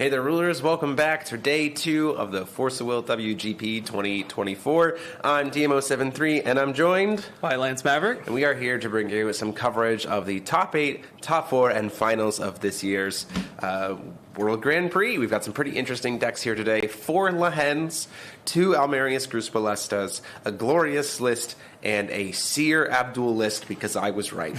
Hey there, rulers. Welcome back to day 2 of the Force of Will WGP 2024. I'm DMO73, and I'm joined by Lance Maverick. And we are here to bring you some coverage of the top 8, top 4, and finals of this year's World Grand Prix. We've got some pretty interesting decks here today. 4 Lahens, 2 Almerius Grusbalestas, a Glorious list, and a Seer Abdul list because I was right.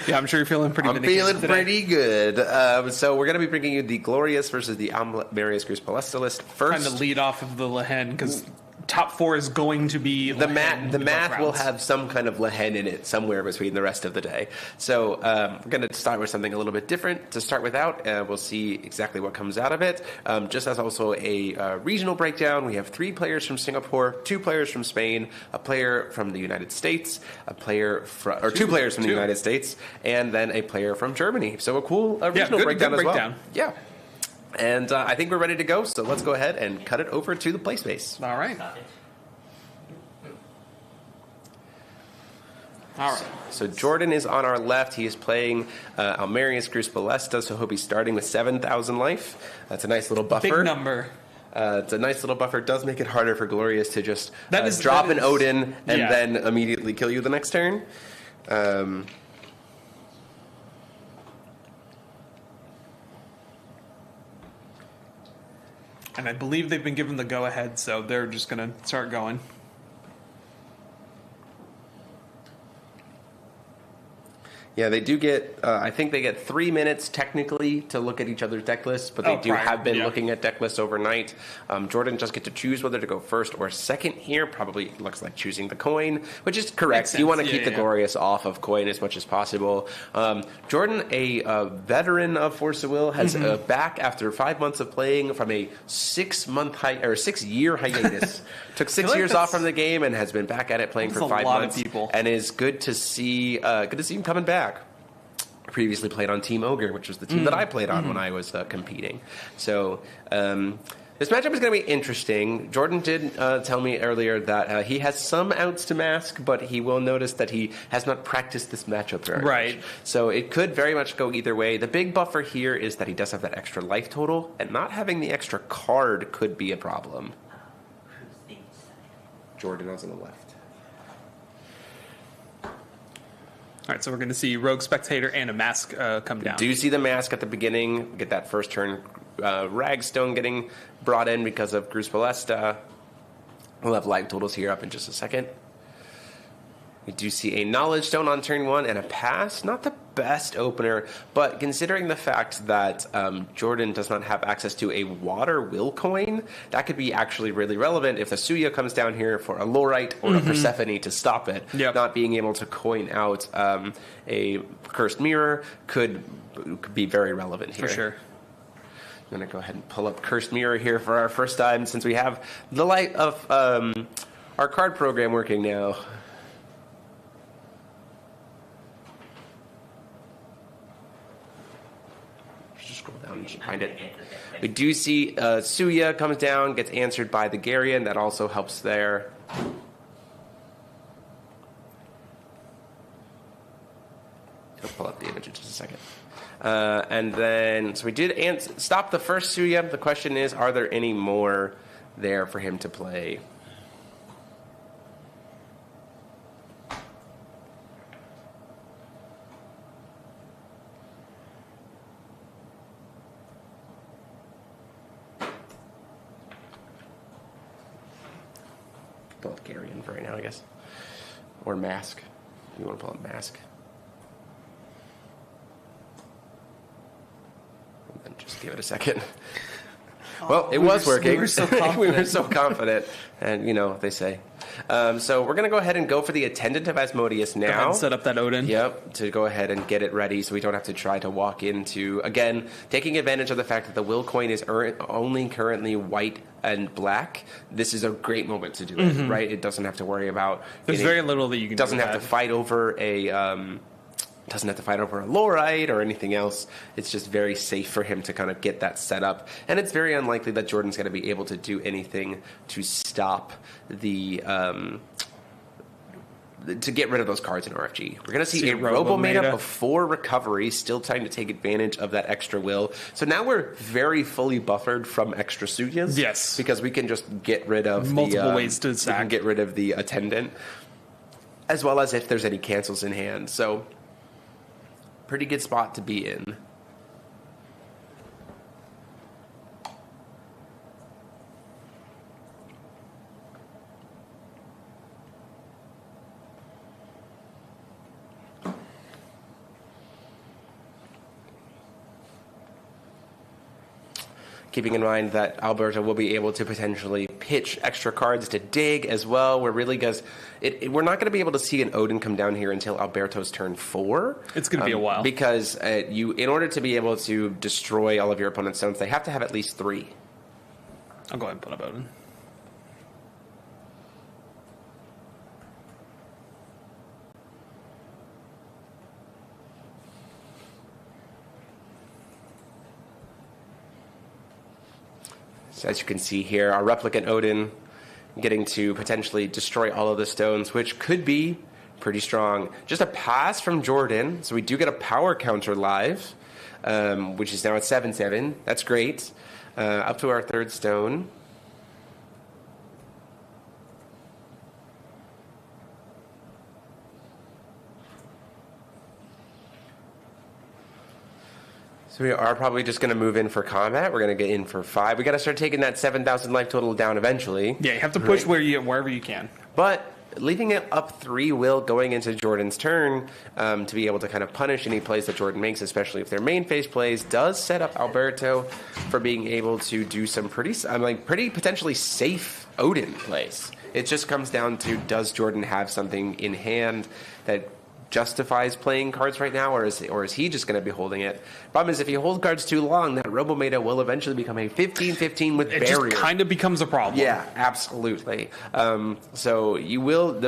Yeah, I'm sure you're feeling pretty good. I'm feeling pretty good. So we're going to be bringing you the Glorious versus the Almerius Grusbalesta list first. Kind of lead off of the Lehen because top 4 is going to be the math will have some kind of Lehen in it somewhere between the rest of the day. So we're going to start with something a little bit different to start without. We'll see exactly what comes out of it. Just as also a regional breakdown, we have 3 players from Singapore, 2 players from Spain, a player from the United States, two players from the United States, and then a player from Germany. So a cool regional breakdown as well. Yeah. And I think we're ready to go, so let's go ahead and cut it over to the play space. All right. So Jordan is on our left. He is playing Almerius Grusbalesta, so he'll be starting with 7,000 life. That's a nice little buffer. Big number. It's a nice little buffer. It does make it harder for Glorious to just drop an Odin and then immediately kill you the next turn. And I believe they've been given the go-ahead, so they're just going to start going. Yeah, they do get, I think they get 3 minutes technically to look at each other's deck lists, but they have been looking at deck lists overnight. Jordan just get to choose whether to go first or second here. Probably looks like choosing the coin, which is correct. You want to keep the Glorious off of coin as much as possible. Jordan, a veteran of Force of Will, has back after 5 months of playing from a 6-year hiatus. Took 6 years off from the game and has been back at it playing for 5 months. And is good to see him coming back. Previously played on Team Ogre, which was the team that I played on when I was competing. So this matchup is going to be interesting. Jordan did tell me earlier that he has some outs to mask, but he will notice that he has not practiced this matchup very much. So it could very much go either way. The big buffer here is that he does have that extra life total, and not having the extra card could be a problem. Jordan is on the left. All right, so we're going to see Rogue Spectator and a Mask come down. Do you see the Mask at the beginning? Get that first turn Ragstone getting brought in because of Grusbalesta. We'll have life totals here up in just a second. We do see a Knowledge Stone on turn 1 and a Pass. Not the best opener, but considering the fact that Jordan does not have access to a Water Will coin, that could be actually really relevant if the Suya comes down here for a Lorite or a Persephone to stop it. Not being able to coin out a Cursed Mirror could be very relevant here. For sure. I'm going to go ahead and pull up Cursed Mirror here for our first time since we have the light of our card program working now. Scroll down, you should find it. We do see Suya comes down, gets answered by the Garian. That also helps there. I'll pull up the image in just a second. And then, so we did stop the first Suya. The question is, are there any more there for him to play? Pull up Garian for right now, I guess. Or Mask. You want to pull up Mask. And then just give it a second. Well, it was working. We were so confident. We were so confident. And, you know, they say. So we're going to go ahead and go for the Attendant of Asmodeus now. Go ahead and set up that Odin. Yep, to go ahead and get it ready so we don't have to try to walk into, again, taking advantage of the fact that the Will coin is only currently white and black. This is a great moment to do it, right? It doesn't have to worry about... There's very little that you can do. Doesn't have to fight over a... doesn't have to fight over a Lorite or anything else. It's just very safe for him to kind of get that set up. And it's very unlikely that Jordan's going to be able to do anything to stop the to get rid of those cards in RFG. We're going to see a Robo-Meta before recovery, still trying to take advantage of that extra will. So now we're very fully buffered from extra Suyas. Yes. Because we can just get rid of multiple ways to sack. We can get rid of the attendant, as well as if there's any cancels in hand. So pretty good spot to be in. Keeping in mind that Alberto will be able to potentially pitch extra cards to dig as well. We're really we're not going to be able to see an Odin come down here until Alberto's turn 4. It's going to be a while because in order to be able to destroy all of your opponent's stones, they have to have at least 3. I'll go ahead and put up Odin. So as you can see here, our replicant Odin getting to potentially destroy all of the stones, which could be pretty strong. Just a pass from Jordan, so we do get a power counter live, which is now at 7-7. That's great. Up to our 3rd stone. So we are probably just going to move in for combat. We're going to get in for 5. We got to start taking that 7,000 life total down eventually. Yeah, you have to push wherever you can. But leaving it up 3 will going into Jordan's turn to be able to kind of punish any plays that Jordan makes, especially if their main phase plays, does set up Alberto for being able to do some pretty potentially safe Odin plays. It just comes down to, does Jordan have something in hand that justifies playing cards right now, or is he just going to be holding it? Problem is, if you hold cards too long, that Robo-Meta will eventually become a 15-15 with barrier. It just kind of becomes a problem. Yeah, absolutely. So you will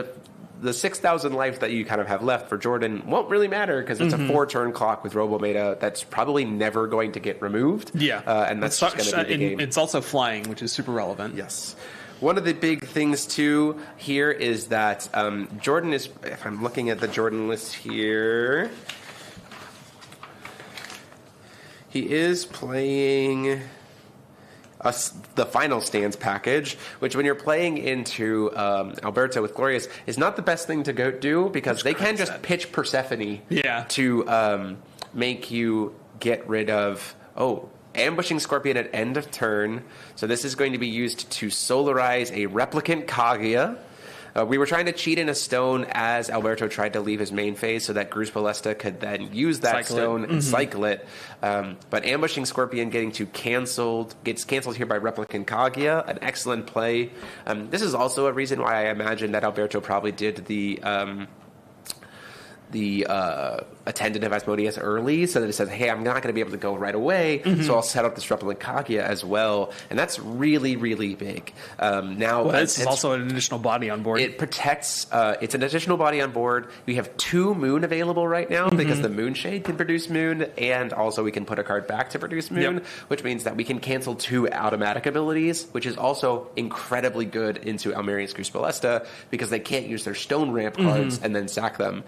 the 6,000 life that you kind of have left for Jordan won't really matter because it's a 4-turn clock with Robo-Meta that's probably never going to get removed. Yeah, and that's just going to be the game. It's also flying, which is super relevant. Yes. One of the big things, too, here is that Jordan is, if I'm looking at the Jordan list here, he is playing the Final Stands package, which when you're playing into Alberto with Glorious is not the best thing to go do because they can just pitch Persephone to make you get rid of... Ambushing Scorpion at end of turn. So this is going to be used to solarize a Replicant Kaguya. We were trying to cheat in a stone as Alberto tried to leave his main phase so that Grus Ballista could then use that stone and cycle it. But Ambushing Scorpion gets canceled here by Replicant Kaguya. An excellent play. This is also a reason why I imagine that Alberto probably did the attendant of Asmodeus early so that it says, hey, I'm not going to be able to go right away, so I'll set up this Replicant Kaguya as well. And that's really, really big. This is also an additional body on board. It protects, it's an additional body on board. We have 2 Moon available right now because the Moonshade can produce Moon, and also we can put a card back to produce Moon, which means that we can cancel 2 automatic abilities, which is also incredibly good into Almeria's Grus Ballista because they can't use their Stone Ramp cards and then sack them.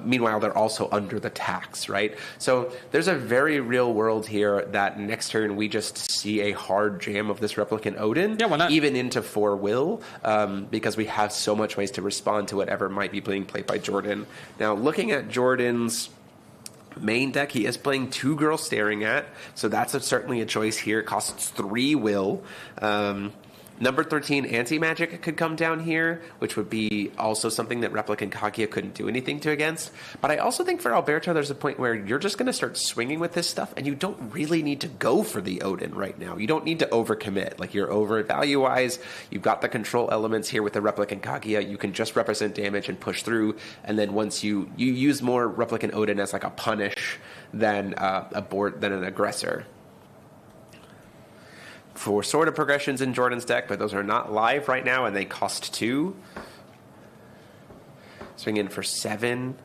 Meanwhile, they're also under the tax, right? So there's a very real world here that next turn we just see a hard jam of this Replicant Odin, why not? Even into 4 will, because we have so much ways to respond to whatever might be being played by Jordan. Now, looking at Jordan's main deck, he is playing 2 Girls Staring At, so that's certainly a choice here. It costs 3 will. Number 13, Anti-Magic could come down here, which would be also something that Replicant Kaguya couldn't do anything to against. But I also think for Alberto, there's a point where you're just going to start swinging with this stuff, and you don't really need to go for the Odin right now. You don't need to overcommit. Like, you're over value-wise. You've got the control elements here with the Replicant Kaguya. You can just represent damage and push through, and then once you use more Replicant Odin as like a punish than an aggressor. 4 sort of progressions in Jordan's deck, but those are not live right now, and they cost 2. Swing in for 7.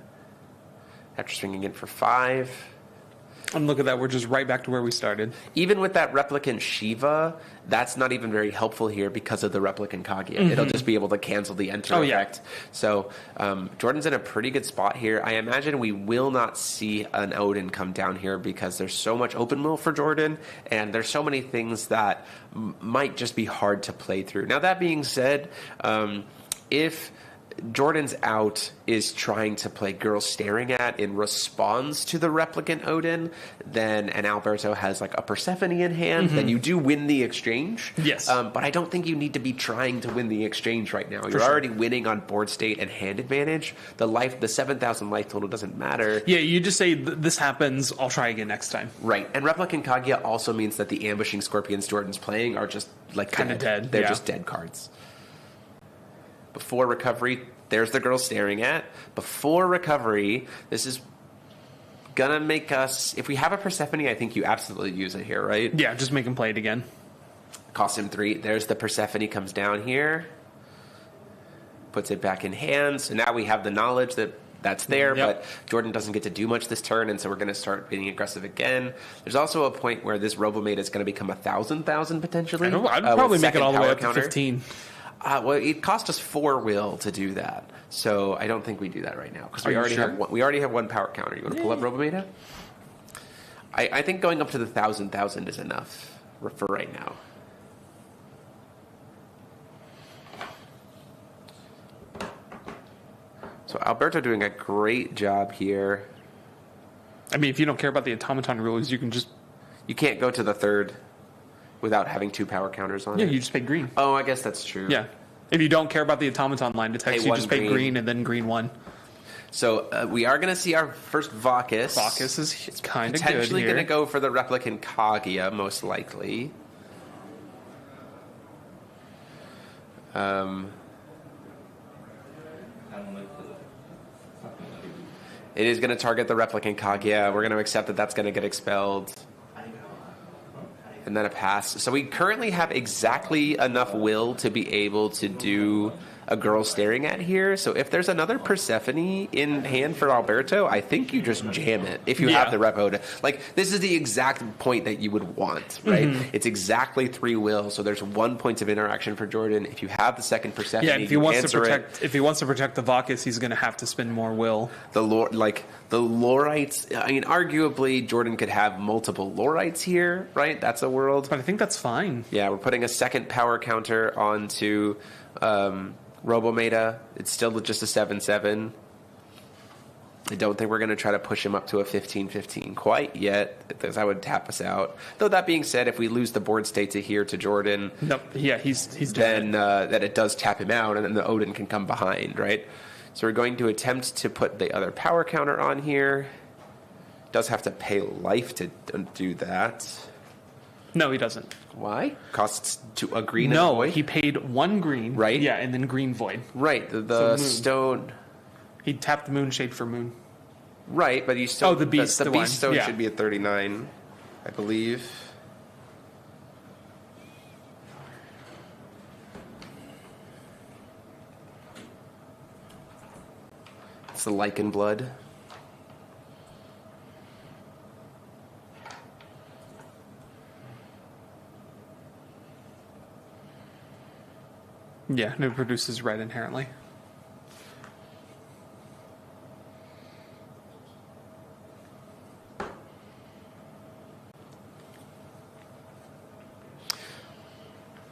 After swinging in for 5. And look at that, we're just right back to where we started. Even with that replicant Shiva, that's not even very helpful here because of the replicant Kaguya. It'll just be able to cancel the enter effect. So Jordan's in a pretty good spot here. I imagine we will not see an Odin come down here because there's so much open will for Jordan, and there's so many things that might just be hard to play through. Now, that being said, if Jordan's out is trying to play Girl Staring At in response to the replicant Odin, then and Alberto has like a Persephone in hand, then you do win the exchange. Yes. But I don't think you need to be trying to win the exchange right now. You're already winning on board state and hand advantage. The 7,000 life total doesn't matter. Yeah, you just say, this happens, I'll try again next time. Right. And replicant Kaguya also means that the ambushing Scorpions Jordan's playing are just like kind of dead. They're just dead cards. Before recovery, there's the Girl Staring At. Before recovery, this is gonna make us... If we have a Persephone, I think you absolutely use it here, right? Yeah, just make him play it again. Cost him 3. There's the Persephone comes down here. Puts it back in hand. So now we have the knowledge that that's there, but Jordan doesn't get to do much this turn, and so we're going to start being aggressive again. There's also a point where this Robomate is going to become 1,000 potentially. I'd probably make it all the way up to 15. Well, it cost us 4 will to do that, so I don't think we do that right now because we already have one power counter. You want to pull up Robometa? I think going up to the 1,000 is enough for right now. So Alberto doing a great job here. I mean, if you don't care about the automaton rules, you can just... You can't go to the 3rd without having 2 power counters on it. Yeah, you just pay green. Oh, I guess that's true. Yeah. If you don't care about the automaton line detects, you just pay green and then green 1. So we are going to see our first Vacus. Vacus is kind of good here. Potentially going to go for the replicant Kaguya, most likely. It is going to target the replicant Kaguya. We're going to accept that that's going to get expelled. And then a pass. So we currently have exactly enough will to be able to do a Girl Staring At here. So if there's another Persephone in hand for Alberto, I think you just jam it if you have the repo. Like, this is the exact point that you would want, right? It's exactly 3 will, so there's 1 point of interaction for Jordan. If you have the second Persephone, if he wants to protect the Vacus, he's going to have to spend more will. The Lorites, I mean, arguably Jordan could have multiple Lorites here, right? That's a world. But I think that's fine. Yeah, we're putting a second power counter onto Robometa. It's still just a 7/7. I don't think we're going to try to push him up to a 15/15 quite yet, because that would tap us out. Though that being said, if we lose the board state to here to Jordan, he's then that it does tap him out, and then the Odin can come behind, right? So we're going to attempt to put the other power counter on here. Does have to pay life to do that. No, he doesn't. Why? Costs a green and a void? No, he paid 1 green. Right. Yeah, and then green void. Right, the stone... He tapped Moonshade for moon. Right, but you still... Oh, the beast. The beast stone should be at 39, I believe. It's the Lichen Blood. Yeah, and it produces red inherently.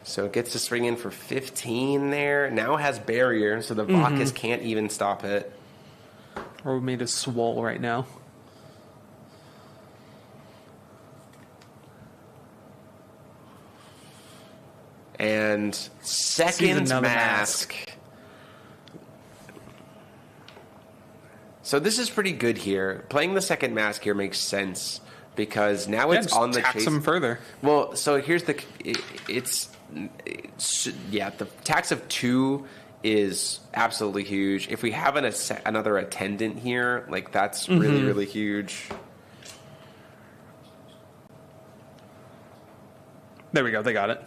So it gets to swing in for 15 there. Now has barrier, so the Vacus can't even stop it. Or we made a swole right now. And second mask. So this is pretty good here. Playing the second mask here makes sense because now it's on the chase. Tax him further. Well, so here's the the tax of 2 is absolutely huge. If we have another attendant here, like that's really, really huge. There we go. They got it.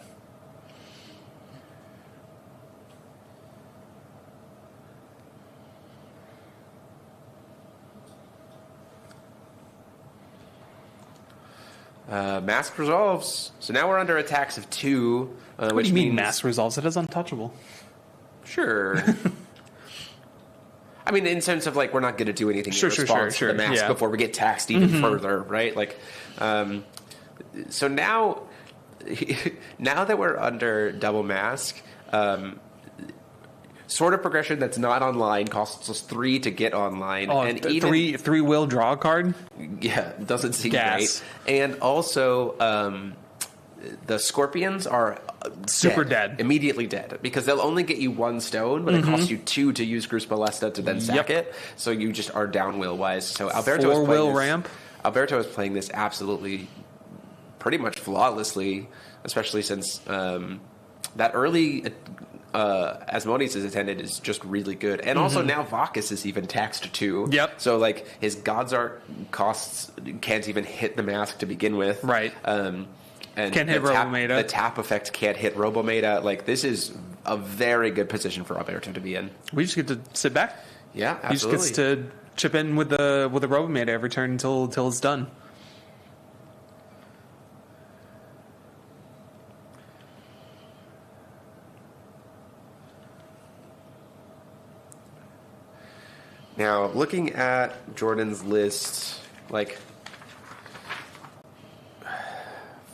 Mask resolves. So now we're under attacks of 2. What which do you mean means, mask resolves? It is untouchable. Sure. I mean, in sense of like we're not going to do anything in response to the mask before we get taxed even further, right? Like, so now that we're under double mask, sort of progression that's not online costs us 3 to get online, and even three will draw a card. Yeah, doesn't seem great. And also, the scorpions are super dead, immediately dead, because they'll only get you 1 stone, but it costs you 2 to use Gruus Ballesta to then sack it. So you just are down will wise. So Alberto is playing ramp. Alberto is playing this absolutely, pretty much flawlessly, especially since that early. Asmodeus is attended is just really good, and also now Vakis is even taxed too. Yep. So like his God's Art costs can't even hit the mask to begin with. Right. And can't hit Robometa. The tap effect can't hit Robometa. Like, this is a very good position for Alberto to be in. We just get to sit back. Yeah, absolutely. He just gets to chip in with the Robometa every turn until it's done. Now, looking at Jordan's list, like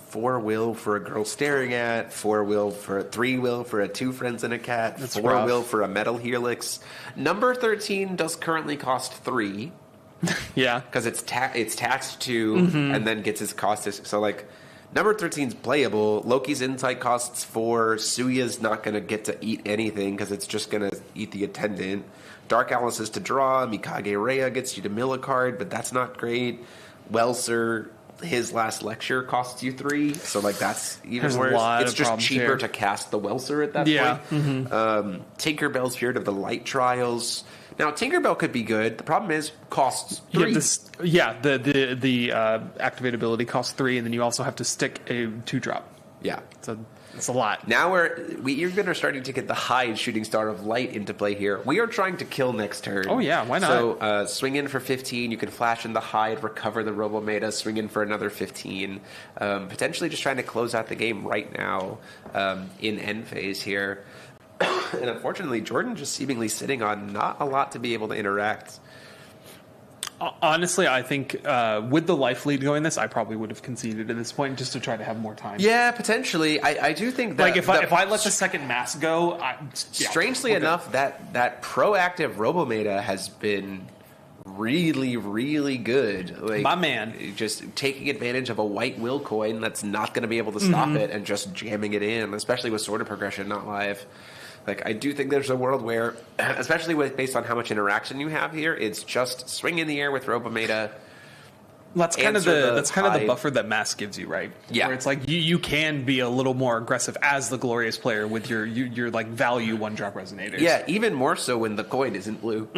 4 will for a girl staring at, 4 will for 3 will for a 2 friends and a cat, That's 4 rough. will for a metal helix. Number 13 does currently cost 3. Yeah, because it's taxed 2 and then gets its cost. So like number 13 is playable. Loki's insight costs 4. Suya's not going to get to eat anything because it's just going to eat the attendant. Dark Alice is to draw. Mikage Rhea gets you to mill a card, but that's not great. Welser, his last lecture costs you 3, so like that's even There's worse. A lot it's of just cheaper here. to cast the Welser at that point. Tinkerbell's Spirit of the Light Trials. Now Tinkerbell could be good. The problem is costs 3. The activate ability costs 3, and then you also have to stick a 2-drop. Yeah. So it's a lot. Now we even are starting to get the Hyde Shooting Star of Light into play here. We are trying to kill next turn. Oh yeah, why not? So swing in for 15. You can flash in the Hyde, recover the Robometa, swing in for another 15. Potentially just trying to close out the game right now in end phase here. And unfortunately, Jordan just seemingly sitting on not a lot to be able to interact. Honestly, I think with the life lead going this, I probably would have conceded at this point just to try to have more time. Yeah, potentially. I do think that... Like, if I let the second mask go... strangely enough, that proactive Robometa has been really, really good. Like, my man. Just taking advantage of a white will coin that's not going to be able to stop it and just jamming it in, especially with Sword of Progression not live. Like, I do think there's a world where, especially based on how much interaction you have here, it's just swing in the air with Robometa. That's kind of the buffer that Mask gives you, right? Yeah. Where it's like you can be a little more aggressive as the glorious player with your like value 1-drop resonators. Yeah, even more so when the coin isn't blue.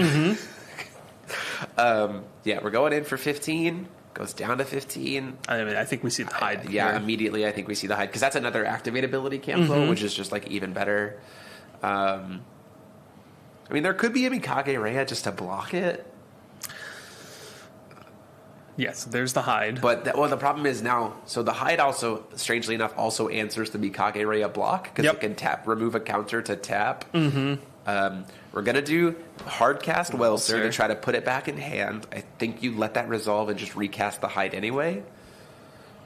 Yeah, we're going in for 15. Goes down to 15. I mean, I think we see the Hyde. Yeah, immediately I think we see the Hyde, because that's another activate ability cancel, which is just like even better. I mean, there could be a Mikage Rhea just to block it. Yes, there's the Hyde. But the problem is now, so the Hyde also, strangely enough, also answers the Mikage Rhea block, because it can remove a counter to tap. We're going to do hard cast Welser to try to put it back in hand. I think you let that resolve and just recast the Hyde anyway.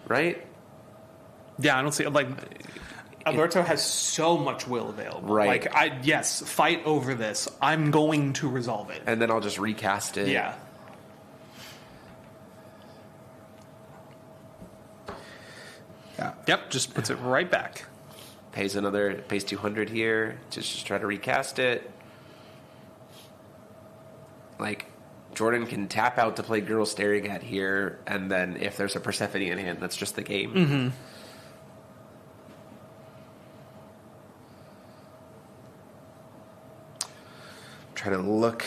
Right? Yeah, I don't see like Alberto has so much will available. Right. Like fight over this. I'm going to resolve it. And then I'll just recast it. Yeah. Yeah. Yep, just puts it right back. Pays 200 here to just try to recast it. Like, Jordan can tap out to play Girl Staring At here, and then if there's a Persephone in hand, that's just the game. Trying to look.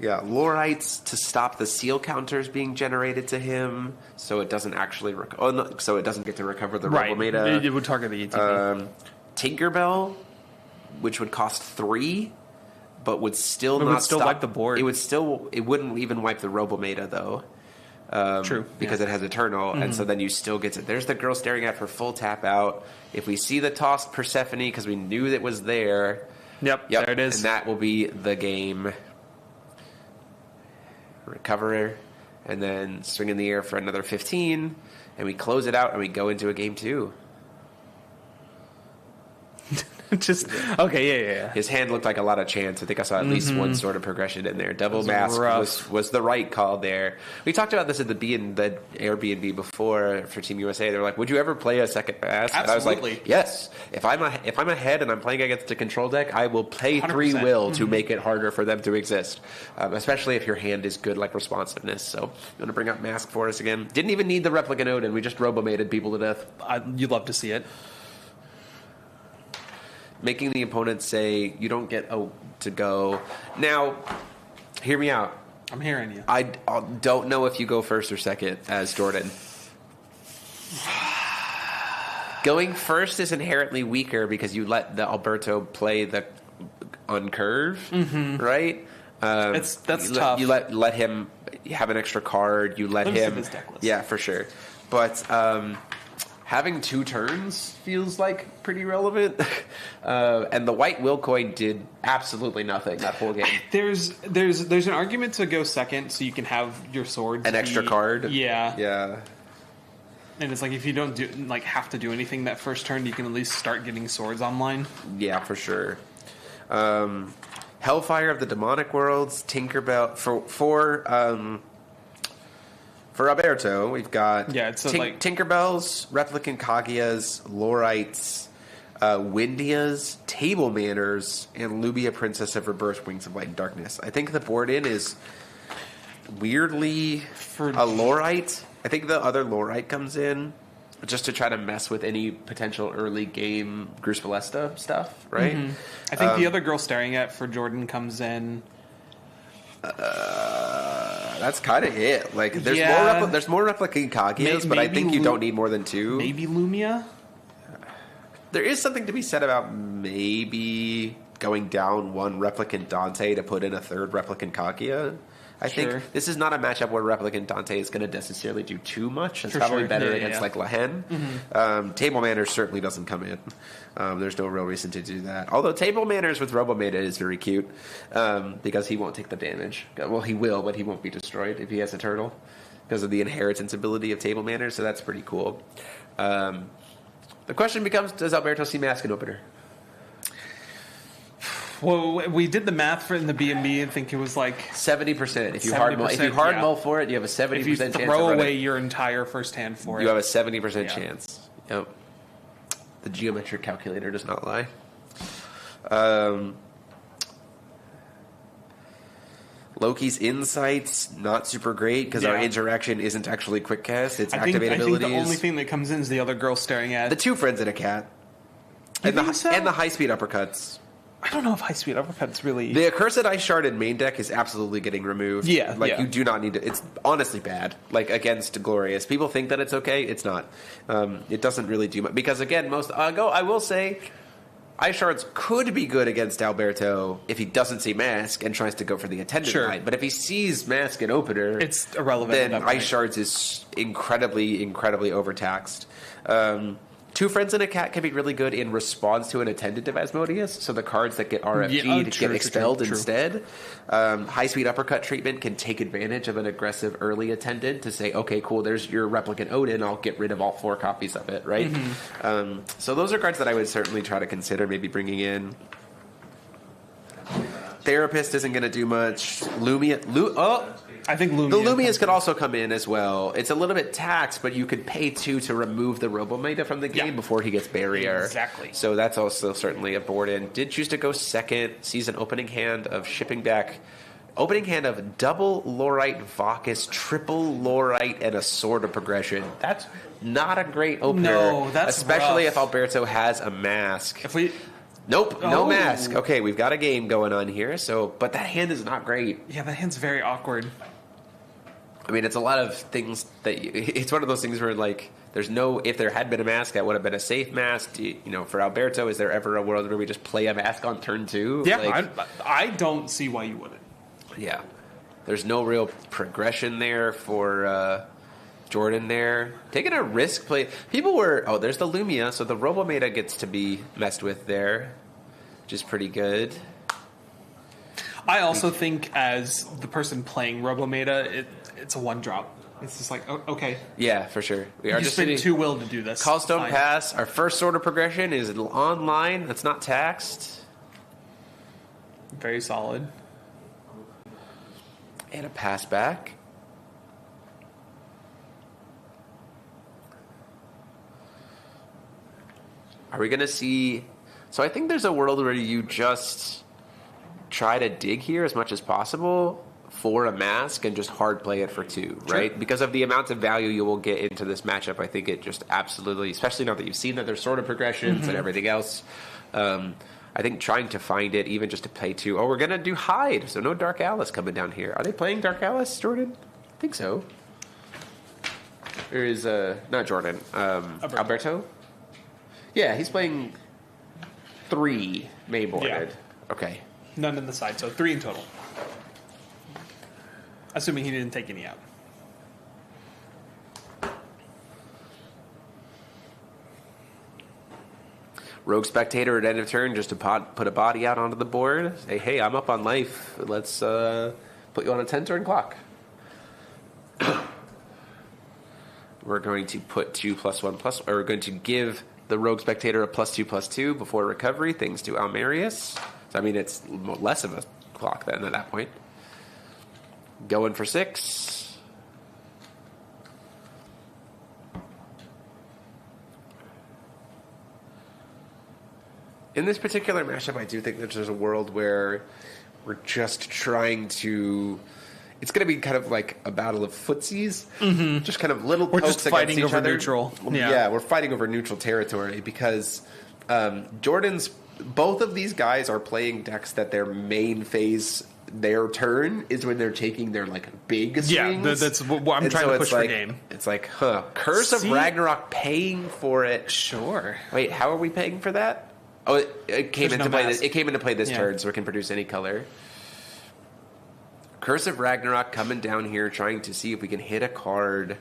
Yeah, Lorites to stop the seal counters being generated to him, so it doesn't actually so it doesn't get to recover the Robometa. It would target the ATB. Tinkerbell, which would cost 3, but would still not would still stop wipe the board. It wouldn't even wipe the Robometa though. True. Because it has Eternal, and so then you still get to... There's the girl staring at for full tap out. If we see the tossed Persephone, because we knew that was there... Yep, there it is. And that will be the game. Recover, and then swing in the air for another 15, and we close it out, and we go into a game 2. Just okay, yeah. His hand looked like a lot of chance. I think I saw at least one sort of progression in there. Double mask was the right call there. We talked about this at the Airbnb before for Team USA. They were like, "Would you ever play a second mask?" Absolutely. And I was like, "Yes. If I'm ahead and I'm playing against a control deck, I will play 3 100%. will to make it harder for them to exist. Especially if your hand is good like responsiveness." So I'm going to bring up mask for us again. Didn't even need the replica node, and we just robomated people to death. You'd love to see it. Making the opponent say, you don't get to go. Now, hear me out. I'm hearing you. I don't know if you go first or second as Jordan. Going first is inherently weaker because you let the Alberto play on curve, right? That's tough. You let him have an extra card. You let him... his deck list. Yeah, for sure. But... having 2 turns feels like pretty relevant. And the white will coin did absolutely nothing that whole game. There's an argument to go second so you can have your swords. An extra card? Yeah. Yeah. And it's like if you don't have to do anything that first turn, you can at least start getting swords online. Yeah, for sure. Hellfire of the Demonic Worlds, Tinkerbell for Alberto, we've got Tinkerbells, Replicant Kaguya's, Lorites, Windias, Table Manners, and Lubia, Princess of Rebirth, Wings of Light and Darkness. I think the board in is weirdly for a Lorite. I think the other Lorite comes in just to try to mess with any potential early game Grus Ballesta stuff, right? I think the other girl staring at for Jordan comes in... that's kind of it. Like, there's more Replicant Kaguyas, but I think you don't need more than 2. Maybe Lumia? There is something to be said about maybe going down 1 Replicant Dante to put in a 3rd Replicant Kaguya. I think this is not a matchup where Replicant Dante is going to necessarily do too much. It's probably better against like Lehen. Table Manners certainly doesn't come in. There's no real reason to do that. Although Table Manners with Robometa is very cute because he won't take the damage. Well, he will, but he won't be destroyed if he has a turtle because of the inheritance ability of Table Manners, so that's pretty cool. The question becomes, does Alberto see Mask and Opener? Well, we did the math for in the B&B and think it was like 70%. If you hard mull for it, you have a 70% chance. If you throw away your entire first hand for it, you have a 70% chance. Yep. The geometric calculator does not lie. Loki's Insights, not super great because our interaction isn't actually quick cast. It's activate abilities. I think the only thing that comes in is the other girl staring at. The 2 friends and a cat. And the high-speed uppercuts. I don't know if high-speed uppercuts really... The Accursed Ice Shard in main deck is absolutely getting removed. Yeah, you do not need to... It's honestly bad, against Glorious. People think that it's okay. It's not. It doesn't really do much. Because, again, I will say, Ice Shards could be good against Alberto if he doesn't see Mask and tries to go for the attendant line. But if he sees Mask and Opener... It's irrelevant. Then Ice Shards is incredibly, incredibly overtaxed. 2 friends and a cat can be really good in response to an attendant of Asmodeus, so the cards that get RFG'd get expelled instead. High-speed uppercut treatment can take advantage of an aggressive early attendant to say, okay, cool, there's your Replicant Odin, I'll get rid of all 4 copies of it, right? So those are cards that I would certainly try to consider maybe bringing in. Therapist isn't going to do much. I think Lumia. The Lumias could also come in as well. It's a little bit taxed, but you could pay 2 to remove the Robometa from the game before he gets Barrier. Exactly. So that's also certainly a board in. Did choose to go second. Sees an opening hand of shipping back. Opening hand of double Lorite Vacus, triple Lorite, and a Sword of Progression. That's not a great opener. No, that's especially rough. if Alberto has a mask. Nope, no mask. Okay, we've got a game going on here. But that hand is not great. Yeah, that hand's very awkward. I mean, it's a lot of things it's one of those things where, if there had been a mask, that would have been a safe mask. For Alberto, is there ever a world where we just play a mask on turn 2? Yeah, I don't see why you wouldn't. Yeah. There's no real progression there for Jordan there. Taking a risk play. People were... Oh, there's the Lumia, so the Robometa gets to be messed with there, which is pretty good. I also think as the person playing Robometa, it's a one-drop. It's just like, okay. Yeah, for sure. We are you just spend 2 will to do this. Callstone Pass. Our first sort of progression is online. That's not taxed. Very solid. And a pass back. Are we going to see... So I think there's a world where you just try to dig here as much as possible for a mask and just hard play it for 2, right? Sure. Because of the amount of value you will get into this matchup, I think it just absolutely, especially now that you've seen that there's sort of progressions and everything else, I think trying to find it, even just to play 2. Oh, we're going to do Hide, so no Dark Alice coming down here. Are they playing Dark Alice, Jordan? I think so. Or is, not Jordan, Alberto? Yeah, he's playing 3 main boarded. Yeah. Okay. None on the side, so 3 in total. Assuming he didn't take any out. Rogue Spectator at end of turn just to put a body out onto the board. Say, hey, I'm up on life. Let's put you on a 10-turn clock. We're going to put 2+1+, or we're going to give the Rogue Spectator a +2/+2 before recovery, thanks to Almerius. So, I mean, it's less of a clock then at that point. Going for 6. In this particular matchup, I do think that there's a world where we're just trying to... It's going to be kind of like a battle of footsies. Mm-hmm. Just kind of little pokes just fighting against each over other. Neutral. Yeah, we're fighting over neutral territory because Jordan's... Both of these guys are playing decks that their main phase... Their turn is when they're taking their like big swings. Yeah, that's what I'm trying to push for game. It's like, Curse of Ragnarok paying for it. Sure. Wait, how are we paying for that? Oh, it came into play. It came into play this turn, so it can produce any color. Curse of Ragnarok coming down here, trying to see if we can hit a card.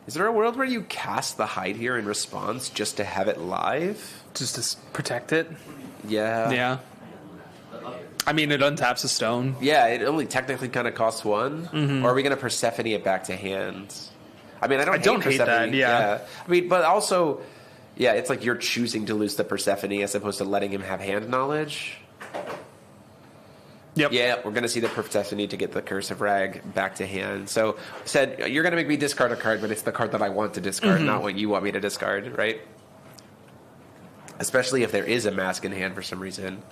Is there a world where you cast the Hide here in response just to have it live? Just to protect it? Yeah. Yeah. I mean, it untaps a stone. Yeah, it only technically kind of costs 1. Mm-hmm. Or are we going to Persephone it back to hand? I mean, I don't hate that, yeah. I mean, but also, yeah, it's like you're choosing to lose the Persephone as opposed to letting him have hand knowledge. Yep. Yeah, we're going to see the Persephone to get the Curse of Rag back to hand. So, said, you're going to make me discard a card, but it's the card that I want to discard, not what you want me to discard, right? Especially if there is a mask in hand for some reason.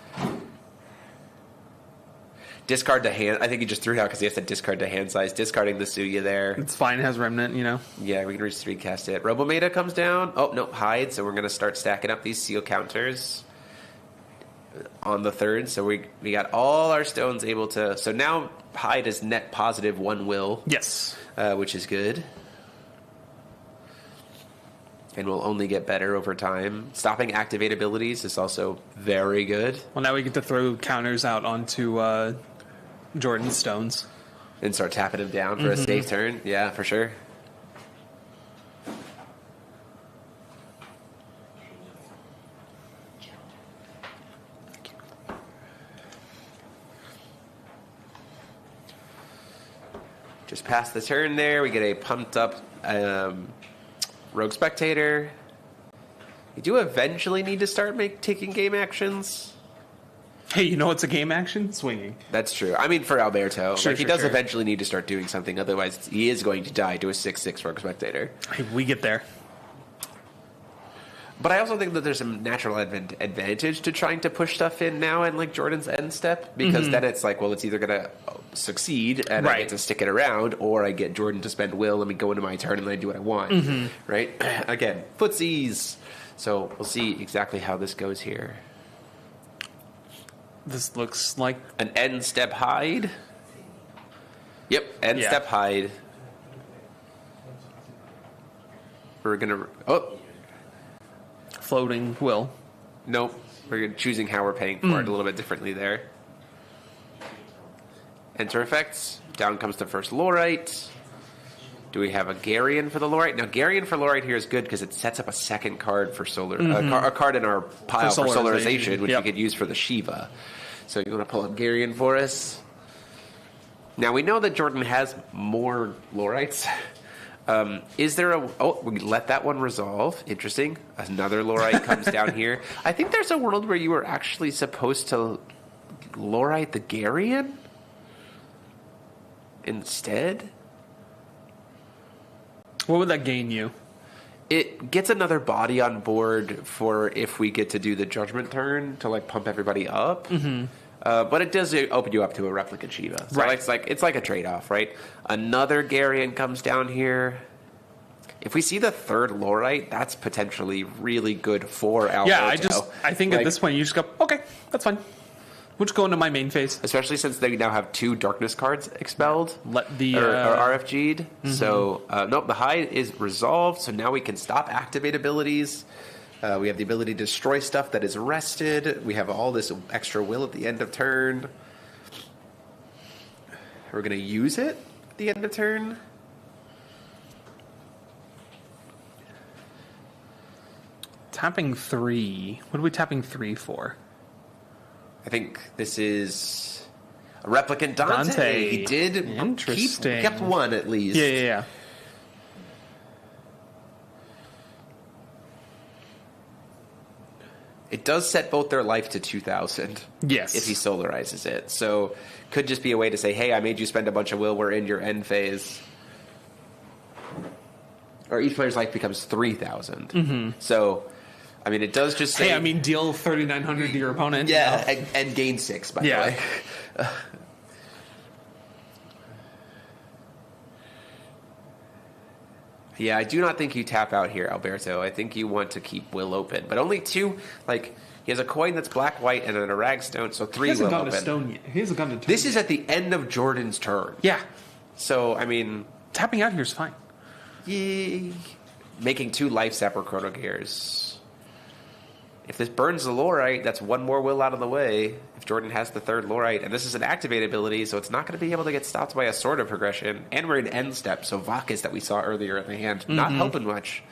Discard to hand. I think he just threw it out because he has to discard to hand size. Discarding the Suya there. It's fine. It has Remnant, you know. Yeah, we can just recast it. Robometa comes down. Oh, no, Hide. So we're going to start stacking up these seal counters on the 3rd. So we got all our stones able to... So now Hide is net positive 1 will. Yes. Which is good. And will only get better over time. Stopping activate abilities is also very good. Well, now we get to throw counters out onto Jordan's stones. And start tapping him down for a safe turn. Yeah, for sure. Just past the turn there. We get a pumped up... Rogue Spectator. You do eventually need to start taking game actions. Hey, you know what's a game action? Swinging. That's true. I mean, for Alberto. He does eventually need to start doing something. Otherwise, he is going to die to a 6/6 Rogue Spectator. Hey, we get there. But I also think that there's some natural advantage to trying to push stuff in now in like Jordan's end step. Because then it's like, well, it's either going to succeed and I get to stick it around, or I get Jordan to spend will, let me go into my turn and then I do what I want. Right? Again, footsies. So we'll see exactly how this goes here. This looks like an end step Hide. Yep, end step Hide. We're gonna floating will. Nope. We're choosing how we're paying for it a little bit differently there. Enter effects. Down comes the first Lorite. Do we have a Garion for the Lorite? Now, Garion for Lorite here is good because it sets up a second card for solar, a card in our pile for Solarization, which we could use for the Shiva. So you want to pull up Garion for us? Now, we know that Jordan has more Lorites. Is there a... Oh, we let that one resolve. Interesting. Another Lorite comes down here. I think there's a world where you were actually supposed to Lorite the Garion instead. What would that gain you? It gets another body on board for if we get to do the Judgment turn to like pump everybody up. But it does open you up to a Replicant Shiva. So it's like a trade-off, right? Another Garion comes down here. If we see the third Lorite, that's potentially really good for Alberto. Yeah, I think at this point you just go, okay, that's fine. We'll just go into my main phase. Especially since they now have 2 Darkness cards expelled. Let the... Or RFG'd. So, nope, the Hide is resolved, so now we can stop activate abilities. We have the ability to destroy stuff that is rested. We have all this extra will at the end of turn. We're going to use it at the end of turn. Tapping 3. What are we tapping 3 for? I think this is a Replicant Dante. He did kept 1 at least. Yeah. It does set both their life to 2,000. Yes. If he solarizes it. So, could just be a way to say, hey, I made you spend a bunch of will. We're in your end phase. Or each player's life becomes 3,000. So, I mean, it does just say... Hey, I mean, deal 3,900 to your opponent. Yeah, and gain 6, by the way. Yeah, I do not think you tap out here, Alberto. I think you want to keep will open. But only 2, like, he has a coin that's black-white and an Arag stone, so 3 will open. He hasn't gone to stone yet. He hasn't gone to turn This is at the end of Jordan's turn. Yeah. So, I mean... Tapping out here is fine. Yay. Making 2 life sap or chrono gears. If this burns the Lorite, that's 1 more will out of the way. If Jordan has the 3rd Lorite, and this is an activate ability, so it's not going to be able to get stopped by a Sword of Progression. And we're in end step, so Vakas that we saw earlier in the hand, not helping much.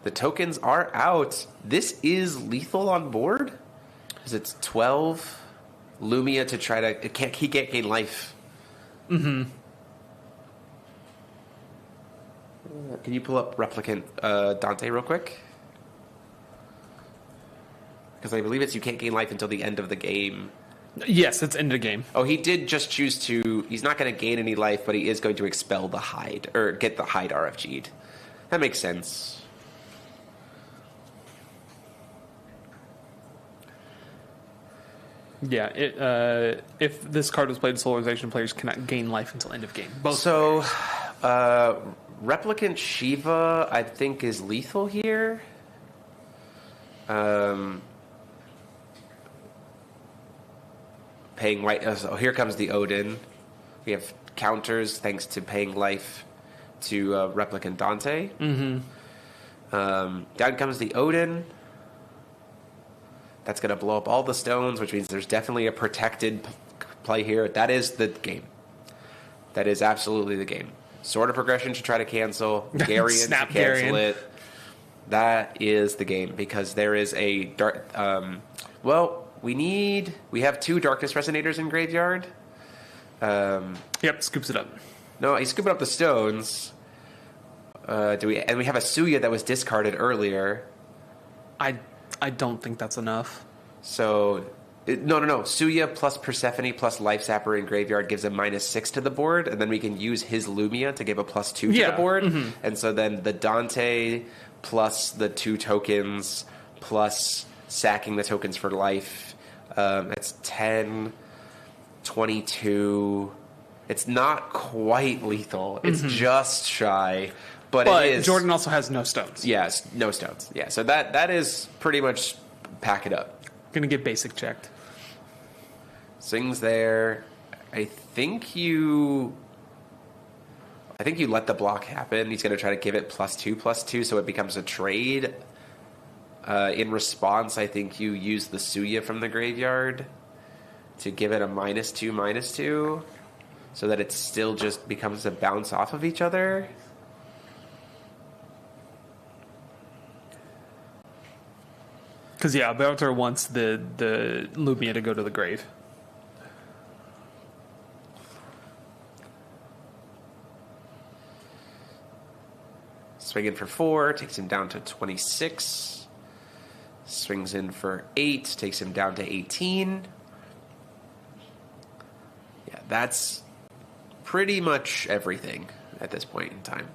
The tokens are out. This is lethal on board. Because it's 12 Lumia to try to... He can't gain life. Can you pull up Replicant Dante real quick? Because I believe you can't gain life until the end of the game. Yes, it's end of game. Oh, he did just choose to... He's not going to gain any life, but he is going to expel the Hide, or get the Hide RFG'd. That makes sense. Yeah, if this card was played, Solarization players cannot gain life until end of game. Replicant Shiva, I think, is lethal here. Paying white. So here comes the Odin. We have counters thanks to paying life to Replicant Dante. Down comes the Odin. That's going to blow up all the stones, which means there's definitely a protected play here. That is the game. That is absolutely the game. Sword of Progression to try to cancel. Garion to cancel it. That is the game, because there is a dark... we have 2 Darkness Resonators in Graveyard. Yep, scoops it up. No, he's scooping up the stones. And we have a Suya that was discarded earlier. I don't think that's enough. So, no. Suya plus Persephone plus Life Sapper in Graveyard gives a -6 to the board, and then we can use his Lumia to give a +2 to the board. And so then the Dante plus the 2 tokens plus sacking the tokens for life. That's 10, 22. It's not quite lethal. It's just shy. But it is. Jordan also has no stones. Yes, no stones. Yeah, so that is pretty much pack it up. Gonna get basic checked. Swings there. I think you let the block happen. He's going to try to give it +2/+2, so it becomes a trade. In response, I think you use the Suya from the graveyard to give it a -2/-2, so that it still just becomes a bounce off of each other. Because, yeah, Belter wants the Lumia to go to the grave. Swinging for 4, takes him down to 26. Swings in for 8, takes him down to 18. Yeah, that's pretty much everything at this point in time.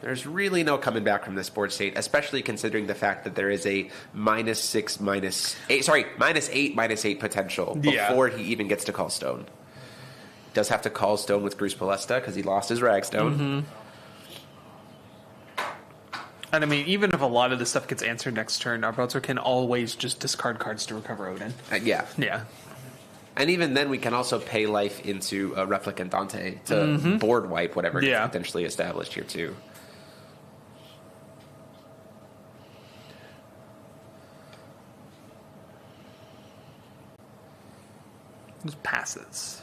There's really no coming back from this board state, especially considering the fact that there is a -6, -8, sorry, -8/-8 potential before he even gets to call Stone. Does have to call Stone with Gruus Palesta because he lost his Ragstone. Mm-hmm. And I mean, even if a lot of this stuff gets answered next turn, our Belter can always just discard cards to recover Odin. Yeah. Yeah. And even then, we can also pay life into Replicant Dante to board wipe whatever gets potentially established here, too. Just passes.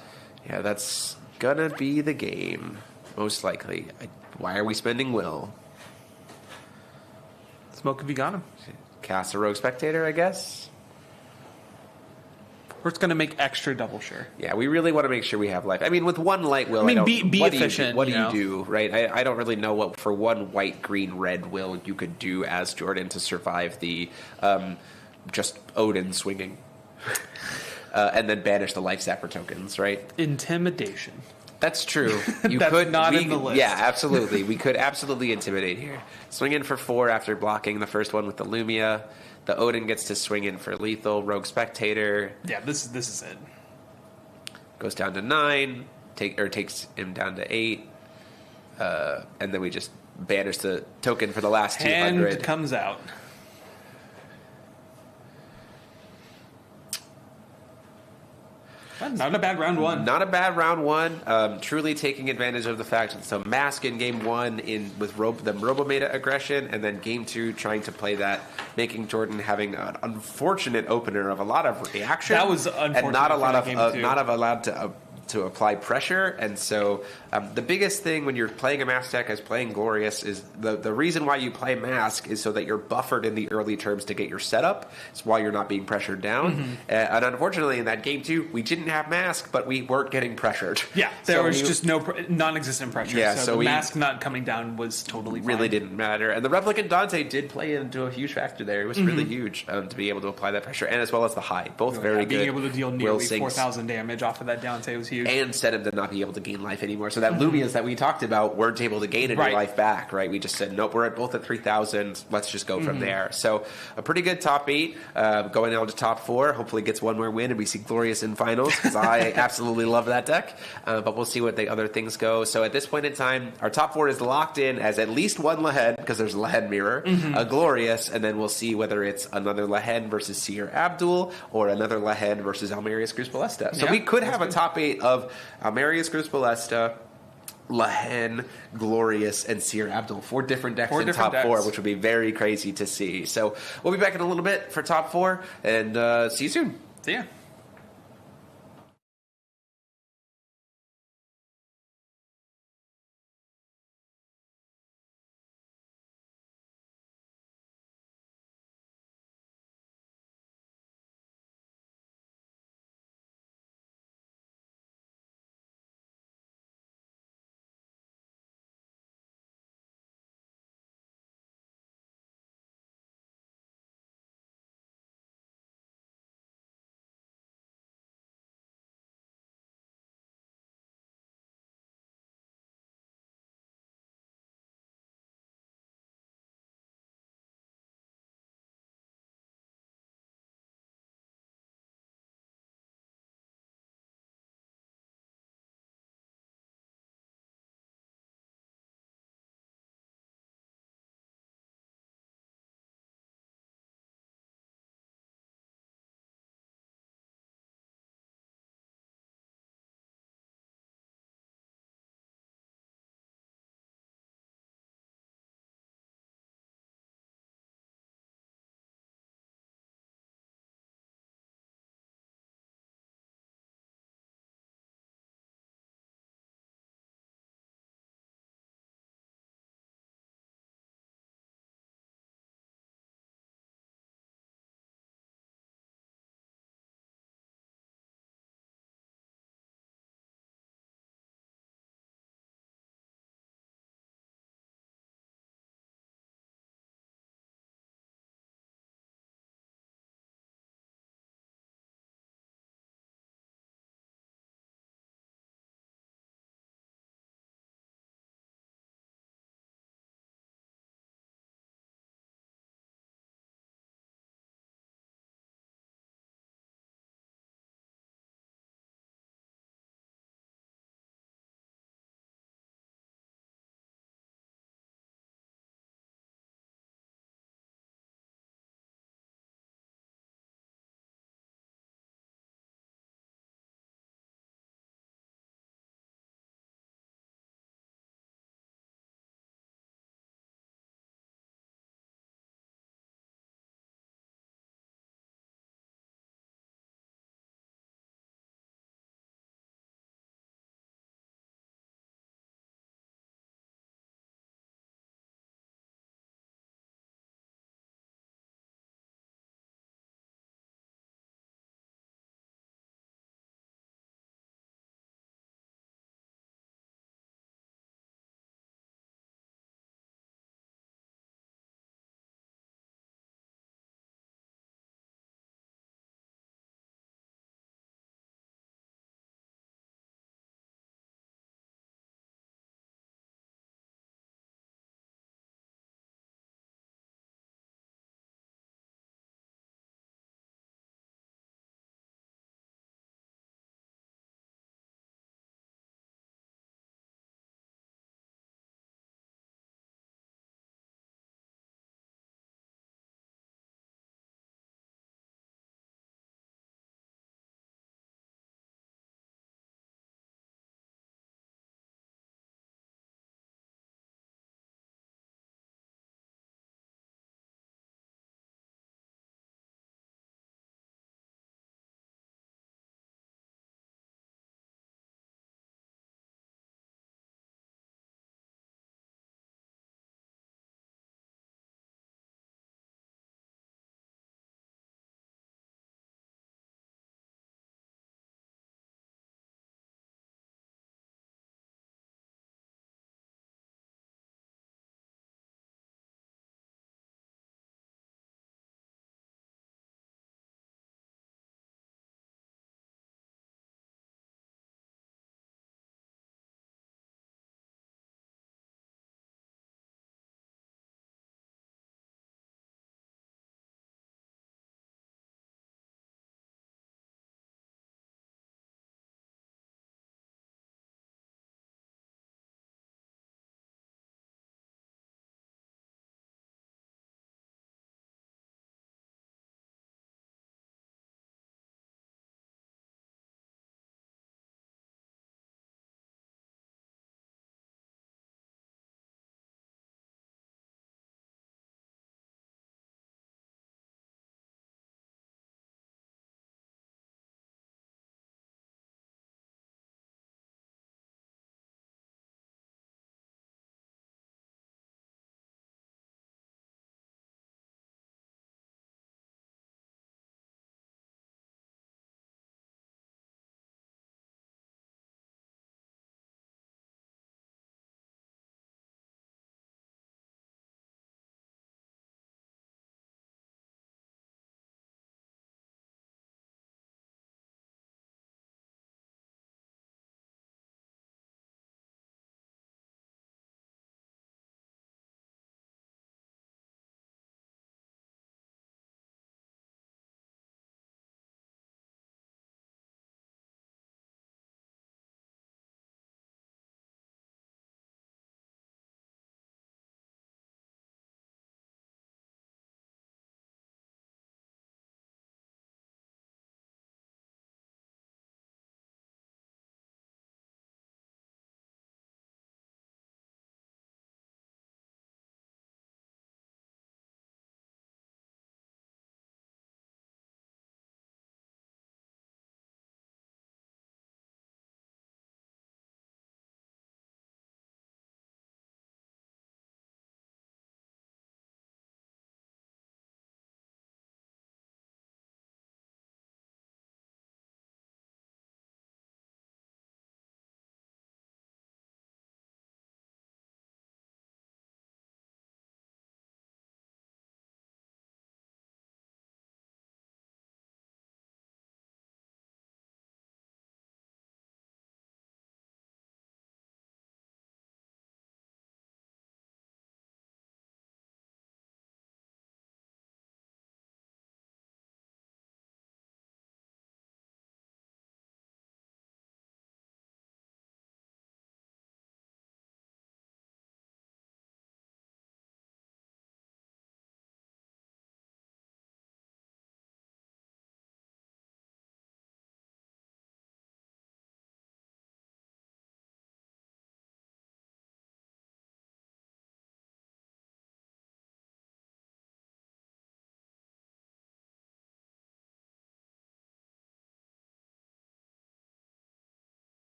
Yeah, that's gonna be the game, most likely. Why are we spending Will? Smoke if you got him. Cast a Rogue Spectator, I guess? We're just going to make extra double sure. Yeah, we really want to make sure we have life. I mean, with one light Will, be efficient. What do you do, right? I don't really know what, for one white, green, red Will you could do as Jordan to survive the just Odin swinging. And then banish the life sapper tokens, right? Intimidation. That's true. You That's could not in the list. Yeah, absolutely. We could absolutely intimidate here. Swing in for 4 after blocking the first one with the Lumia. The Odin gets to swing in for lethal. Rogue Spectator. Yeah, this is it. Goes down to 9. Takes him down to 8. And then we just banish the token for the last 200. Hand comes out. Not a bad round one. Not a bad round one. Truly taking advantage of the fact that some mask in game 1 with the Robometa aggression, and then game 2 trying to play that, making Jordan having an unfortunate opener of a lot of reaction. That was unfortunate. And not a lot of not allowed to apply pressure. And so the biggest thing when you're playing a mask deck as playing Glorious is the reason why you play mask is so that you're buffered in the early terms to get your setup. It's why you're not being pressured down. And unfortunately in that game 2 we didn't have mask, but we weren't getting pressured. Yeah, there was just non-existent pressure. Yeah, so the mask not coming down was totally fine. Really didn't matter. And the Replicant Dante did play into a huge factor there. It was really huge to be able to apply that pressure, and as well as the high. Both very good. Being able to deal nearly 4,000 damage off of that Dante was huge. And set him to not be able to gain life anymore. So that Lumias that we talked about weren't able to gain any life back, right? We just said, nope, we're both at 3,000. Let's just go from there. So a pretty good top 8. Going on to top 4. Hopefully gets one more win and we see Glorious in finals, because I absolutely love that deck. But we'll see what the other things go. So at this point in time, our top 4 is locked in as at least one Lahen, because there's a Lahen mirror, a Glorious, and then we'll see whether it's another Lahen versus Seer Abdul or another Lahen versus Almerius Gruus Palesta. So we could have a top 8 of Almerius Gruus Palesta, Lahen, Glorious, and Seer Abdul. 4 different decks in top 4, which would be very crazy to see. So we'll be back in a little bit for top 4, and see you soon. See ya.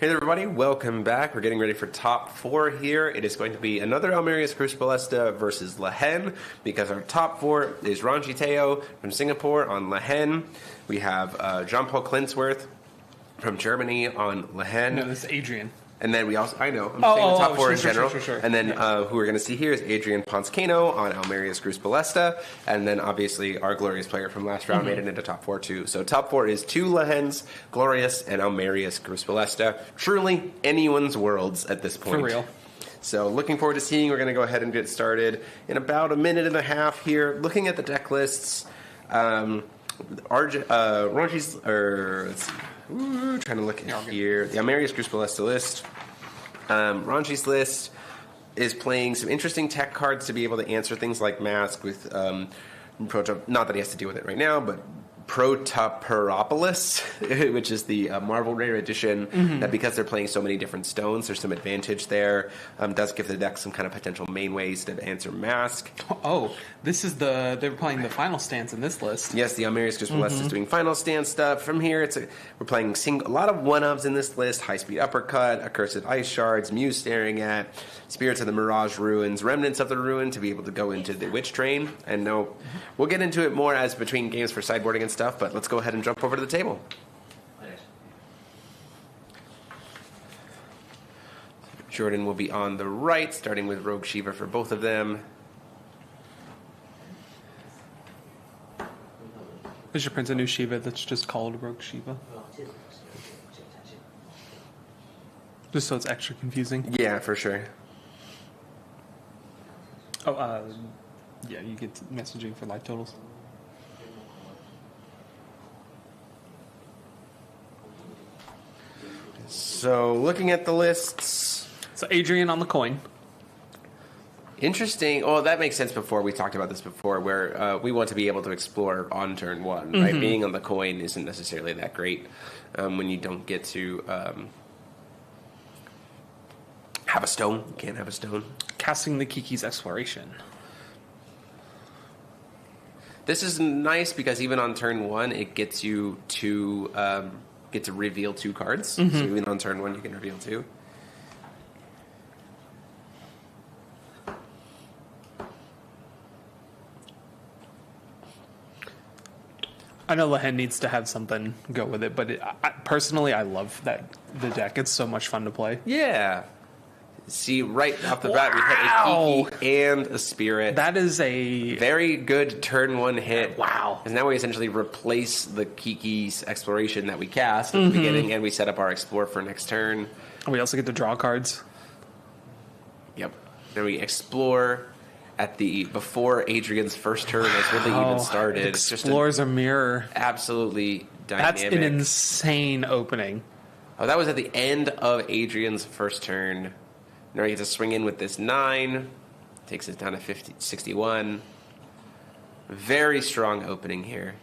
Hey there, everybody, welcome back. We're getting ready for top 4 here. It is going to be another Almeria's Cruciblesta versus Lehen, because our top 4 is Ranji Teo from Singapore on Lehen. We have Jean-Paul Klinsworth from Germany on Lehen. No, this is Adrian. And then we also, I know, I'm saying the top 4 in general. Sure. And then who we're going to see here is Adrian Ponzcano on Almeria's Cruciblesta. And then obviously our Glorious player from last round made it into top 4 too. So top 4 is 2 Lehens, Glorious, and Almeria's Cruciblesta. Truly anyone's worlds at this point. For real. So looking forward to seeing. We're going to go ahead and get started in about a minute and a half here. Looking at the deck lists. Ranji's, let's see. Trying to look at here. The Almeria's Cruciblesta list. Ranji's list is playing some interesting tech cards to be able to answer things like Mask with not that he has to deal with it right now, but Protoperopolis, which is the Marvel Rare Edition, that because they're playing so many different stones, there's some advantage there. Does give the deck some kind of potential main ways to answer Mask. Oh, this is they're playing the final stance in this list. Yes, the Almeria's Cruciblesta is doing final stance stuff. From here, we're playing a lot of one-ofs in this list. High Speed Uppercut, Accursed Ice Shards, Muse Staring At, Spirits of the Mirage Ruins, Remnants of the Ruin to be able to go into the Witch Train. And we'll get into it more as between games for sideboarding and stuff, but let's go ahead and jump over to the table. Jordan will be on the right, starting with Rogue Shiva for both of them. There's your Prince of New Shiva that's just called Rogue Shiva. Just so it's extra confusing. Yeah, for sure. Oh, yeah, you get messaging for live totals. So, looking at the lists. So, Adrian on the coin. Interesting. Oh, that makes sense before. We talked about this before, where we want to be able to explore on turn 1. Right? Being on the coin isn't necessarily that great when you don't get to have a stone. You can't have a stone. Casting the Kiki's Exploration. This is nice because even on turn 1, it gets you to get to reveal 2 cards. So even on turn 1, you can reveal 2. I know Lehen needs to have something go with it, but personally, I love the deck. It's so much fun to play. Yeah. See, right off the bat, we hit a Kiki and a Spirit. That is a very good turn 1 hit. Wow. Because now we essentially replace the Kiki's Exploration that we cast at the beginning, and we set up our Explore for next turn. We also get to draw cards. Yep. Then we Explore at before Adrian's first turn has really even started. It explores a mirror. Absolutely dynamic. That's an insane opening. Oh, that was at the end of Adrian's first turn. Now he gets to swing in with this 9. Takes it down to 61. Very strong opening here.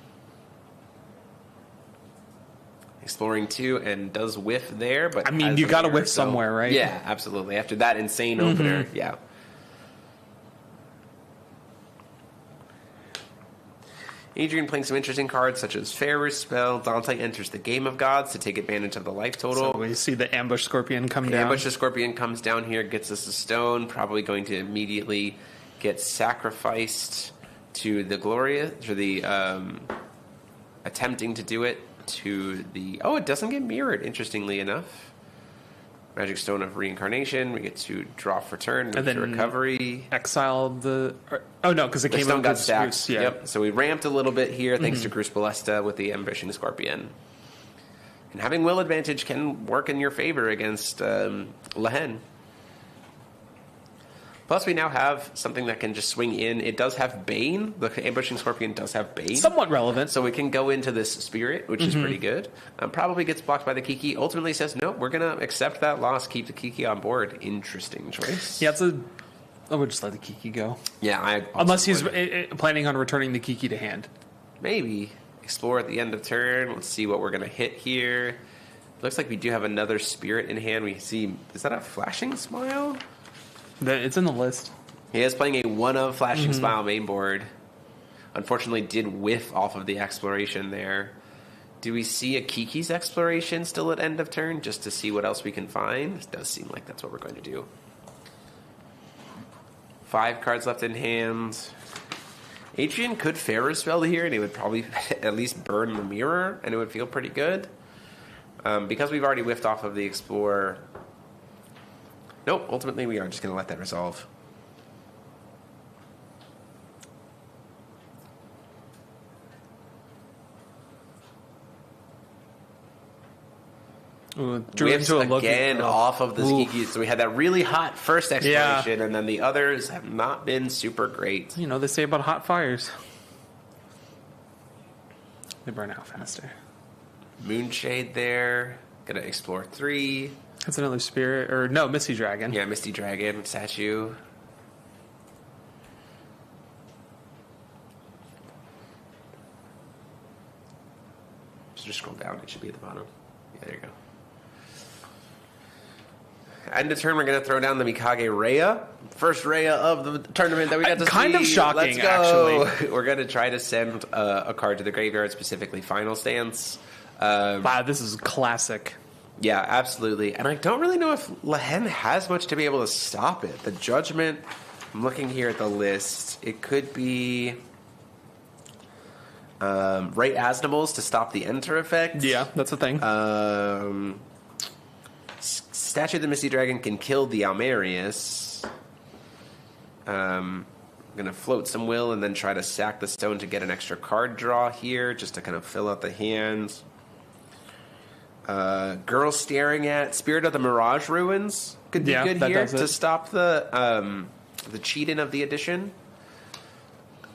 Exploring 2 and does whiff there, but I mean, you got to whiff somewhere, right? Yeah, absolutely. After that insane opener, yeah. Adrian playing some interesting cards such as Pharaoh's Spell. Dante enters the Game of Gods to take advantage of the life total. So we see the Ambush Scorpion come down. Ambush the Scorpion comes down here, gets us a stone, probably going to immediately get sacrificed to the Gloria, to the attempting to do it to the... Oh, it doesn't get mirrored, interestingly enough. Magic Stone of Reincarnation. We get to draw for turn, and then recovery. Exile the... Oh, no, because it came out got stacked. Yeah. Yep. So we ramped a little bit here, thanks to Cruciblesta with the Ambushing Scorpion. And having will advantage can work in your favor against Lehen. Plus, we now have something that can just swing in. It does have Bane. The Ambushing Scorpion does have Bane. Somewhat relevant. So we can go into this Spirit, which is pretty good. Probably gets blocked by the Kiki. Ultimately says, no, we're going to accept that loss, keep the Kiki on board. Interesting choice. Yeah, I would just let the Kiki go. Yeah, unless he's planning on returning the Kiki to hand. Maybe. Explore at the end of turn. Let's see what we're going to hit here. Looks like we do have another Spirit in hand. We see, is that a Flashing Smile? It's in the list. He is playing a 1-of Flashing Smile main board. Unfortunately, did whiff off of the Exploration there. Do we see a Kiki's Exploration still at end of turn, just to see what else we can find? It does seem like that's what we're going to do. 5 cards left in hand. Adrian could Ferris Spell here, and it would probably at least burn the mirror, and it would feel pretty good. Because we've already whiffed off of the Explorer. Nope, ultimately we are just going to let that resolve. Whiffs again off of the Kiki. So we had that really hot first exploration, and then the others have not been super great. You know, they say about hot fires. They burn out faster. Moonshade there. Gonna explore 3. That's another spirit. Or no, Misty Dragon. Yeah, Misty Dragon statue. So just scroll down. It should be at the bottom. Yeah, there you go. End of turn, we're going to throw down the Mikage Rhea. First Rhea of the tournament that we got to see. Kind of shocking, Let's go. actually. We're going to try to send a card to the graveyard, specifically Final Stance. Wow, this is classic. Yeah, absolutely. And I don't really know if Lehen has much to be able to stop it. The Judgment, I'm looking here at the list. It could be Right Asnimals to stop the Enter effect. Yeah, that's a thing. Statue of the Misty Dragon can kill the Almerius. I'm going to float some will and then try to sack the stone to get an extra card draw here, just to kind of fill out the hands. Girl Staring at Spirit of the Mirage Ruins could be good here to stop the cheat-in of the addition.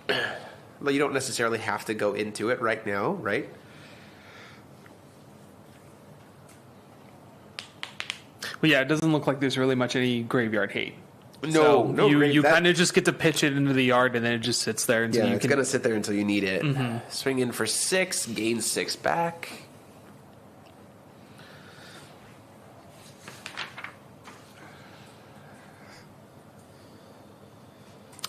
Well, you don't necessarily have to go into it right now, right? Well, yeah, it doesn't look like there's really much any graveyard hate. No, you kind of just get to pitch it into the yard, and then it just sits there until it's going to sit there until you need it. Mm-hmm. Swing in for 6, gain 6 back.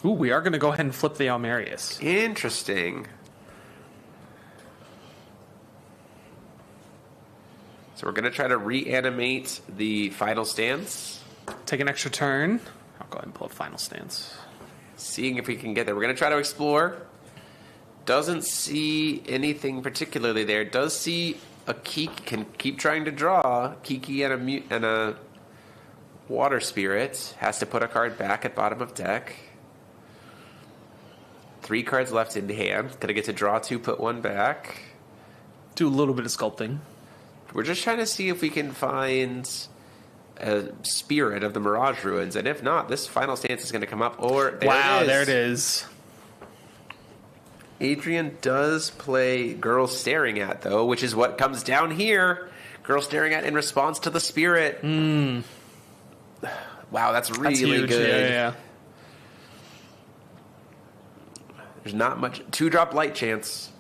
Ooh, we are going to go ahead and flip the Almerius. Interesting. So we're going to try to reanimate the Final Stance. Take an extra turn. I'll go ahead and pull up Final Stance. Seeing if we can get there. We're going to try to explore. Doesn't see anything particularly there. Does see a Kiki. Can keep trying to draw. Kiki and a Water Spirit. Has to put a card back at bottom of deck. 3 cards left in hand. Going to get to draw 2, put 1 back. Do a little bit of sculpting. We're just trying to see if we can find a Spirit of the Mirage Ruins, and if not, this Final Stance is going to come up. Or there it is. Adrian does play Girl Staring At, though, which is what comes down here. Girl Staring At in response to the Spirit. Wow, that's really huge. good. Yeah. There's not much. 2-drop Light Chance.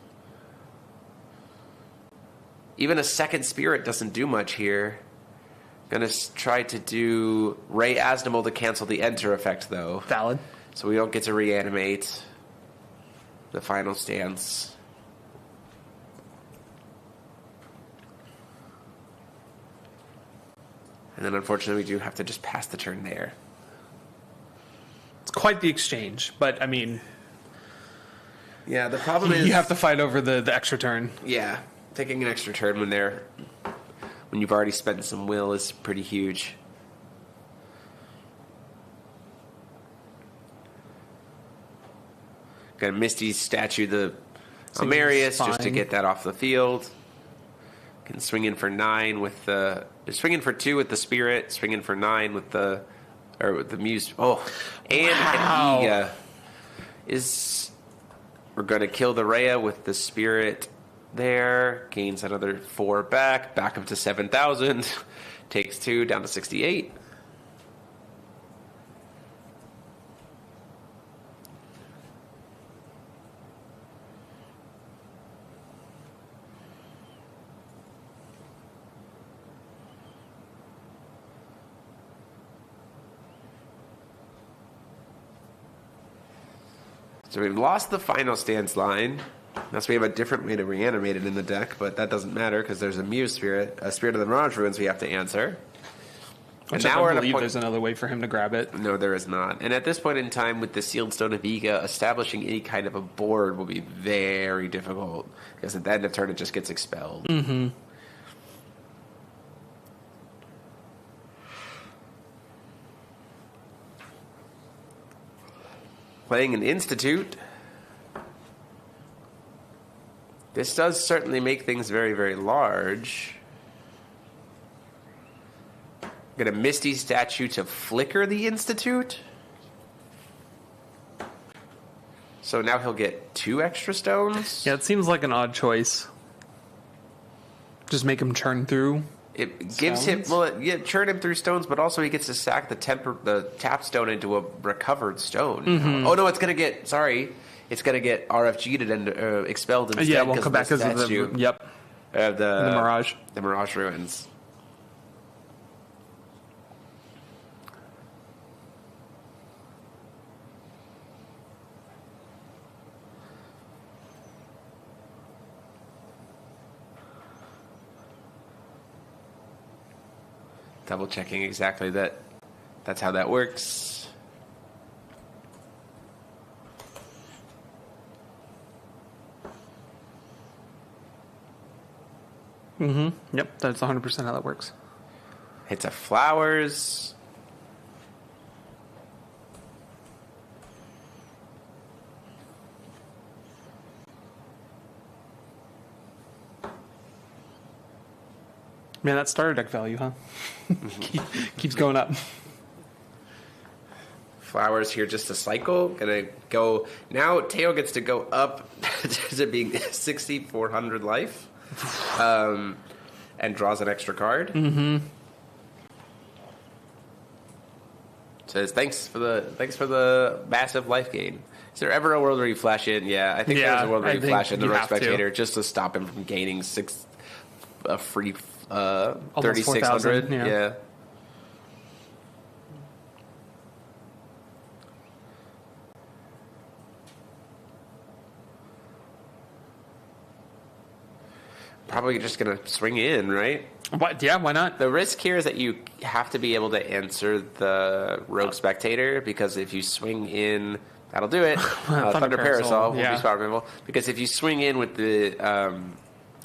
Even a second Spirit doesn't do much here. Gonna try to do Ray Asnimal to cancel the Enter effect, though. Valid. So we don't get to reanimate the Final Stance. And then unfortunately we do have to just pass the turn there. It's quite the exchange, but I mean... Yeah, the problem is... You have to fight over the extra turn. Yeah. Taking an extra turn when you've already spent some will is pretty huge. Got a Misty statue the Almerius just to get that off the field. Can swing in for 9 with the swing in for 2 with the Spirit, swing in for 9 with the Muse. Oh, and he is we're going to kill the Rhea with the Spirit. There, gains another 4 back up to 7,000, takes 2 down to 68. So we've lost the Final Stance line. Unless we have a different way to reanimate it in the deck, but that doesn't matter because there's a Muse Spirit, a Spirit of the Mirage Ruins we have to answer. And now I believe there's another way for him to grab it. No, there is not. And at this point in time, with the Sealed Stone of Ega, establishing any kind of a board will be very difficult because at the end of turn it just gets expelled. Mm-hmm. Playing an Institute. This does certainly make things very, very large. Get a Misty Statue to flicker the Institute. So now he'll get 2 extra stones. Yeah, it seems like an odd choice. Just make him churn through. It gives him, churn him through stones, but also he gets to sack the tap stone into a recovered stone. Mm-hmm. Oh no, it's gonna get RFG'd and expelled instead. Yeah, we'll come back because of the the Mirage. The Mirage Ruins. Double checking exactly that's how that works. Mm-hmm. Yep, that's 100% how that works. Hits a flowers. Man, that starter deck value, huh? Keeps going up. Flowers here just to cycle. Gonna go now. Teo gets to go up to being 6,400 life, and draws an extra card. Mm-hmm. Says thanks for the massive life gain. Is there ever a world where you flash in? Yeah, I think there's a world where you flash in the Rogue Spectator just to stop him from gaining a free 3,600. Yeah. Probably just gonna swing in, right? What? Yeah, why not? The risk here is that you have to be able to answer the Rogue Spectator, because if you swing in, that'll do it. Thunder Parasol will be spot removal. Because if you swing in with the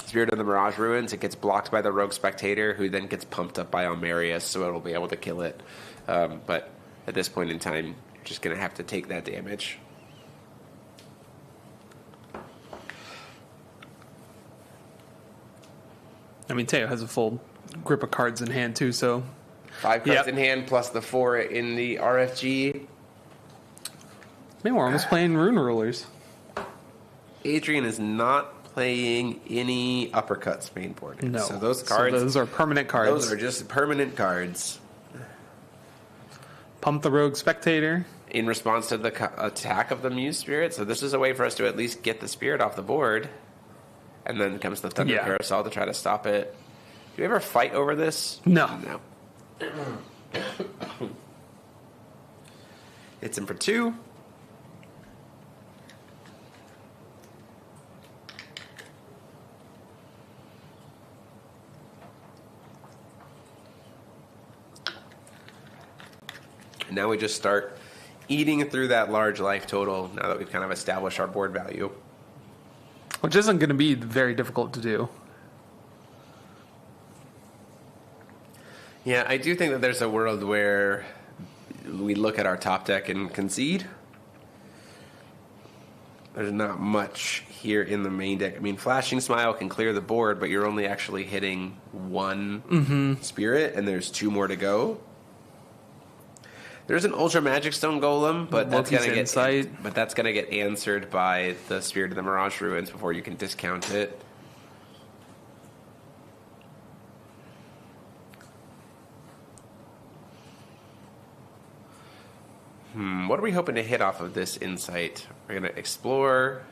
Spirit of the Mirage Ruins, it gets blocked by the Rogue Spectator, who then gets pumped up by Almerius, so it'll be able to kill it. But at this point in time, you're just going to have to take that damage. I mean, Teo has a full grip of cards in hand, too, so... 5 cards in hand, plus the 4 in the RFG. Maybe we're almost playing Rune Rulers. Adrian is not playing any uppercuts main board. No. So those cards... those are permanent cards. Those are just permanent cards. Pump the Rogue Spectator. In response to the attack of the Muse Spirit. So this is a way for us to at least get the Spirit off the board. And then comes the Thunder Parasol to try to stop it. Do you ever fight over this? No. No. Hits him for 2. And now we just start eating through that large life total now that we've kind of established our board value. Which isn't going to be very difficult to do. Yeah, I do think that there's a world where we look at our top deck and concede. There's not much here in the main deck. I mean, Flashing Smile can clear the board, but you're only actually hitting 1 spirit, and there's 2 more to go. There's an Ultra Magic Stone Golem, but that's gonna get answered by the Spirit of the Mirage Ruins before you can discount it. What are we hoping to hit off of this insight? We're gonna explore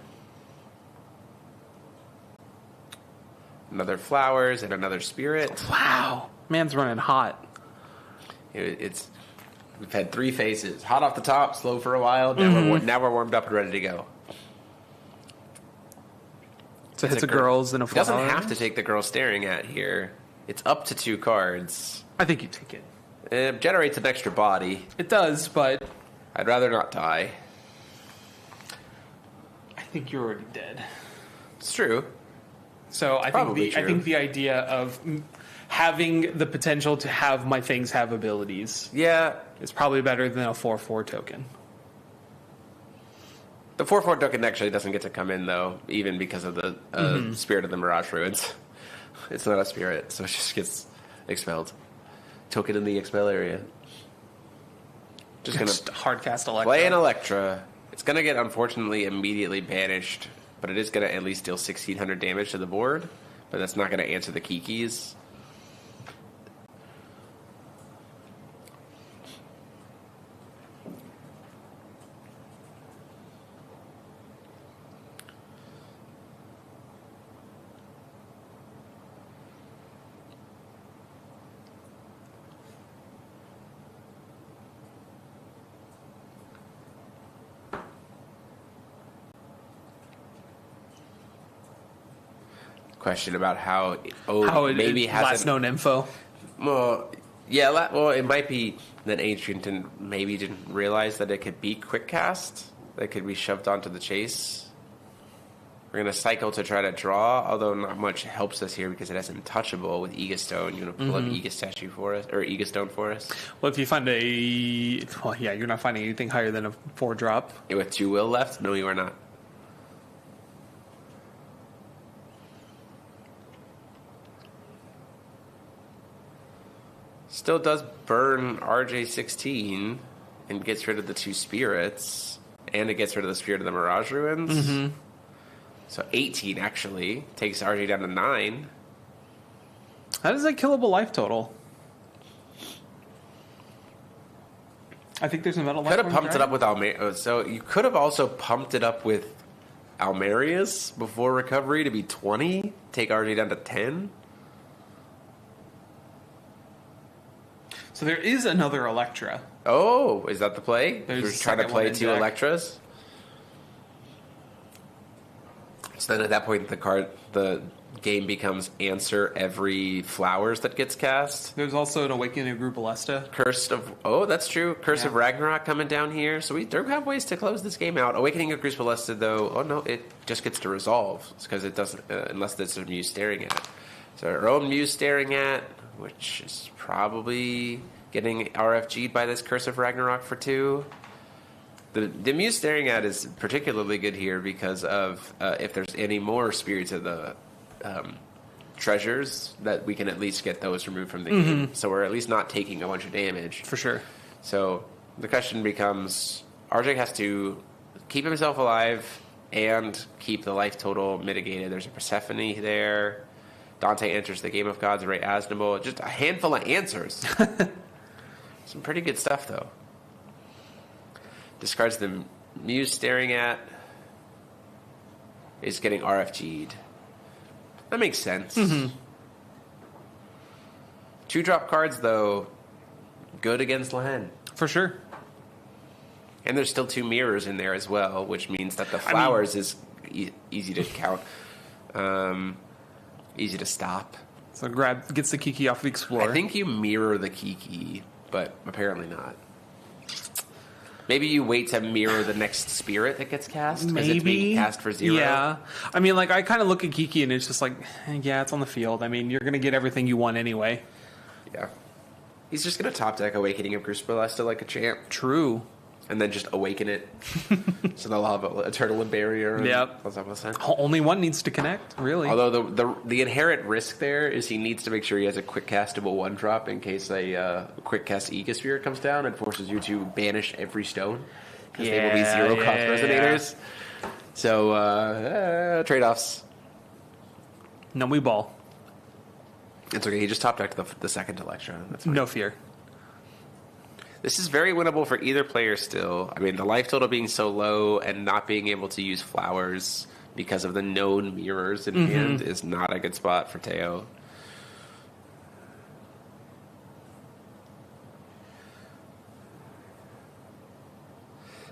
another flowers and another spirit. Wow, man's running hot. We've had 3 phases. Hot off the top, slow for a while. Now we're warmed up and ready to go. So it's a girls and a flower. He doesn't have to take the girl staring at here. It's up to 2 cards. I think you take it. It generates an extra body. It does, but I'd rather not die. I think you're already dead. It's true. So I think the idea of having the potential to have my things have abilities, is probably better than a 4/4 token. The 4/4 token actually doesn't get to come in though, even because of the Spirit of the Mirage Ruins. It's not a spirit, so it just gets expelled. Token in the expel area. Just gonna hard cast Electra. Play an Electra. It's gonna get unfortunately immediately banished, but it is gonna at least deal 1,600 damage to the board. But that's not gonna answer the Kikis. Question about how it maybe has last known info. Well, yeah. Well, it might be that Ancient didn't realize that it could be quick cast. That could be shoved onto the chase. We're gonna cycle to try to draw, although not much helps us here because it has Untouchable with Aegis Stone. You want to pull up Aegis Statue for us or Aegis Stone for us? Well, if you find you're not finding anything higher than a 4-drop. With 2 will left? No, you are not. Still does burn RJ16 and gets rid of the 2 spirits, and it gets rid of the Spirit of the Mirage Ruins. So 18 actually takes RJ down to 9. How does that killable life total? I think there's a metal life. Could have pumped it up with Almeria. So you could have also pumped it up with Almeria's before recovery to be 20. Take RJ down to 10. So there is another Electra. Oh, is that the play? There's We're trying to play 2 Electras. So then at that point, the game becomes answer every flowers that gets cast. There's also an Awakening of Group Ballista. That's true. Curse of Ragnarok coming down here. So we do have ways to close this game out. Awakening of Group Ballista, though, it just gets to resolve because it doesn't, unless there's a Muse staring at. So our own Muse staring at, which is probably getting RFG'd by this Curse of Ragnarok for 2. The Muse staring at is particularly good here because of if there's any more Spirits of the Treasures, that we can at least get those removed from the game. So we're at least not taking a bunch of damage. For sure. So the question becomes, RJ has to keep himself alive and keep the life total mitigated. There's a Persephone there. Dante enters the Game of Gods, Ray Asnable. Just a handful of answers. Some pretty good stuff, though. Discards the Muse staring at. Is getting RFG'd. That makes sense. 2-drop cards, though, good against Lehen. For sure. And there's still 2 mirrors in there as well, which means that the flowers is easy to count. Easy to stop. So gets the Kiki off the Explorer. I think you mirror the Kiki, but apparently not. Maybe you wait to mirror the next spirit that gets cast because it's being cast for 0. Yeah. I mean, I kind of look at Kiki and it's just like, yeah, it's on the field. I mean, you're going to get everything you want anyway. Yeah. He's just going to top deck Awakening of Group Ballista like a champ. True. And then just awaken it. So they'll have a Turtle and Barrier. Yep. Only one needs to connect, really. Although the inherent risk there is he needs to make sure he has a quick castable 1-drop in case a quick cast Ecosphere comes down and forces you to banish every stone. Because they will be 0-cost resonators. Yeah. So, trade-offs. No, we ball. It's okay. He just top decked the second Electra. That's fine. No fear. This is very winnable for either player still. I mean, the life total being so low and not being able to use flowers because of the known mirrors in hand is not a good spot for Teo.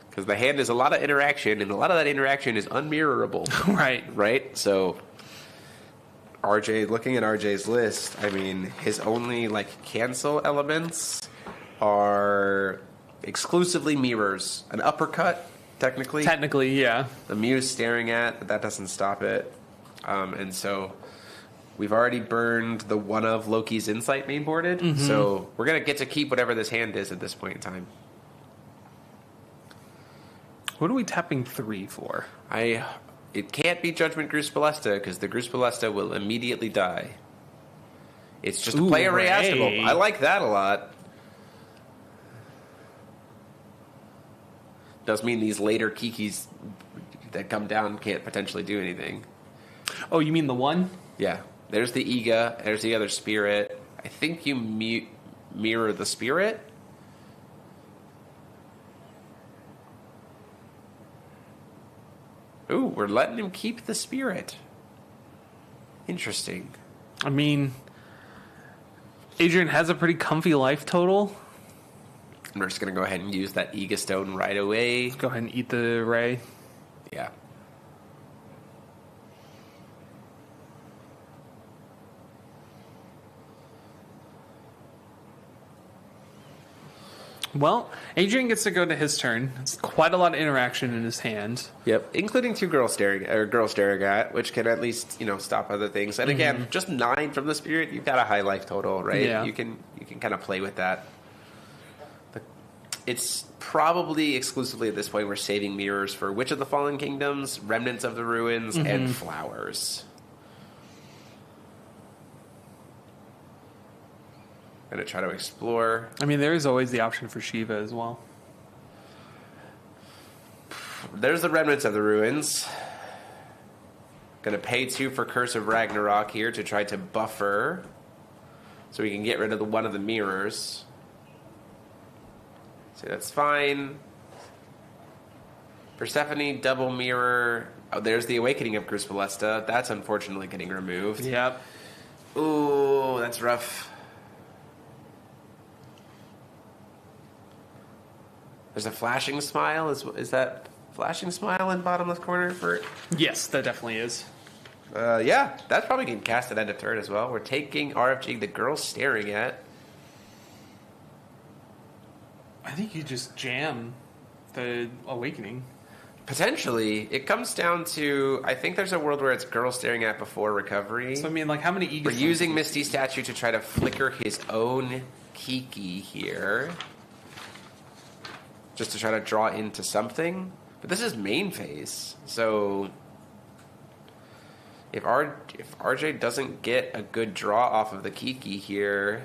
Because the hand is a lot of interaction, and a lot of that interaction is unmirrorable. Right. Right? So looking at RJ's list, I mean, his only, like, cancel elements are exclusively mirrors. An uppercut, technically. Technically, yeah. The Muse staring at, but that doesn't stop it. And so we've already burned the one of Loki's Insight mainboarded, so we're going to get to keep whatever this hand is at this point in time. What are we tapping 3 for? It can't be Judgment Gruus Ballista, because the Gruus Ballista will immediately die. It's just to play a Ray Astral. I like that a lot. Does mean these later Kikis that come down can't potentially do anything. Oh, you mean the one? Yeah. There's the Iga. There's the other spirit. I think you mirror the spirit. Ooh, we're letting him keep the spirit. Interesting. I mean, Adrian has a pretty comfy life total. We're just going to go ahead and use that Iga Stone right away. Let's go ahead and eat the Ray. Yeah. Well, Adrian gets to go to his turn. It's quite a lot of interaction in his hand. Yep, including 2 girls staring at, which can at least stop other things. And again, just 9 from the spirit. You've got a high life total, right? Yeah. You can kind of play with that. It's probably exclusively at this point we're saving mirrors for Witch of the Fallen Kingdoms, Remnants of the Ruins, and Flowers. Going to try to explore. I mean, there is always the option for Shiva as well. There's the Remnants of the Ruins. Going to pay 2 for Curse of Ragnarok here to try to buffer so we can get rid of one of the mirrors. So that's fine. Persephone, double mirror. Oh, there's the Awakening of Gruus Ballista. That's unfortunately getting removed. Yep. Ooh, that's rough. There's a Flashing Smile. Is that Flashing Smile in bottom left corner for? Yes, that definitely is. Yeah, that's probably getting cast at end of turn as well. We're taking RFG, the girl staring at. I think you just jam the Awakening. Potentially. It comes down to, I think there's a world where it's girl staring at before recovery. So, I mean, like, how many Eagles? We're using Misty Statue to try to flicker his own Kiki here. Just to try to draw into something. But this is main phase. So if RJ doesn't get a good draw off of the Kiki here,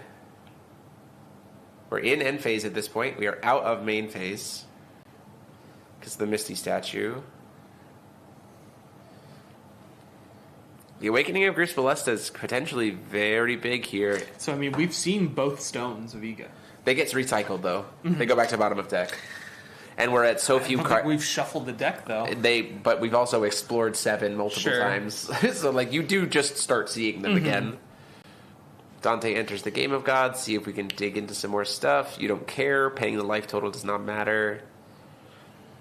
we're in end phase at this point. We are out of main phase because of the Misty Statue. The Awakening of Gruus Ballista is potentially very big here. So, I mean, we've seen both stones of Iga. They get recycled, though. They go back to bottom of deck. And we're at so few cards. We've shuffled the deck, though. But we've also explored 7 multiple times. So, like, you do just start seeing them again. Dante enters the Game of Gods. See if we can dig into some more stuff. You don't care. Paying the life total does not matter.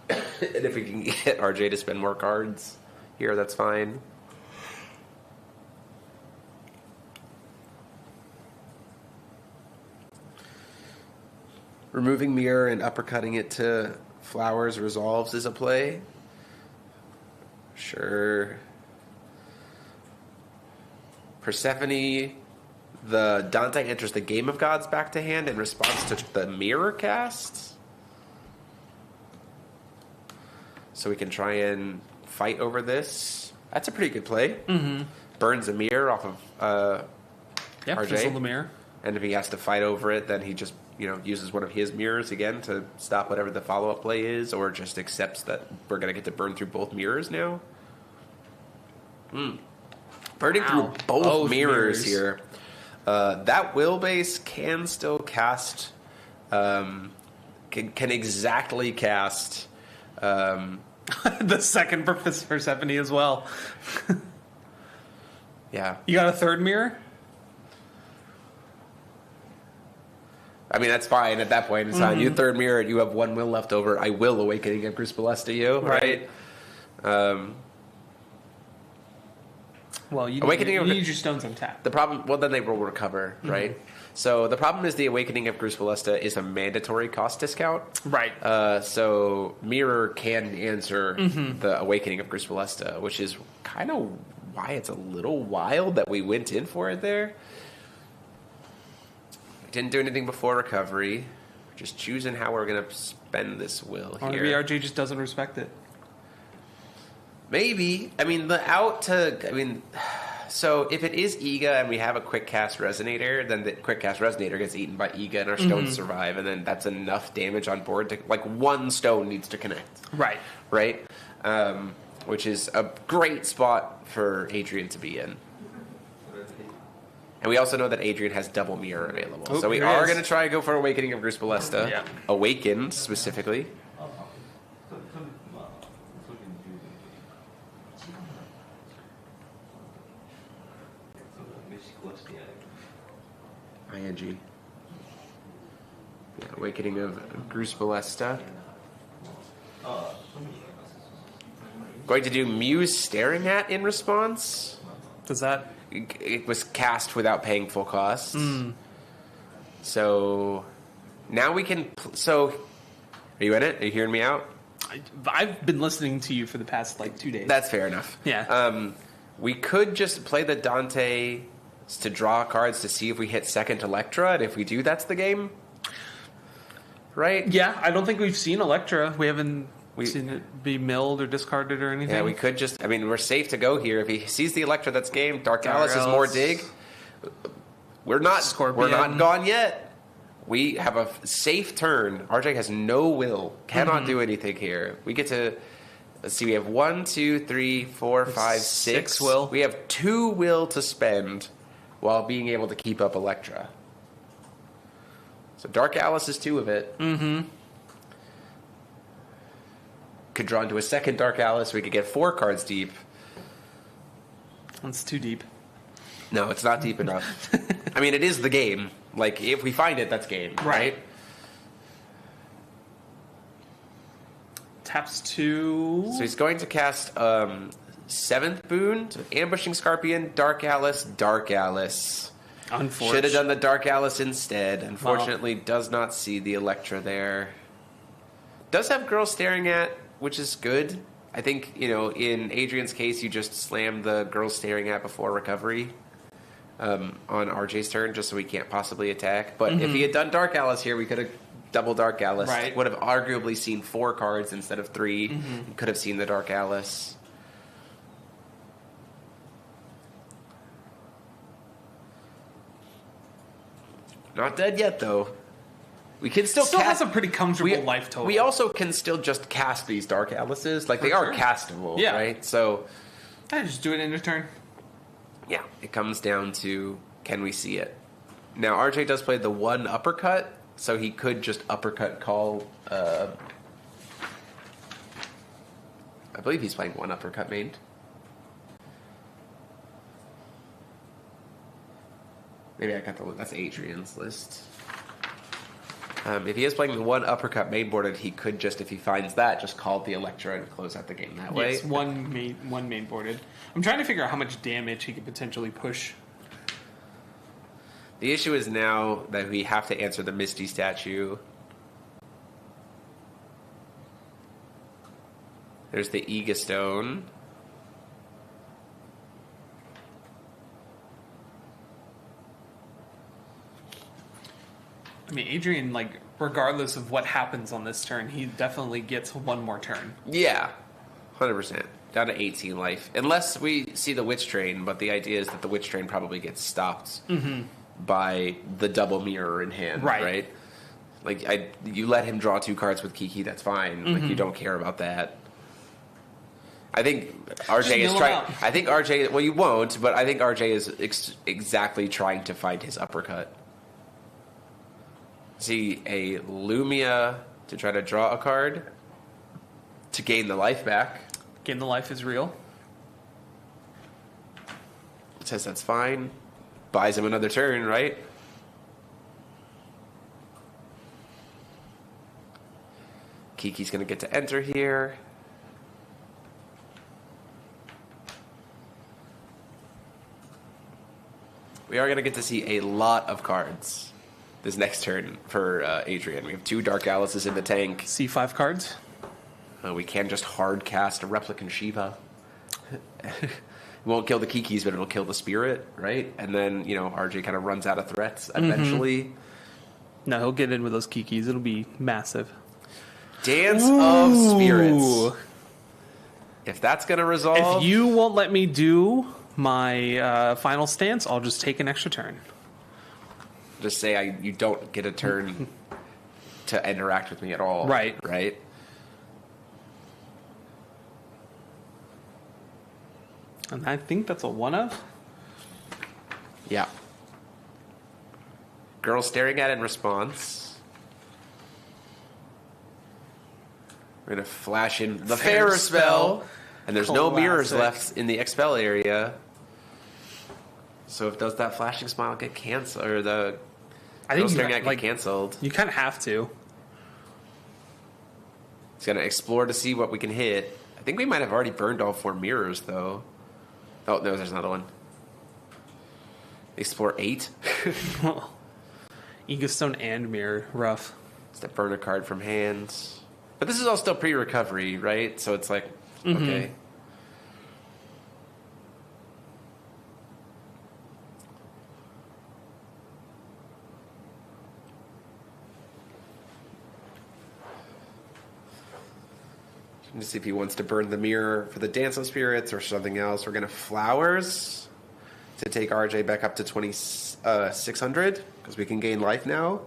And if we can get RJ to spend more cards here, that's fine. Removing mirror and uppercutting it to Flowers resolves is a play. Sure. Persephone, the Dante enters the Game of Gods back to hand in response to the mirror cast. So we can try and fight over this. That's a pretty good play. Burns a mirror off of RJ. Fizzle the mirror. And if he has to fight over it, then he just uses one of his mirrors again to stop whatever the follow-up play is, or just accepts that we're going to get to burn through both mirrors now. Burning through both mirrors here. That will base can still cast, can exactly cast the second Persephone as well. Yeah. You got a third mirror? I mean, that's fine at that point. It's fine. You third mirror, you have 1 will left over. I will Awakening of Gruus Ballista you, right? Well, you need your stones untapped. The problem, well, then they will recover, right? So the problem is the Awakening of Gruus Ballista is a mandatory cost discount. Right. So Mirror can answer the Awakening of Gruus Ballista, which is kind of why it's a little wild that we went in for it there. We didn't do anything before recovery. We're just choosing how we're going to spend this will here. Maybe RJ just doesn't respect it. Maybe. I mean, so if it is Ega and we have a quick cast Resonator, then the quick cast Resonator gets eaten by Ega and our stones survive, and then that's enough damage on board to, like, one stone needs to connect. Right. Right? Which is a great spot for Adrian to be in. And we also know that Adrian has double mirror available. So we are going to try to go for Awakening of Gruus Ballista. Yeah. Awakened, specifically. ING. Yeah, Awakening of Gruus Ballista. Going to do Muse Staring At in response. Does that... It was cast without paying full cost. So now we can... So, are you in it? Are you hearing me out? I've been listening to you for the past, 2 days. That's fair enough. Yeah. We could just play the Dante to draw cards to see if we hit second Electra, and if we do, that's the game. Right? Yeah, I don't think we've seen Electra. We haven't seen it be milled or discarded or anything. Yeah, we could just... I mean, we're safe to go here. If he sees the Electra, that's game. Dark Alice is more dig. We're not gone yet. We have a safe turn. RJ has no will. Cannot do anything here. We get to... Let's see, we have 1, 2, 3, 4, 5, 6 will. We have 2 will to spend while being able to keep up Electra. So Dark Alice is 2 of it. Could draw into a second Dark Alice. We could get 4 cards deep. That's too deep. No, it's not deep enough. I mean, it is the game. Like, if we find it, that's game, right? Taps 2. So he's going to cast 7th boon, so Ambushing Scorpion, Dark Alice, Dark Alice. Unfortunately. Should have done the Dark Alice instead. Unfortunately, does not see the Electra there. Does have Girl Staring At, which is good. I think, in Adrian's case, you just slam the Girl Staring At before recovery on RJ's turn, just so he can't possibly attack. But if he had done Dark Alice here, we could have double Dark Alice. Right. Would have arguably seen 4 cards instead of 3. Could have seen the Dark Alice. Not dead yet, though. We can still has a pretty comfortable life total. We also can still just cast these Dark Alices. Like, they are castable, right? So, I just do it in a turn. Yeah, it comes down to, can we see it? Now, RJ does play the 1 uppercut, so he could just uppercut call... I believe he's playing 1 uppercut main. Maybe I got that's Adrian's list. If he is playing the 1 uppercut mainboarded, he could just, if he finds that, just call the Electra and close out the game that way. Yes, one mainboarded. I'm trying to figure out how much damage he could potentially push. The issue is now that we have to answer the Misty statue. There's the Ega Stone. I mean, Adrian, regardless of what happens on this turn, he definitely gets 1 more turn. Yeah, 100%. Down to 18 life. Unless we see the Witch Train, but the idea is that the Witch Train probably gets stopped by the double mirror in hand, right? You let him draw 2 cards with Kiki, that's fine. You don't care about that. I think RJ is trying... I think RJ... Well, you won't, but I think RJ is exactly trying to find his uppercut. See a Lumia to try to draw a card to gain the life back. Gain the life is real. It says that's fine. Buys him another turn, right? Kiki's going to get to enter here. We are going to get to see a lot of cards this next turn for Adrian. We have 2 Dark Alices in the tank. C5 cards. We can just hard cast a Replicant Shiva. It won't kill the Kikis, but it'll kill the Spirit, right? And then, RJ kind of runs out of threats eventually. No, he'll get in with those Kikis. It'll be massive. Dance of Spirits. If that's going to resolve... If you won't let me do my final stance, I'll just take an extra turn. Just say you don't get a turn to interact with me at all. Right. Right? And I think that's a 1-of. Yeah. Girl staring at it in response. We're going to flash in the Fair Spell. And there's no mirrors left in the Expel area. So if does that flashing smile get canceled, or the girl staring at get canceled? You kind of have to. It's going to explore to see what we can hit. I think we might have already burned all 4 mirrors, though. Oh, no, there's another one. Explore 8. Ego Stone and Mirror. Rough. It's the burn a card from hand. But this is all still pre-recovery, right? So it's like, okay. To see if he wants to burn the mirror for the Dance of Spirits or something else. We're going to Flowers to take RJ back up to 2600 because we can gain life now.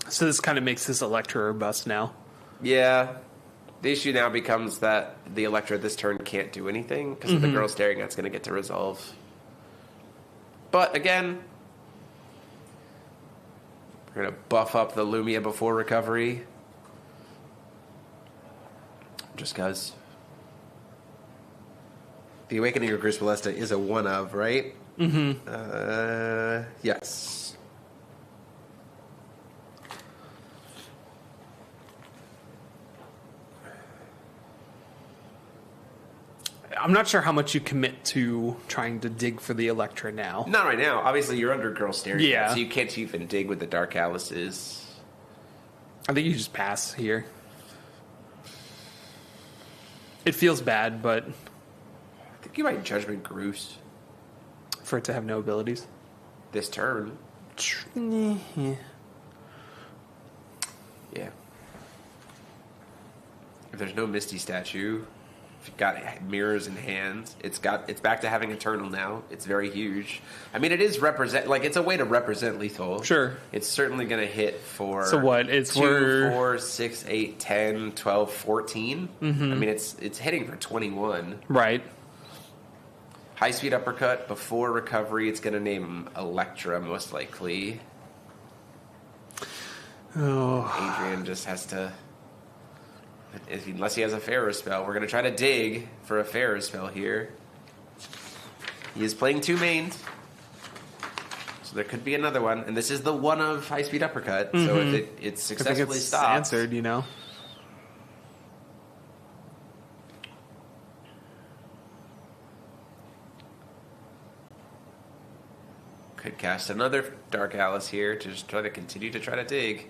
So this kind of makes this Electra or bust now. Yeah. The issue now becomes that the Electra this turn can't do anything because the girl staring at's going to get to resolve. But again... We're going to buff up the Lumia before recovery. Just because. The Awakening of Gris Ballista is a 1-of, right? Yes. I'm not sure how much you commit to trying to dig for the Electra now. Not right now. Obviously, you're under Girl Staring. Yeah. So you can't even dig with the Dark Alices. I think you just pass here. It feels bad, but... I think you might Judgment Groose. For it to have no abilities? This turn. Yeah. Yeah. If there's no Misty statue... If you've got mirrors in hand, it's back to having Eternal now. It's very huge. I mean, it is it's a way to represent lethal. Sure. It's certainly going to hit for... So what? It's 2, 4, 6, 8, 10, 12, 14. I mean, it's hitting for 21. Right. High speed uppercut before recovery. It's going to name Electra most likely. Oh. Adrian just has to... Unless he has a Pharaoh spell. We're going to try to dig for a Pharaoh spell here. He is playing 2 mains. So there could be another one. And this is the 1-of high speed uppercut. So if it successfully stops... answered, Could cast another Dark Alice here to just try to continue to try to dig.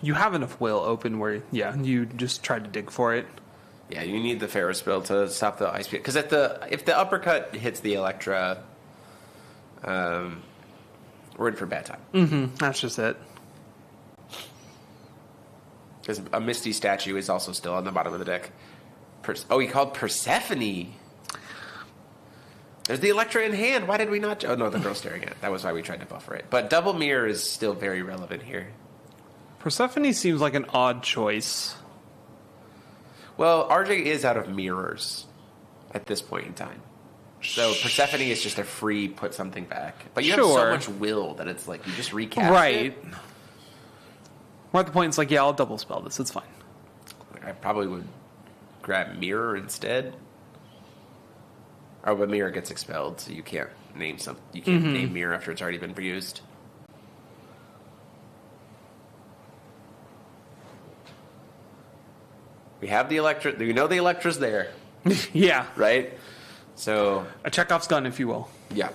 You have enough will open where, you just try to dig for it. Yeah, you need the Pharaoh spell to stop the ice speed. Because if the uppercut hits the Electra, we're in for a bad time. That's just it. Because a Misty statue is also still on the bottom of the deck. He called Persephone. There's the Electra in hand. Why did we not... Oh, no, the girl staring at. That was why we tried to buffer it. But Double Mirror is still very relevant here. Persephone seems like an odd choice. Well, RJ is out of mirrors at this point in time. So Persephone is just a free put something back. But you have so much will that it's like you just recast it. Right. We're at the point it's like, I'll double spell this. It's fine. I probably would grab Mirror instead. Oh, but Mirror gets expelled, so you can't name name Mirror after it's already been used. We have the Electra. We know the Electra's there. Yeah. Right? So... a Chekhov's gun, if you will. Yeah.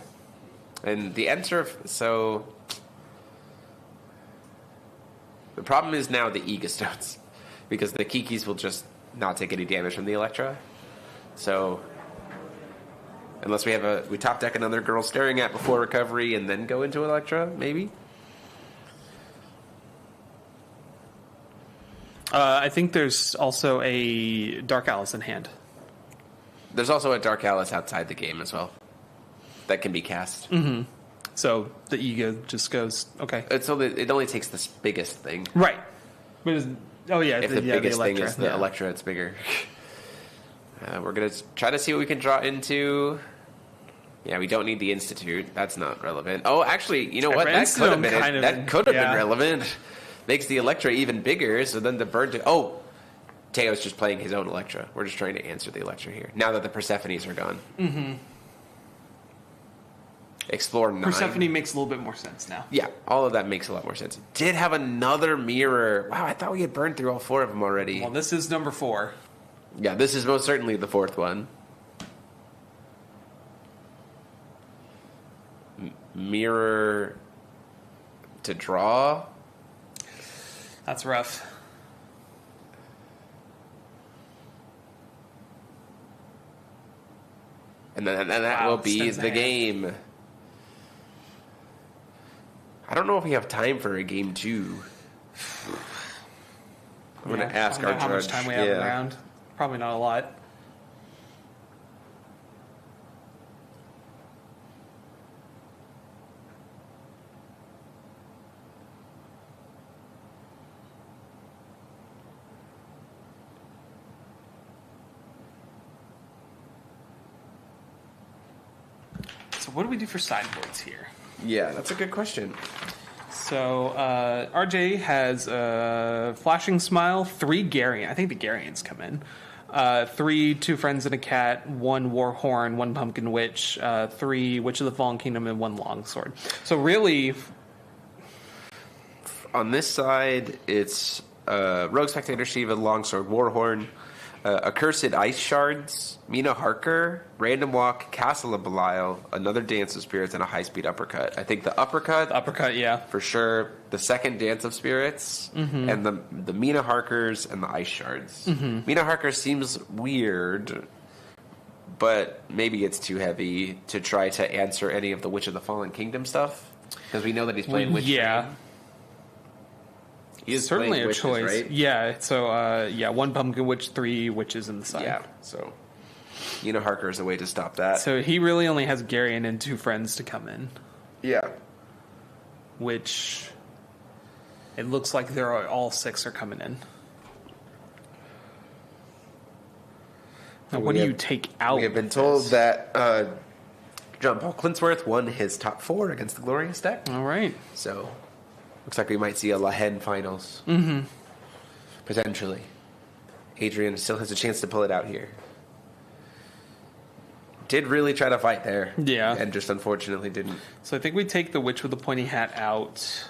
And the Enter... So... The problem is now the Ega Stones. Because the Kikis will just not take any damage from the Electra. So... Unless we top deck another Girl Staring At before recovery and then go into Electra, maybe? I think there's also a Dark Alice in hand. There's also a Dark Alice outside the game as well. That can be cast. Mm-hmm. So the Ego just goes, okay. It only takes the biggest thing. Right. If the biggest thing is the Electra, it's bigger. We're going to try to see what we can draw into. Yeah, we don't need the Institute. That's not relevant. Oh, actually, you know what? That could have been been relevant. Makes the Electra even bigger, so then the bird... Teo's just playing his own Electra. We're just trying to answer the Electra here. Now that the Persephones are gone. Mm-hmm. Explore 9. Persephone makes a little bit more sense now. Yeah, all of that makes a lot more sense. Did have another mirror. Wow, I thought we had burned through all 4 of them already. Well, this is number 4. Yeah, this is most certainly the 4th one. Mirror to draw. That's rough. And that will be the game. I don't know if we have time for a game 2. I'm going to ask our judge. How much time we have around? Probably not a lot. So what do we do for sideboards here? Yeah, that's a good question. So RJ has Flashing Smile, 3 Garion. I think the Garions come in. 3 Two Friends and a Cat, 1 Warhorn, 1 Pumpkin Witch, 3 Witch of the Fallen Kingdom, and 1 Longsword. So really... On this side, it's Rogue Spectator Shiva, Longsword, Warhorn, Accursed Ice Shards, Mina Harker, Random Walk, Castle of Belial, another Dance of Spirits, and a High-Speed Uppercut. I think the uppercut, yeah, for sure. The second Dance of Spirits, and the Mina Harkers and the Ice Shards. Mina Harker seems weird, but maybe it's too heavy to try to answer any of the Witch of the Fallen Kingdom stuff, because we know that he's playing Witch. Yeah. He is certainly a witches, choice, right? Yeah. So, 1 Pumpkin Witch, 3 Witches in the side. Yeah. So, Mina Harker is a way to stop that. So he really only has Garion and 2 Friends to come in. Yeah. Which it looks like all 6 are coming in. Now, what do you take out? We have been told that John Paul Clinsworth won his top 4 against the Glorious deck. All right. So. Looks like we might see a Lahen finals. Potentially. Adrian still has a chance to pull it out here. Did really try to fight there. Yeah. And just unfortunately didn't. So I think we take the Witch with the Pointy Hat out.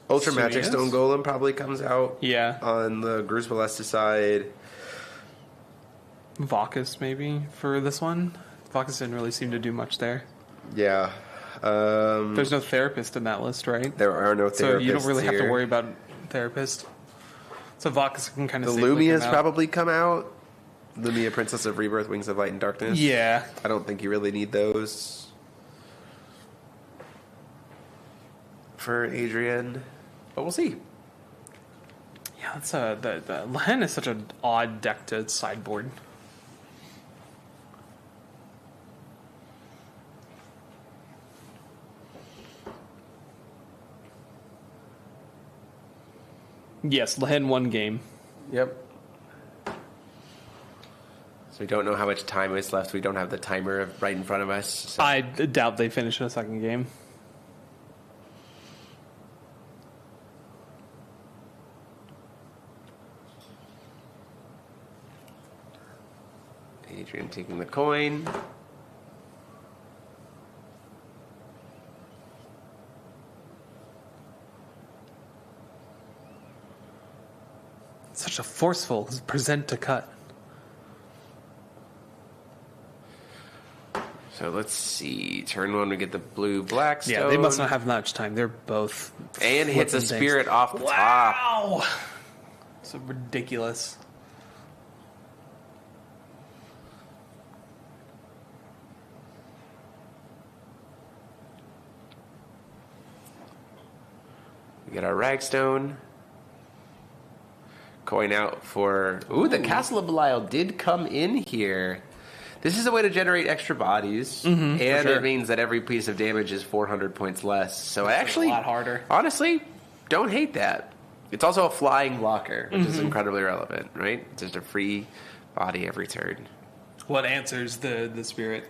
Ultra Magic Stone Golem probably comes out. Yeah. On the Gruz Balesta side. Vacus maybe for this one. Vacus didn't really seem to do much there. Yeah. There's no Therapist in that list, right? There are no Therapists. So you don't really have to worry about Therapist. So Vacus can kind of the Lumia's probably come out. Lumia, Princess of Rebirth, Wings of Light and Darkness. Yeah. I don't think you really need those for Adrian, but we'll see. Yeah, that's the Lahen is such an odd deck to sideboard. Yes, Lahen 1 game. Yep. So we don't know how much time is left. We don't have the timer right in front of us. So. I doubt they finish a second game. Adrian taking the coin. a forceful present to cut. So let's see. Turn 1, we get the blue Blackstone. Yeah, they must not have much time. They're both... And hits a spirit off the top. Wow! So ridiculous. We get our Ragstone. Coin out for... Ooh, the Castle of Belial did come in here. This is a way to generate extra bodies, and it means that every piece of damage is 400 points less. So I actually, a lot harder. Honestly, don't hate that. It's also a flying blocker, which is incredibly relevant, right? It's just a free body every turn. What answers the spirit?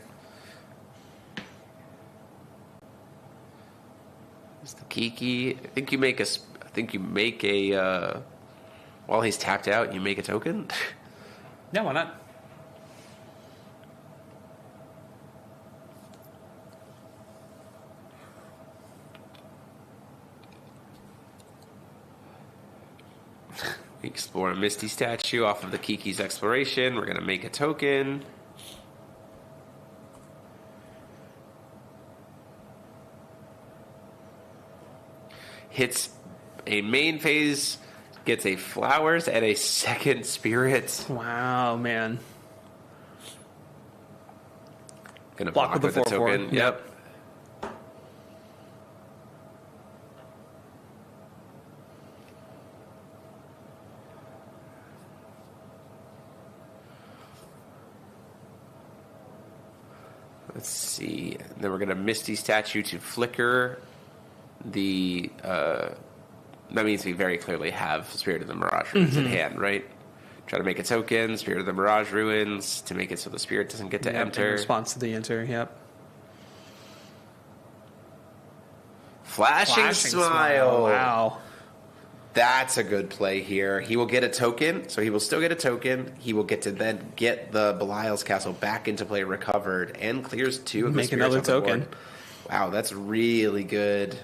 It's the Kiki. I think you make a. While he's tapped out, you make a token. Yeah, why not? We explore a Misty statue off of the Kiki's exploration. We're going to make a token. Hits a main phase, gets a flowers and a second spirit. Wow, man. Gonna block with the token. Yep. Let's see. Then we're going to Misty statue to flicker the. That means we very clearly have Spirit of the Mirage Ruins in hand, right? Try to make a token, Spirit of the Mirage Ruins, to make it so the spirit doesn't get to enter. In response to the enter, yep. Flashing Smile. Wow. That's a good play here. He will get a token, so he will still get a token. He will get to then get the Belial's Castle back into play recovered and clears 2 of the Make another token. Wow, that's really good.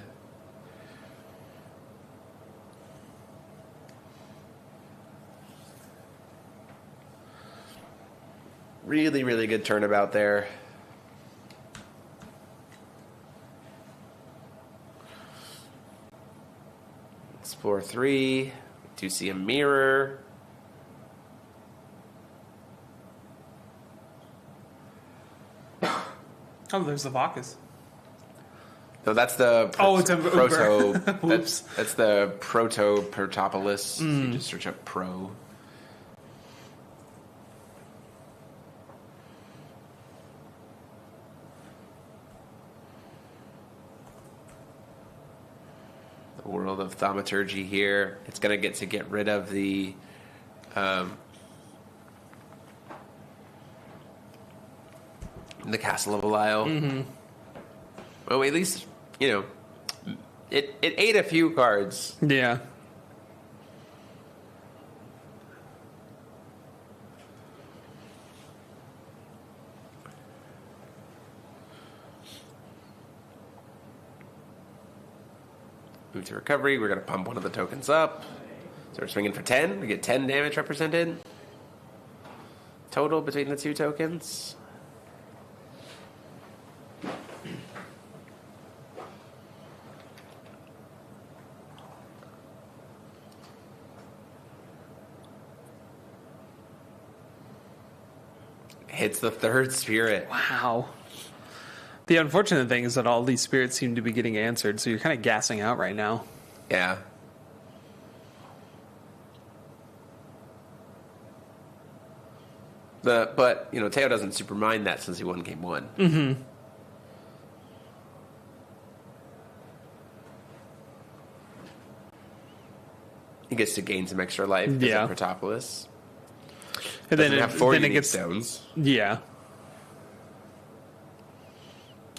Really, really good turnabout there. Explore 3. We do see a mirror. Oh, there's the Bacchus. No, that's the it's a proto. Oops. That's the proto Pertopolis. You just search up pro. The world of thaumaturgy here. It's going to get rid of the. The Castle of Belial. Well, at least, it ate a few cards. Yeah. Move to recovery. We're going to pump one of the tokens up. So we're swinging for 10. We get 10 damage represented. Total between the 2 tokens. Hits the 3rd spirit. Wow. The unfortunate thing is that all these spirits seem to be getting answered, so you're kind of gassing out right now. Yeah. But Teo doesn't super mind that since he won game 1. Mm-hmm. He gets to gain some extra life because of Pertopolis. And then it gets stones. Yeah.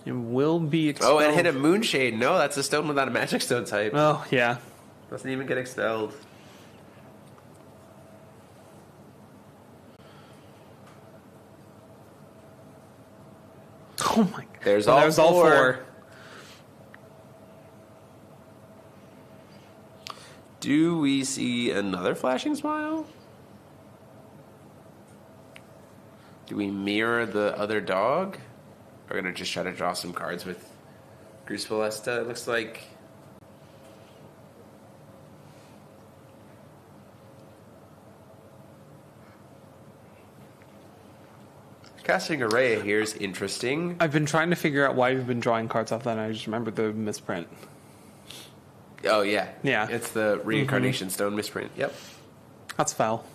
It will be expelled. Oh, and hit a Moonshade. No, that's a stone without a magic stone type. Oh, yeah. Doesn't even get expelled. Oh my god. There's all four. Do we see another Flashing Smile? Do we mirror the other dog? We're going to just try to draw some cards with Gruus Ballista, it looks like. Casting Array here is interesting. I've been trying to figure out why we've been drawing cards off that, and I just remembered the misprint. Oh, yeah. Yeah. It's the Reincarnation Stone misprint. Yep. That's foul.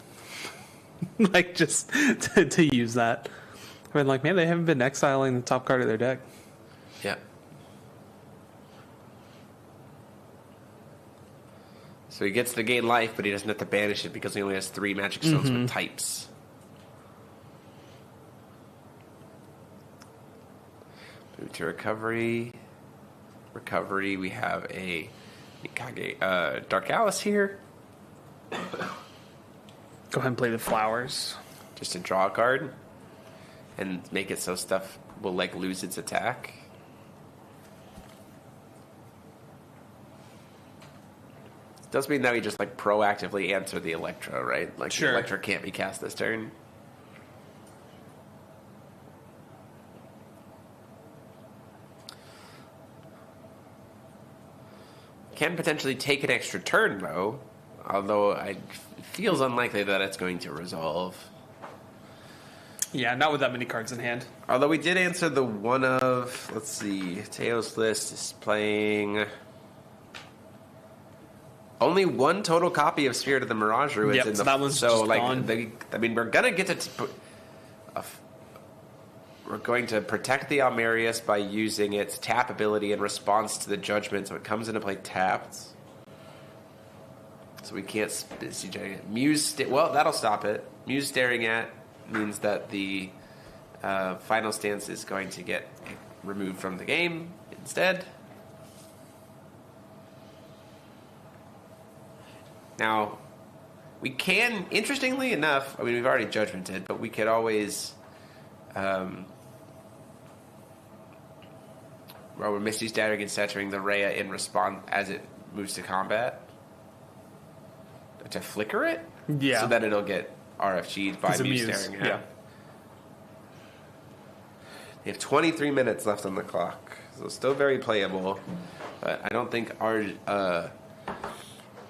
Like, just to use that. I've been like, man, they haven't been exiling the top card of their deck. Yeah. So he gets to gain life, but he doesn't have to banish it because he only has 3 magic stones with types. Move to recovery. Recovery, we have a Mikage, Dark Alice here. Go ahead and play the flowers. Just to draw a card and make it so stuff will like lose its attack. Does mean that we just like proactively answer the Electra, right? Like sure. The Electra can't be cast this turn. Can potentially take an extra turn though, although it feels unlikely that it's going to resolve. Yeah, not with that many cards in hand. Although we did answer the one of, let's see, Teo's list is playing only 1 total copy of Spirit of the Mirage Ruins in the so that one's so just like gone. we're gonna get to we're going to protect the Almerius by using its tap ability in response to the judgment, so it comes into play tapped. So we can't CJ Muse. Well, that'll stop it. Muse Staring At means that the final stance is going to get removed from the game instead. Now, we can, interestingly enough, I mean, we've already judgmented, but we could always, we're Misty Staggering and Saturing the Rhea in response as it moves to combat. To flicker it? Yeah. So that it'll get RFG'd by Muse Staring At. Yeah. They have 23 minutes left on the clock, so still very playable. But I don't think our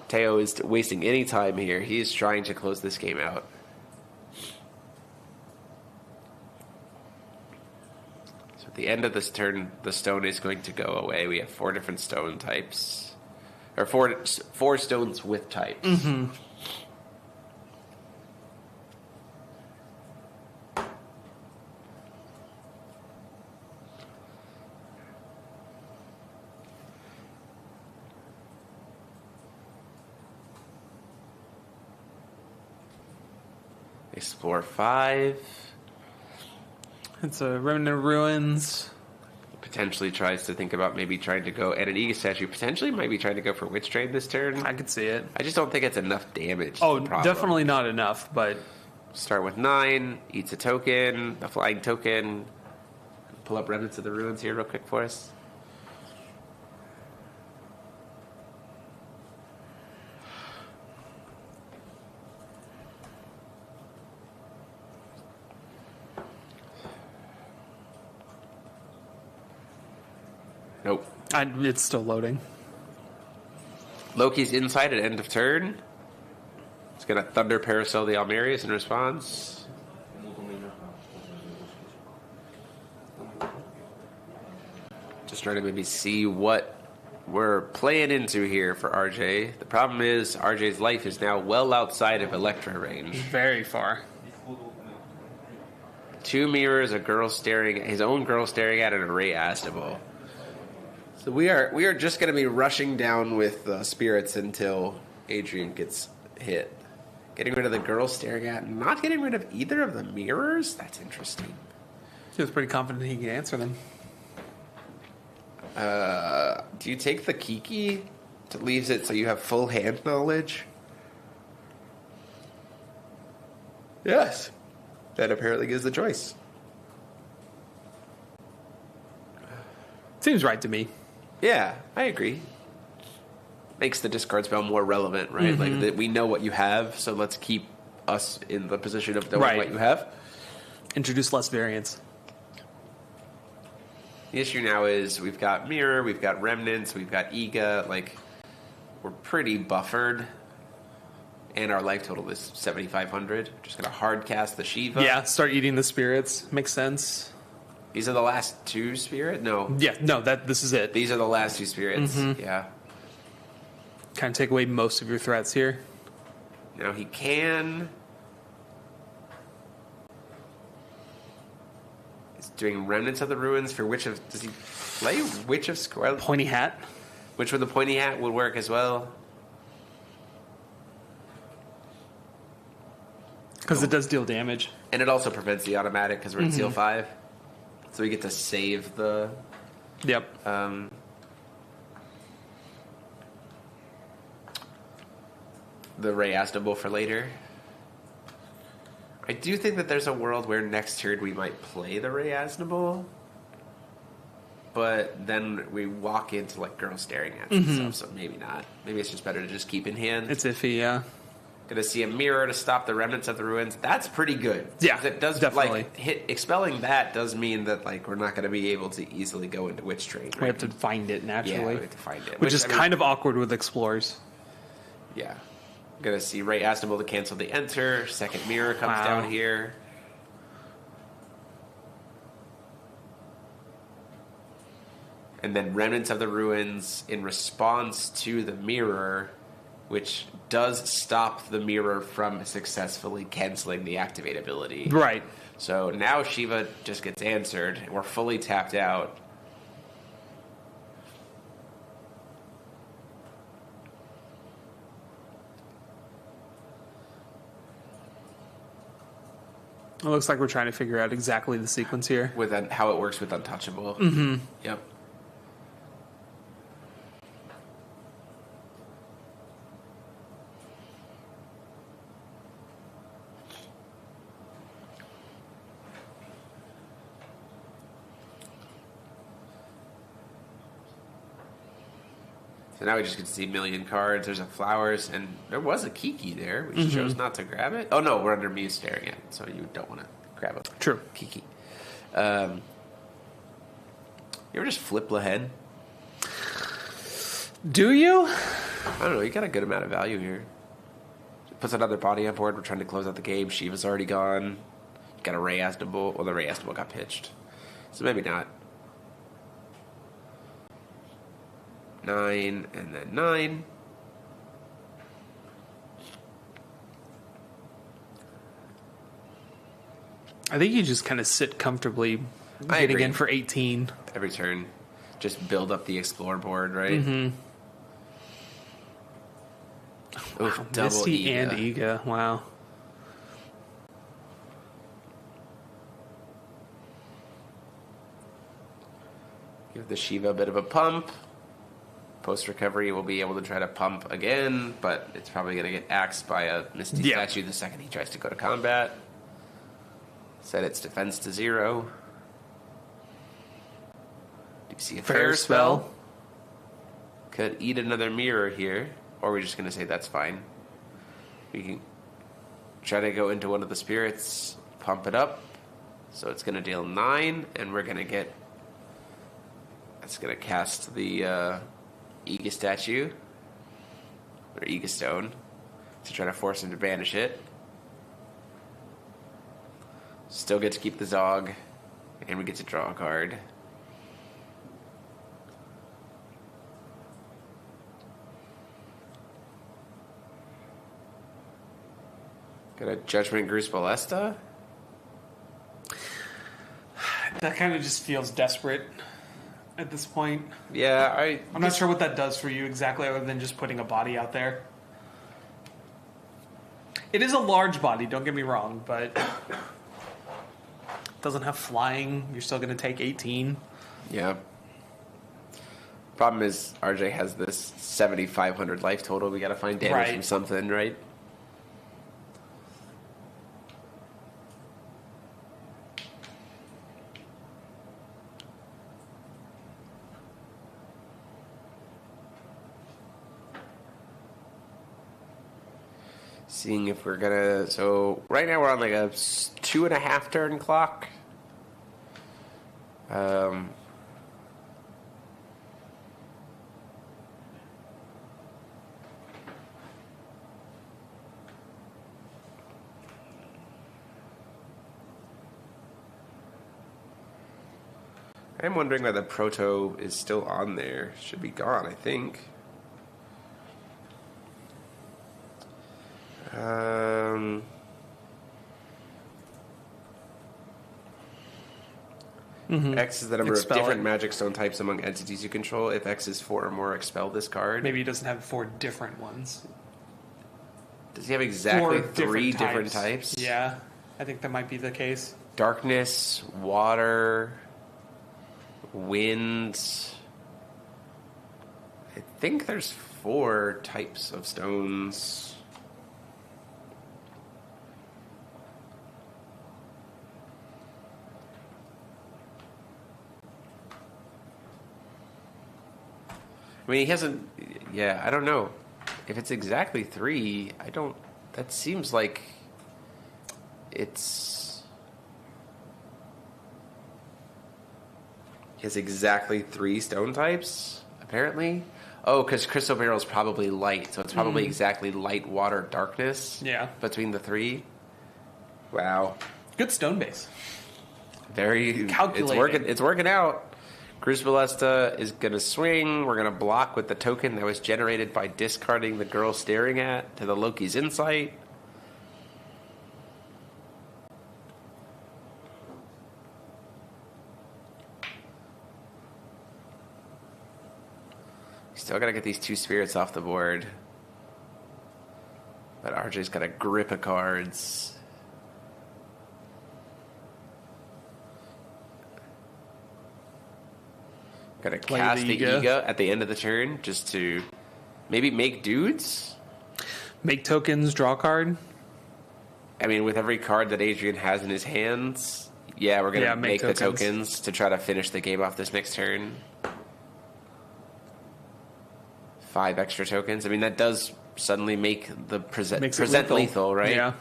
Teo is wasting any time here. He is trying to close this game out. So at the end of this turn, the stone is going to go away. We have 4 different stone types. Or four stones with types. Mm-hmm. Explore 5. It's a Remnant of Ruins. Potentially tries to think about maybe trying to go, and an Aegis Statue potentially might be trying to go for Witch Train this turn. I could see it. I just don't think it's enough damage. Oh, definitely not enough, but... Start with 9, eats a token, a flying token. Pull up Remnants of the Ruins here real quick for us. Nope. It's still loading. Loki's inside at end of turn. It's going to Thunder Parasol the Almerius in response. Just trying to maybe see what we're playing into here for RJ. The problem is RJ's life is now well outside of Electra range. Very far. 2 mirrors, a girl staring, his own girl staring at an array Astable. So we are just going to be rushing down with spirits until Adrian gets hit. Getting rid of the girl staring at, not getting rid of either of the mirrors? That's interesting. He was pretty confident he could answer them. Do you take the Kiki to leaves it so you have full hand knowledge? Yes. That apparently gives the choice. Seems right to me. Yeah, I agree. Makes the discard spell more relevant, right? Like that we know what you have, so let's keep us in the position of knowing what you have. Introduce less variance. The issue now is we've got Mirror, we've got Remnants, we've got Ega. Like, we're pretty buffered. And our life total is 7,500. Just going to hard cast the Shiva. Yeah, start eating the spirits. Makes sense. These are the last two spirit? No. Yeah, no, this is it. These are the last two spirits. Yeah. Kind of take away most of your threats here. Now he can... He's doing Remnants of the Ruins for Witch of... Does he play Witch of Square? Pointy Hat. Which with the Pointy Hat would work as well. Because it does deal damage. And it also prevents the automatic because we're at Seal 5. So we get to save the... Yep. The Ray Astable for later. I do think that there's a world where next turn we might play the Ray Astable. But then we walk into like girls staring at us and stuff, so maybe not. Maybe it's just better to just keep in hand. It's iffy, yeah. Gonna see a Mirror to stop the Remnants of the Ruins. That's pretty good. Yeah, it does definitely. Like expelling that does mean that like we're not gonna be able to easily go into Witch Train. Right? We have to find it naturally. Yeah, we have to find it, which is kind of awkward with Explorers. Yeah, gonna see Ray Astable to cancel the Enter. Second Mirror comes down here. And then Remnants of the Ruins in response to the Mirror, which does stop the Mirror from successfully canceling the activate ability. Right. So now Shiva just gets answered, and we're fully tapped out. It looks like we're trying to figure out exactly the sequence here. With how it works with Untouchable. Yep. So now we just get to see a million cards. There's a Flowers, and there was a Kiki there. We chose not to grab it. Oh, no, we're under Muse staring at it, so you don't want to grab a True. Kiki. You ever just flip Lahen? Do you? I don't know. You got a good amount of value here. Puts another body on board. We're trying to close out the game. Shiva's already gone. Got a Ray Astable. Well, the Ray Astable got pitched. So maybe not. 9 and then 9. I think you just kind of sit comfortably getting in for 18. Every turn. Just build up the Explore board, right? Mm-hmm. Oof, Wow, double Misty Ega. and Ega. Wow. Give the Shiva a bit of a pump. Post-recovery, we'll be able to try to pump again, but it's probably going to get axed by a Misty statue the second he tries to go to combat. Set its defense to 0. Do you see a Fair Spell? Could eat another Mirror here, or we're just going to say that's fine. We can try to go into one of the spirits, pump it up, so it's going to deal 9, and we're going to get... That's going to cast the... Ega statue or Ega stone to try to force him to banish it. Still get to keep the Zog, and we get to draw a card. Got a Judgment Gruce Ballesta. That kind of just feels desperate at this point. Yeah, I'm not sure what that does for you exactly, other than just putting a body out there. It is a large body, don't get me wrong, but it doesn't have flying. You're still going to take 18. Yeah. Problem is, RJ has this 7,500 life total. We got to find damage from something, right? Seeing if we're gonna... So, right now we're on like a 2.5 turn clock. I'm wondering why the Proto is still on there. Should be gone, I think. X is the number of different magic stone types among entities you control. If X is 4 or more, expel this card. Maybe he doesn't have 4 different ones. Does he have exactly 3 different types? Yeah, I think that might be the case. Darkness, water, wind. I think there's 4 types of stones. I mean, he hasn't... Yeah, I don't know. If it's exactly 3, I don't... That seems like it's... He has exactly 3 stone types, apparently. Oh, because Crystal Barrel is probably light, so it's probably exactly light, water, darkness. Yeah. Between the 3. Wow. Good stone base. Very... Calculating. It's working out. Crucible Ballista is going to swing. We're going to block with the token that was generated by discarding the girl staring at to the Loki's Insight. Still got to get these 2 spirits off the board. But RJ's got a grip of cards. Gotta cast the Ega at the end of the turn just to maybe make dudes? Make tokens, draw a card? I mean, with every card that Adrian has in his hands, yeah, we're going to make the tokens to try to finish the game off this next turn. 5 extra tokens. I mean, that does suddenly make the present lethal, right? Yeah.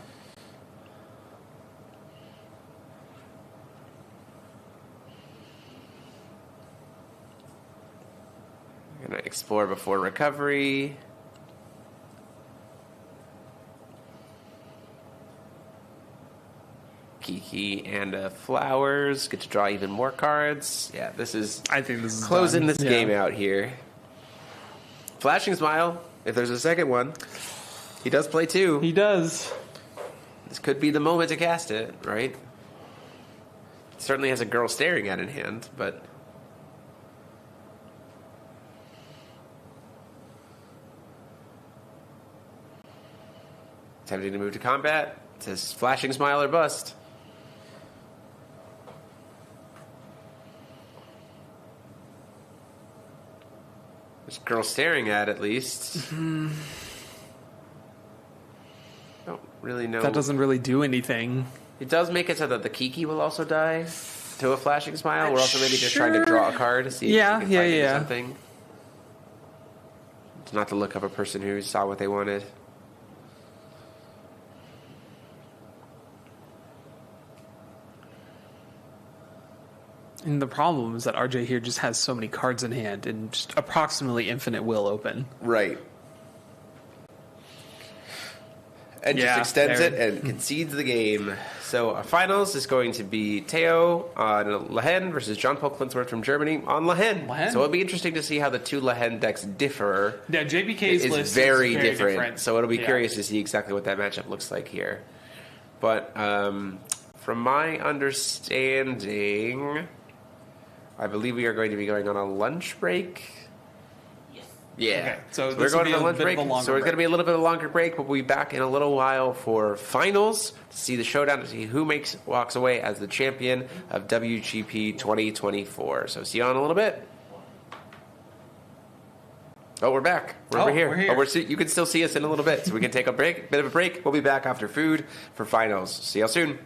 Gonna explore before recovery. Kiki and flowers. Get to draw even more cards. Yeah, this is... I think this is closing this game out here. Flashing Smile. If there's a second one, he does play 2. He does. This could be the moment to cast it, right? Certainly has a girl staring at in hand, but... Attempting to move to combat. It says Flashing Smile or bust. There's a girl staring at least. Don't really know. That doesn't really do anything. It does make it so that the Kiki will also die to a Flashing Smile. We're also maybe just trying to draw a card to see if we can find into something. It's not the look of a person who saw what they wanted. And the problem is that RJ here just has so many cards in hand and just approximately infinite will open. Right. And just extends it and concedes the game. So our finals is going to be Teo on Lehen versus Jean-Paul Klinsworth from Germany on Lehen. So it'll be interesting to see how the 2 Lehen decks differ. Yeah, JBK's list is very different. So it'll be curious to see exactly what that matchup looks like here. But from my understanding... I believe we are going to be going on a lunch break. Yes. Yeah. Okay, so we're going on a lunch break. So it's going to be a little bit of a longer break, but we'll be back in a little while for finals to see the showdown, to see who walks away as the champion of WGP 2024. So see you on a little bit. Oh, we're back. We're over here. We're here. You can still see us in a little bit, so we can take a bit of a break. We'll be back after food for finals. See y'all soon.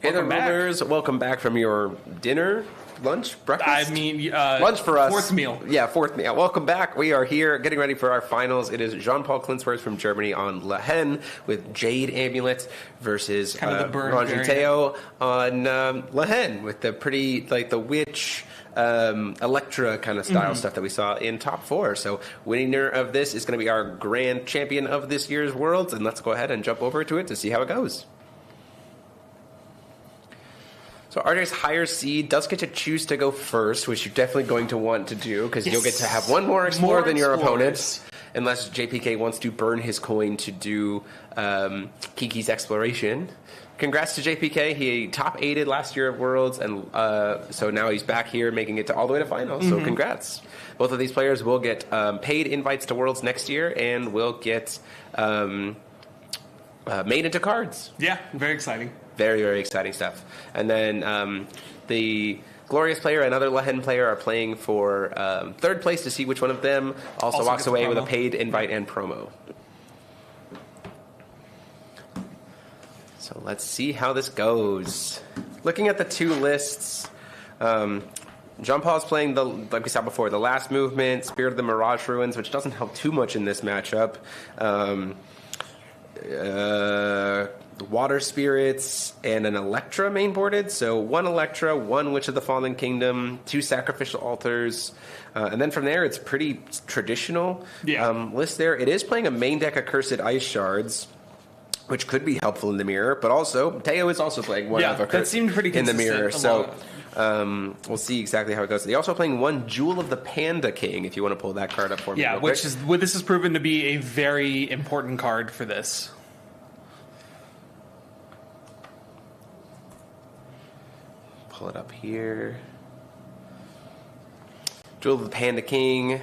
Hey there, rulers. Welcome back from your dinner, lunch, breakfast? Lunch for us. Fourth meal. Yeah, fourth meal. Welcome back. We are here getting ready for our finals. It is Jean-Paul Klinsworth from Germany on Lehen with Jade Amulet versus Ranji Teo on Lehen with the pretty, like, the witch... Electra kind of style stuff that we saw in top 4. So winner of this is going to be our grand champion of this year's Worlds, and let's go ahead and jump over to it to see how it goes. So RJ's higher seed does get to choose to go first, which you're definitely going to want to do because you'll get to have one more explorer than your opponent, unless JPK wants to burn his coin to do Kiki's exploration. Congrats to JPK. He top 8'd last year at Worlds, and so now he's back here making it all the way to finals. So congrats. Both of these players will get paid invites to Worlds next year and will get made into cards. Yeah, very exciting. Very, very exciting stuff. And then the Glorious player and other Lehen player are playing for third place to see which one of them also walks away with a paid invite and promo. So let's see how this goes. Looking at the two lists, Jean-Paul is playing, like we saw before, the last movement, Spirit of the Mirage Ruins, which doesn't help too much in this matchup. Water Spirits and an Electra mainboarded. So one Electra, one Witch of the Fallen Kingdom, 2 Sacrificial Altars. And then from there, it's pretty traditional list there. It is playing a main deck Accursed Ice Shards, which could be helpful in the mirror, but also Teo is also playing one of that seemed pretty in the mirror. So we'll see exactly how it goes. They're also playing one Jewel of the Panda King. If you want to pull that card up for me, this has proven to be a very important card for this. Pull it up here. Jewel of the Panda King.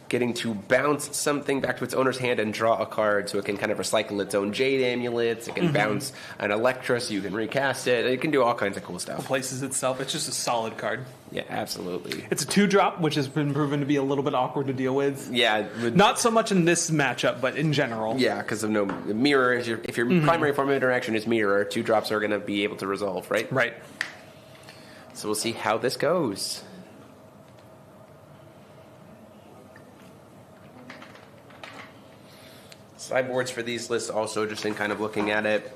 Getting to bounce something back to its owner's hand and draw a card so it can kind of recycle its own Jade Amulets. It can bounce an Electra so you can recast it. It can do all kinds of cool stuff. Replaces itself. It's just a solid card. Yeah, absolutely. It's a 2-drop, which has been proven to be a little bit awkward to deal with. Yeah. Not so much in this matchup, but in general. Yeah, because of no mirror. If your primary form of interaction is mirror, 2-drops are going to be able to resolve, right? Right. So we'll see how this goes. Sideboards for these lists also, just in kind of looking at it.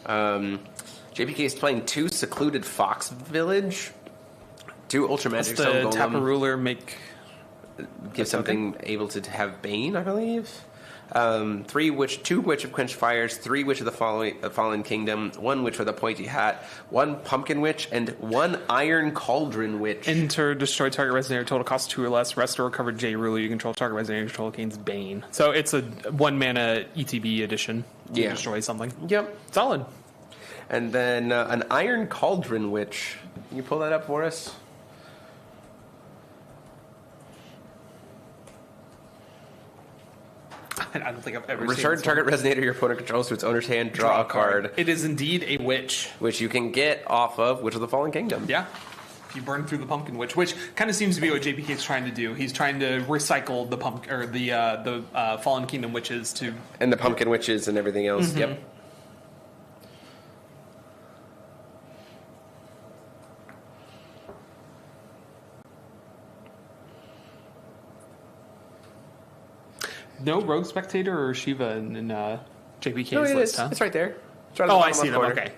JPK is playing 2 Secluded Fox Village, 2 Ultra Magic Stone Golem. Tap a ruler, give something able to have Bane, I believe. 2 Witch of Quenched Fires, 3 Witch of the Fallen Kingdom, 1 Witch with a Pointy Hat, 1 Pumpkin Witch, and 1 Iron Cauldron Witch. Enter, destroy target resonator, total cost 2 or less, rest or recover J ruler, you control target resonator, control gains Bane. So it's a 1-mana ETB edition. You destroy something. Yep. Solid. And then an Iron Cauldron Witch. Can you pull that up for us? I don't think I've ever Return target resonator your opponent controls to its owner's hand, draw a card. It is indeed a witch. Which you can get off of Witch of the Fallen Kingdom. Yeah. If you burn through the Pumpkin Witch, which kind of seems to be what JPK is trying to do. He's trying to recycle the Fallen Kingdom witches to... And the Pumpkin Witches and everything else. Yep. No Rogue Spectator or Shiva in JPK's list, huh? It's right there. It's right I see them. Corner. Okay.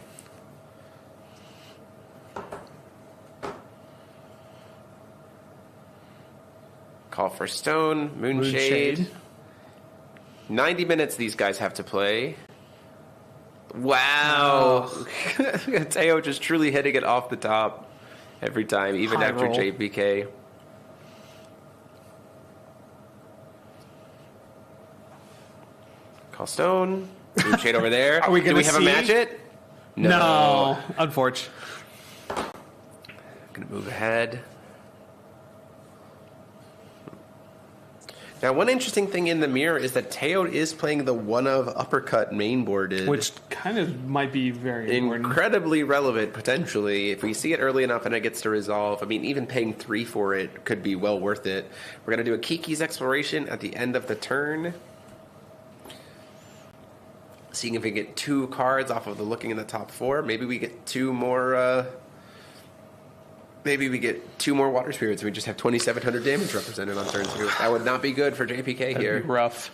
Call for Stone, Moonshade. 90 minutes these guys have to play. Wow. Teo just truly hitting it off the top every time, even after JPK. Call Stone. Moonshade over there. Are we going to have a match it? No. Unfortunate. Going to move ahead. Now, one interesting thing in the mirror is that Teo is playing the one-of uppercut mainboarded. Which kind of might be very incredibly relevant, potentially. If we see it early enough and it gets to resolve, I mean, even paying 3 for it could be well worth it. We're going to do a Kiki's Exploration at the end of the turn. Seeing if we get 2 cards off of the looking in the top 4. Maybe we get 2 more. Maybe we get 2 more Water Spirits and we just have 2,700 damage represented on turn 2. That would not be good for JPK That'd here. Be rough.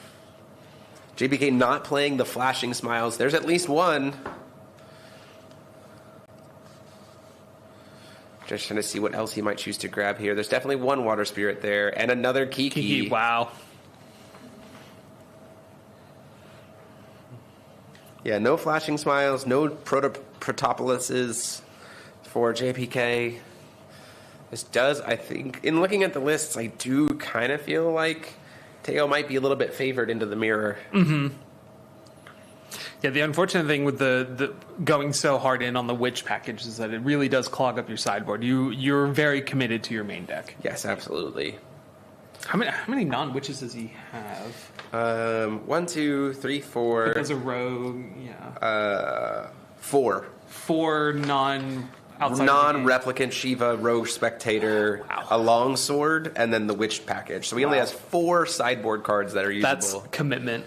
JPK not playing the Flashing Smiles. There's at least one. Just trying to see what else he might choose to grab here. There's definitely 1 Water Spirit there and another Kiki. Wow. Yeah, no Flashing Smiles, no Protopolises for JPK. This does, I think, in looking at the lists, I do kind of feel like Teo might be a little bit favored into the mirror. Mm-hmm. Yeah, the unfortunate thing with the going so hard in on the Witch package is that it really does clog up your sideboard. You're very committed to your main deck. Yes, absolutely. How many non-witches does he have? 1, 2, 3, 4. As a rogue, yeah. 4. 4 non-replicant Shiva, Rogue Spectator, a Longsword, and then the Witch package. So he only has 4 sideboard cards that are usable. That's commitment.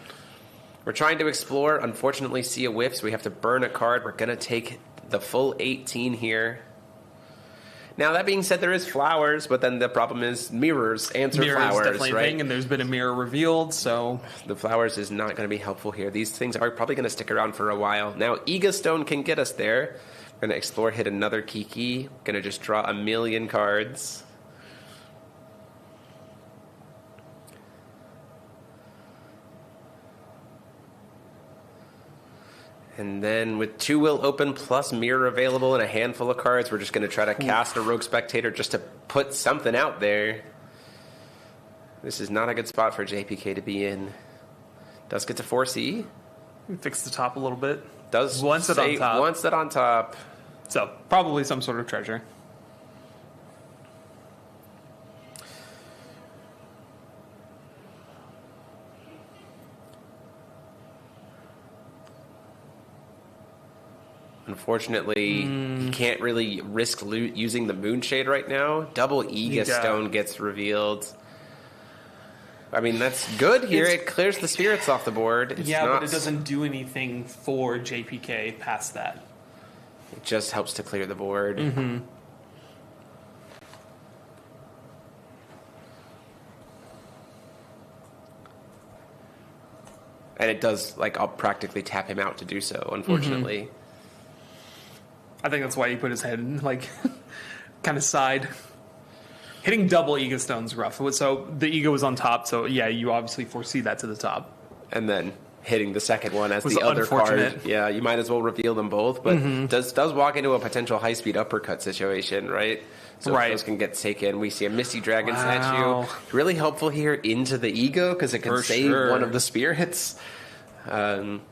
We're trying to explore. Unfortunately, see a whiff, so we have to burn a card. We're going to take the full 18 here. Now, that being said, there is flowers, but then the problem is mirrors answer flowers, definitely right? a thing, and there's been a mirror revealed, so... The flowers is not going to be helpful here. These things are probably going to stick around for a while. Now, Ega Stone can get us there. We're going to explore, hit another Kiki. Going to just draw a million cards. And then with 2 Will open plus mirror available and a handful of cards, we're just going to try to cast a Rogue Spectator just to put something out there. This is not a good spot for JPK to be in. Does get to 4C. Fix the top a little bit. Does wants it on top. Wants it on top. So probably some sort of treasure. Unfortunately, you can't really risk using the Moonshade right now. Double Ega Stone gets revealed. I mean, that's good here. It clears the spirits off the board. It's but it doesn't do anything for JPK past that. It just helps to clear the board. Mm-hmm. And it does, like, I'll practically tap him out to do so, unfortunately. Mm-hmm. I think that's why he put his head, like, kind of side. Hitting double Ega Stone's rough. So the Ega was on top, so yeah, you obviously foresee that to the top. And then hitting the second one as the other card. Yeah, you might as well reveal them both, but does walk into a potential high-speed uppercut situation, right? So those can get taken. We see a Misty Dragon statue. Really helpful here into the Ego, because it can save one of the spirits. Putting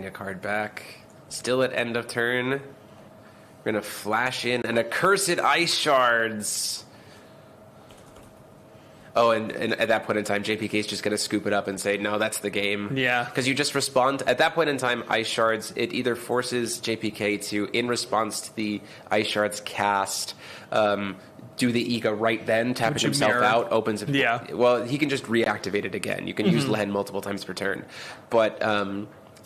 a card back. Still at end of turn. We're going to flash in an Accursed Ice Shards. Oh, and at that point in time, JPK is just going to scoop it up and say, no, that's the game. Yeah. Because you just respond. At that point in time, Ice Shards, it either forces JPK to, in response to the Ice Shards cast, do the Ega right then, tapping himself out, opens it. Yeah. Well, he can just reactivate it again. You can use Len multiple times per turn. But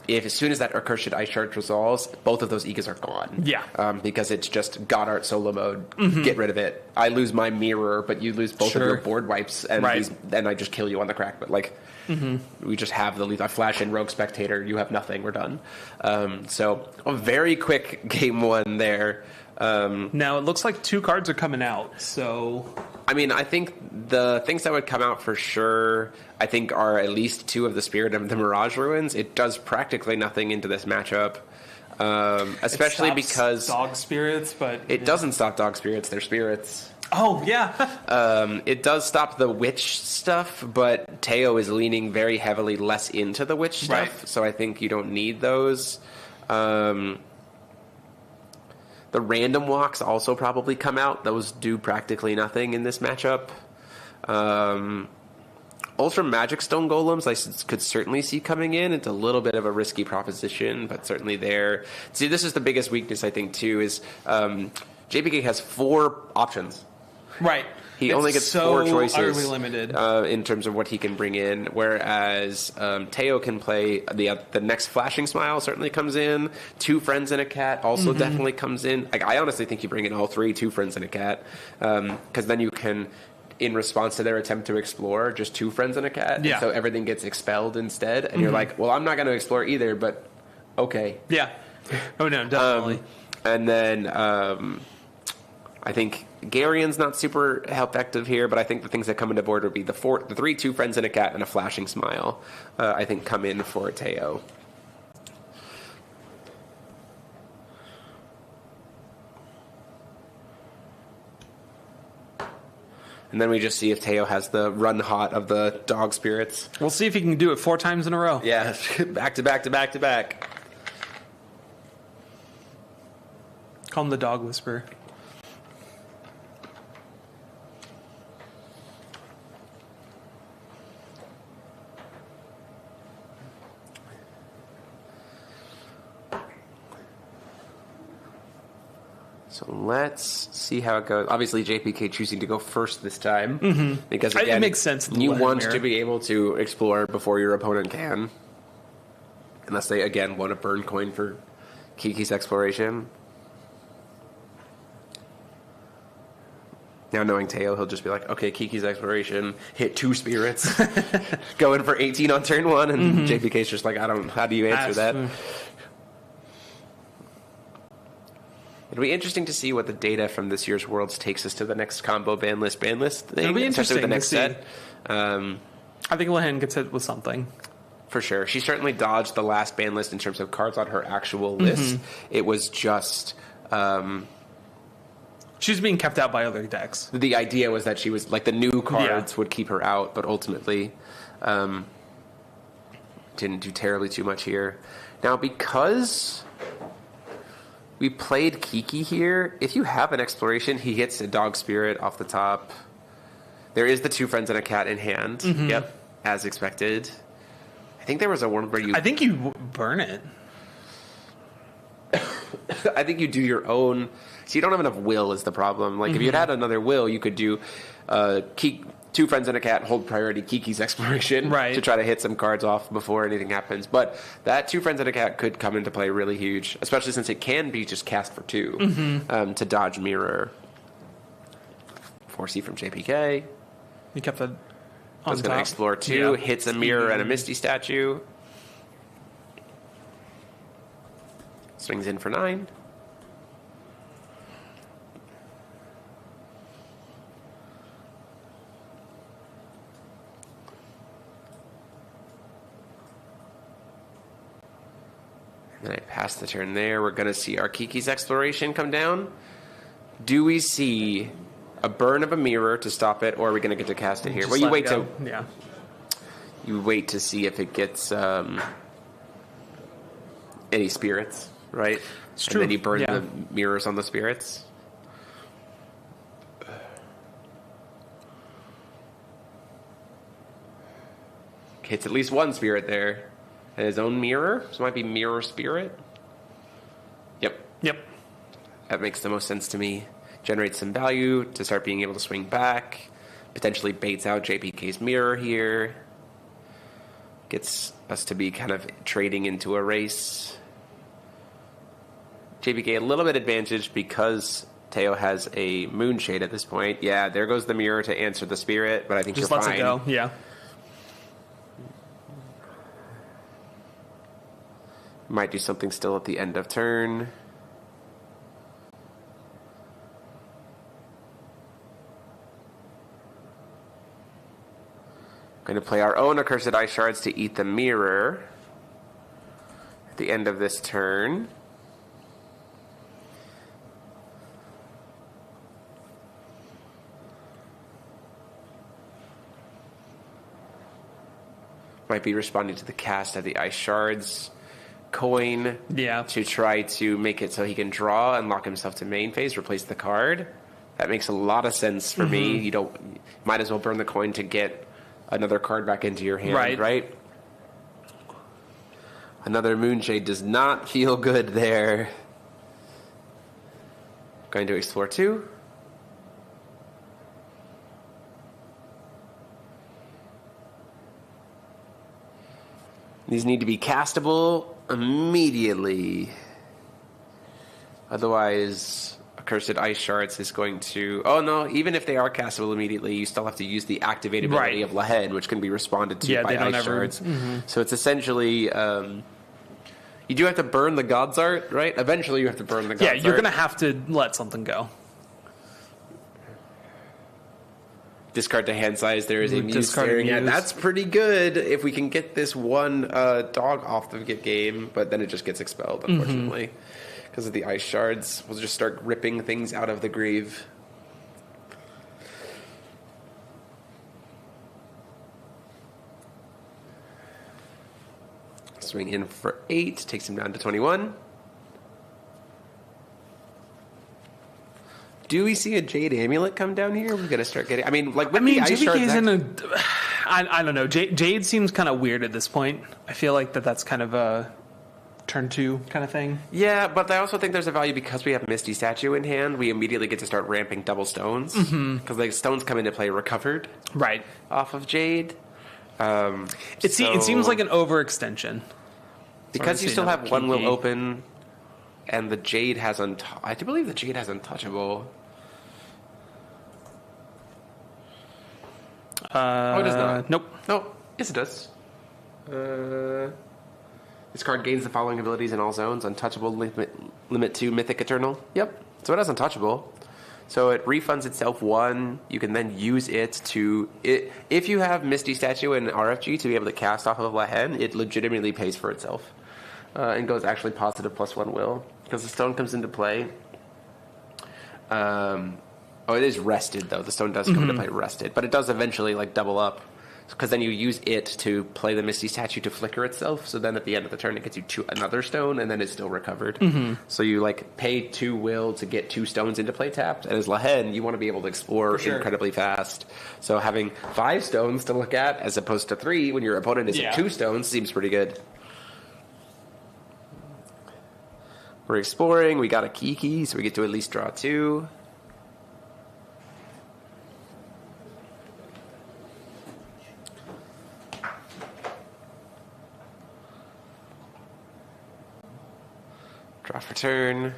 if as soon as that Accursed Ice Shard resolves, both of those Egas are gone. Yeah. Because it's just God Art solo mode. Get rid of it. I lose my mirror, but you lose both of your board wipes, and then I just kill you on the crack. But like, we just have the lead. I flash in Rogue Spectator. You have nothing. We're done. So a very quick game one there. Now it looks like 2 cards are coming out. So I mean, I think the things that would come out for sure, I think, are at least 2 of the Spirit of the Mirage Ruins. It does practically nothing into this matchup, especially because dog spirits, but it doesn't stop dog spirits. They're spirits. Oh yeah. It does stop the witch stuff, but Teo is leaning very heavily less into the witch stuff, so I think you don't need those. The random walks also probably come out. Those do practically nothing in this matchup. Ultra Magic Stone Golems I could certainly see coming in. It's a little bit of a risky proposition, but certainly there. See, this is the biggest weakness, I think, too, is JPK has 4 options. Right. He only gets so 4 choices utterly limited. In terms of what he can bring in, whereas Teo can play the next Flashing Smile certainly comes in. 2 Friends and a Cat also definitely comes in. Like, I honestly think you bring in all 3 2 Friends and a Cat, because then you can, in response to their attempt to explore, just 2 Friends and a Cat. Yeah. And so everything gets expelled instead, and you're like, well, I'm not going to explore either, but okay. Yeah. Oh no, definitely. And then I think Garion's not super effective here, but I think the things that come into board would be the 3 2 Friends and a Cat and a Flashing Smile. I think come in for Teo. And then we just see if Teo has the run hot of the dog spirits. We'll see if he can do it 4 times in a row. Yeah, back to back to back to back. Call him the Dog Whisperer. So let's see how it goes. Obviously, JPK choosing to go first this time. Because, again, it makes sense. You want to be able to explore before your opponent can. Unless they, again, want to burn coin for Kiki's exploration. Now, knowing Teo, he'll just be like, okay, Kiki's exploration, hit 2 spirits, go in for 18 on turn 1, and JPK's just like, how do you answer that? It'll be interesting to see what the data from this year's Worlds takes us to the next combo ban list thing. It'll be interesting with the next to see. set. I think Lehen gets hit with something. For sure. She certainly dodged the last ban list in terms of cards on her actual list. It was just... she's being kept out by other decks. The idea was that she was... Like, the new cards would keep her out, but ultimately didn't do terribly too much here. Now, because... we played Kiki here. If you have an exploration, he hits a dog spirit off the top. There is the 2 Friends and a Cat in hand. Yep, as expected. I think there was a one where you... I think you burn it. I think you do your own... So you don't have enough will is the problem. Like, if you had another will, you could do 2 Friends and a Cat, hold priority Kiki's exploration to try to hit some cards off before anything happens. But that 2 Friends and a Cat could come into play really huge, especially since it can be just cast for 2 to dodge Mirror. 4C from JPK. You kept it I was going to explore 2, hits a Mirror and a Misty statue. Swings in for 9. And I pass the turn there. We're going to see our Kiki's exploration come down. Do we see a burn of a mirror to stop it, or are we going to get to cast it here? Well, you wait to you wait to see if it gets any spirits, right? It's true. And then you burn the mirrors on the spirits. Hits at least 1 spirit there. And his own mirror, so it might be Mirror Spirit. Yep. That makes the most sense to me. Generates some value to start being able to swing back. Potentially baits out JPK's mirror here. Gets us to be kind of trading into a race. JPK a little bit advantaged because Teo has a Moonshade at this point. Yeah, there goes the mirror to answer the spirit, but I think just you're lets fine. It go. Yeah. Might do something still at the end of turn. Going to play our own Accursed Ice Shards to eat the mirror at the end of this turn. Might be responding to the cast of the Ice Shards coin to try to make it so he can draw and lock himself to main phase, replace the card. That makes a lot of sense for me. You might as well burn the coin to get another card back into your hand, right? Another Moonshade does not feel good there. Going to explore 2. These need to be castable immediately. Otherwise, Accursed Ice Shards is going to... Oh, no, even if they are castable immediately, you still have to use the activate ability of Lahed, which can be responded to by Ice Shards. So it's essentially... you do have to burn the God's Art, right? Eventually you have to burn the God's Art. Yeah, you're going to have to let something go. Discard to hand size. There is a Muse staring at. That's pretty good if we can get this one dog off the game, but then it just gets expelled, unfortunately. Because of the Ice Shards. We'll just start ripping things out of the Grieve. Swing in for 8. Takes him down to 21. Do we see a Jade Amulet come down here? We're going to start getting... I mean, the Ice Shards... I don't know. Jade seems kind of weird at this point. I feel like that's kind of a turn 2 kind of thing. Yeah, but I also think there's a value because we have Misty Statue in hand. We immediately get to start ramping double stones. Because stones come into play recovered. Right. Off of Jade. It seems like an overextension. Because you still have one will open... And the Jade has I do believe the Jade has Untouchable. It does not. Nope. Yes, it does. This card gains the following abilities in all zones: Untouchable, limit 2, Mythic Eternal. Yep. So it has Untouchable. So it refunds itself 1. You can then use it to... if you have Misty Statue and RFG to be able to cast off of Lahen, it legitimately pays for itself. And goes actually positive +1 will. Because the stone comes into play. It is rested, though. The stone does come into play rested. But it does eventually, double up. Because then you use it to play the Misty Statue to flicker itself. So then at the end of the turn, it gets you another stone, and then it's still recovered. So you, pay 2 will to get 2 stones into play tapped. And as Lahen, you want to be able to explore incredibly fast. So having 5 stones to look at, as opposed to 3, when your opponent is at 2 stones, seems pretty good. We're exploring. We got a Kiki, so we get to at least draw 2. Draw for turn.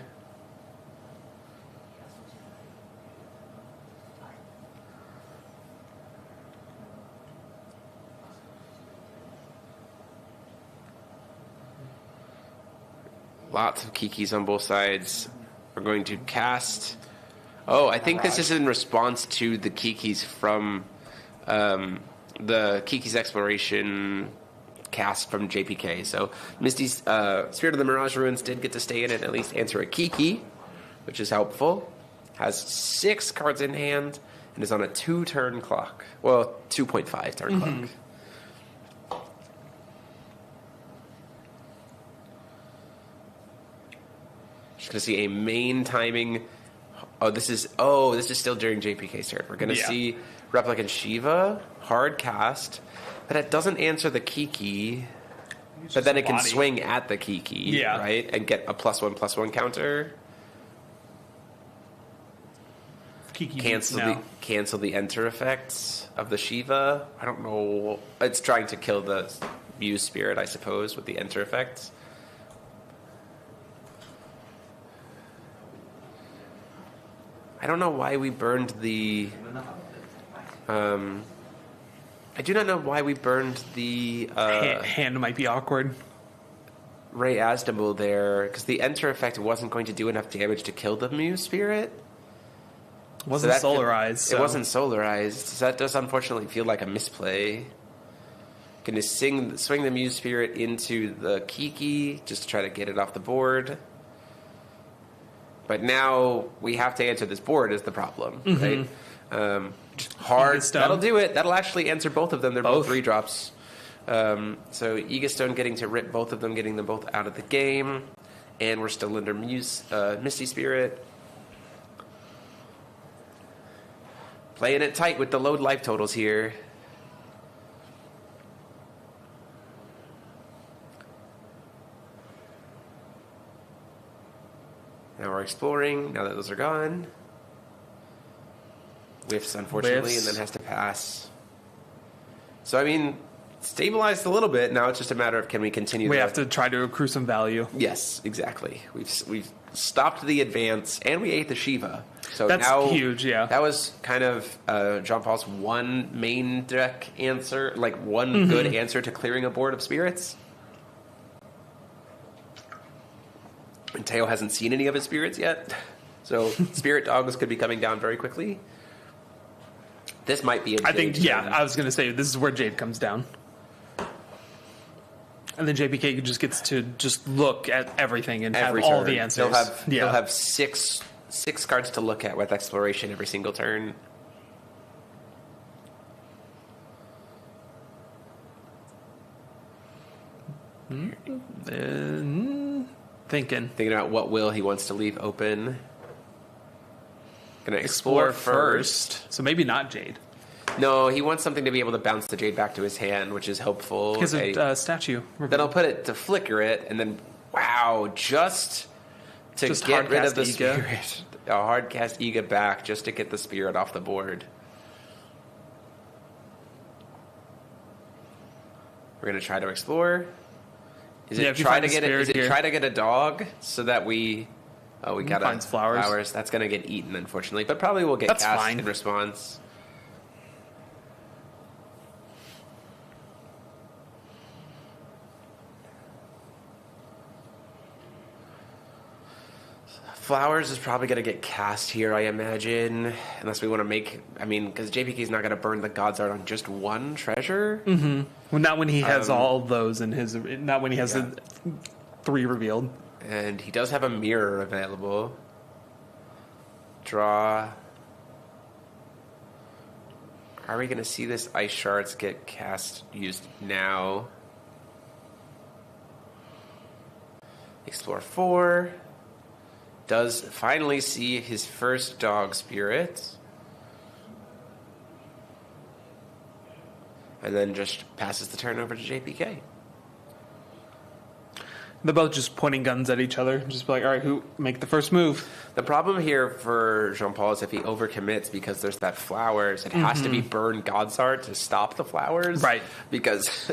Lots of Kikis on both sides. We're going to cast... Oh, I think this is in response to the Kikis from the Kiki's Exploration cast from JPK. So Misty's Spirit of the Mirage Ruins did get to stay in it and at least answer a Kiki, which is helpful. Has 6 cards in hand and is on a 2-turn clock. Well, 2.5 turn clock. Just going to see a main timing. This is still during JPK's turn. We're going to see Replicant Shiva, hard cast, but it doesn't answer the Kiki, but then it can swing at the Kiki, right, and get a +1/+1 counter. Kiki cancel the enter effects of the Shiva. I don't know. It's trying to kill the Muse Spirit, I suppose, with the enter effects. I don't know why we burned the... I do not know why we burned the... hand might be awkward. Ray Asdamble there, because the enter effect wasn't going to do enough damage to kill the Muse Spirit. It wasn't solarized. It wasn't solarized, so that does unfortunately feel like a misplay. Going to swing the Muse Spirit into the Kiki, just to try to get it off the board. But now we have to answer this board is the problem, right? Hard. That'll do it. That'll actually answer both of them. They're both 3-drops. So Aegis-Stone getting to rip both of them, getting them both out of the game. And we're still under Misty Spirit. Playing it tight with the load life totals here. Now we're exploring, now that those are gone. Whiffs, unfortunately, and then has to pass. So, I mean, stabilized a little bit. Now it's just a matter of can we continue. We have to try to accrue some value. Yes, exactly. We've stopped the advance, and we ate the Shiva. So that's now, huge, yeah. That was kind of Jean-Paul's one main deck answer, like one good answer to clearing a board of spirits. And Teo hasn't seen any of his spirits yet. So spirit dogs could be coming down very quickly. This might be a Jade I think, turn. I was going to say, this is where Jade comes down. And then JPK just gets to just look at everything and have all the answers. He'll have six cards to look at with exploration every single turn. Thinking about what will he wants to leave open. Gonna explore first. So maybe not Jade. No, he wants something to be able to bounce the Jade back to his hand, which is hopeful. Because of statue. Then I'll put it to flicker it, and then, wow, just get rid of the spirit. A hard cast Iga back just to get the spirit off the board. We're going to try to explore. Is it try to get a dog so that we... Oh, we got to flowers. That's going to get eaten, unfortunately. But probably we'll get cast in response. Flowers is probably going to get cast here, I imagine. Unless we want to make... I mean, because JPK's not going to burn the God's Art on just one treasure. Mm-hmm. Well, not when he has all those in his... Not when he has the 3 revealed. And he does have a mirror available. Draw. Are we going to see this Ice Shards get used now? Explore 4. Does finally see his first dog spirit. And then just passes the turn over to JPK. They're both just pointing guns at each other. Just be like, all right, who make the first move? The problem here for Jean-Paul is if he overcommits because there's that flowers, it has to be burn God's Art to stop the flowers. Right. Because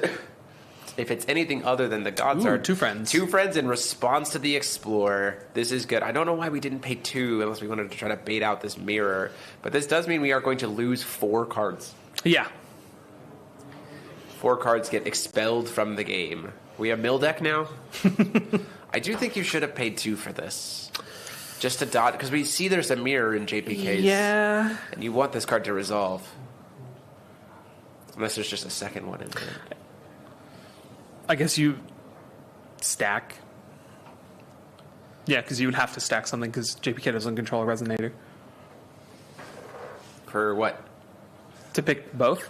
if it's anything other than the God's Art... 2 friends. 2 friends in response to the Explore. This is good. I don't know why we didn't pay 2 unless we wanted to try to bait out this mirror. But this does mean we are going to lose 4 cards. Yeah. 4 cards get expelled from the game. We have mill deck now. I do think you should have paid 2 for this. Just to dot, because we see there's a mirror in JPK's. Yeah. And you want this card to resolve. Unless there's just a second one in there. I guess you stack. Yeah, because you would have to stack something because JPK doesn't control a Resonator. For what? To pick both?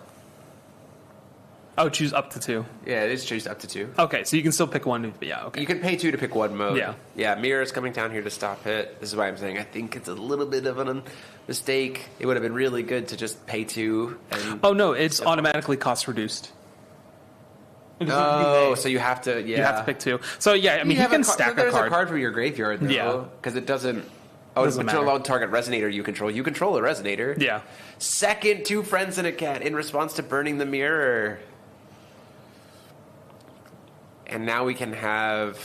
Oh, choose up to 2. Yeah, it is choose up to 2. Okay, so you can still pick one. Yeah, okay. You can pay 2 to pick one mode. Yeah. Yeah, mirror is coming down here to stop it. This is why I'm saying I think it's a little bit of a mistake. It would have been really good to just pay 2. And oh, no, it's automatically cost reduced. Oh, so you have to, yeah. You have to pick 2. So, yeah, I mean, you can stack a card. There's a card from your graveyard, though. Yeah. Because it doesn't... Oh, it's control on target Resonator you control. You control a Resonator. Yeah. Second 2 friends and a cat in response to burning the mirror. And now we can have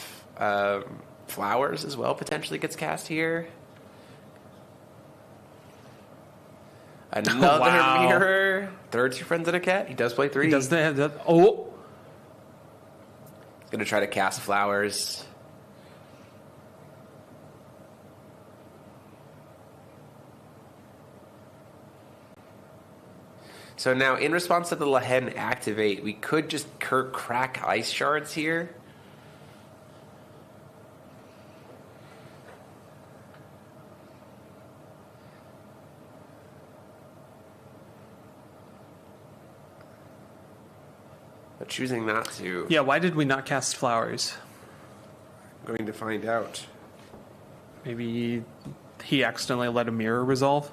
flowers as well, potentially gets cast here. Another mirror. Third 2 friends and a cat. He does play 3. He does that. Oh. Going to try to cast flowers. So now, in response to the Lehen activate, we could just crack Ice Shards here. But choosing not to... Yeah, why did we not cast flowers? I'm going to find out. Maybe he accidentally let a mirror resolve?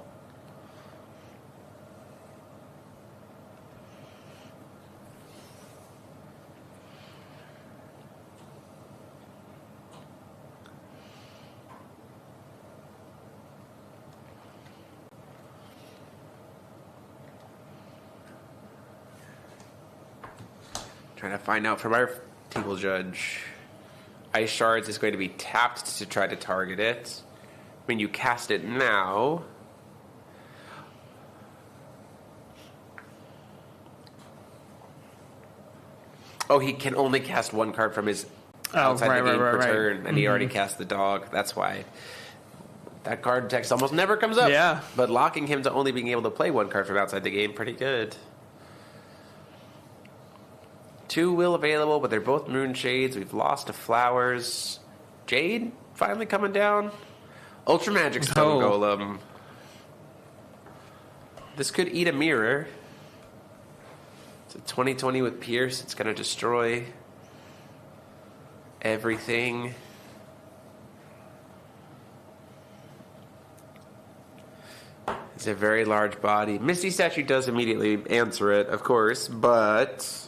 Trying to find out from our table judge. Ice Shards is going to be tapped to try to target it. When you cast it now... Oh, he can only cast one card from his outside the game per turn, and he already cast the dog. That's why that card text almost never comes up. Yeah. But locking him to only being able to play one card from outside the game, pretty good. 2 will available, but they're both Moonshades. We've lost to Flowers. Jade finally coming down. Ultra Magic Stone Golem. This could eat a mirror. It's a 2020 with Pierce. It's going to destroy everything. It's a very large body. Misty Statue does immediately answer it, of course, but...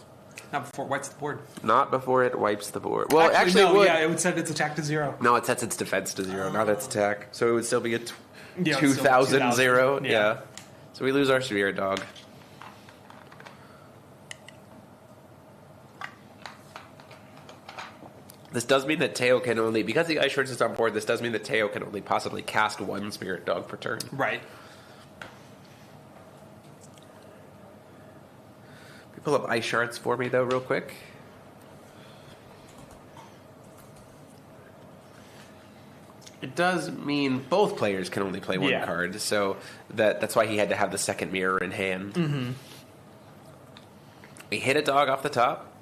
Not before it wipes the board. Not before it wipes the board. Well, actually no, it would. Yeah, it would set its attack to 0. No, it sets its defense to 0, not its attack. So it would still be a 2,000 2000. 0. Yeah. So we lose our Spirit Dog. This does mean that Teo can only, because the Ice Shards is on board, this does mean that Teo can only possibly cast 1 Spirit Dog per turn. Right. Pull up Ice Shards for me, though, real quick. It does mean both players can only play one card, so that's why he had to have the second mirror in hand. Mm-hmm. We hit a dog off the top.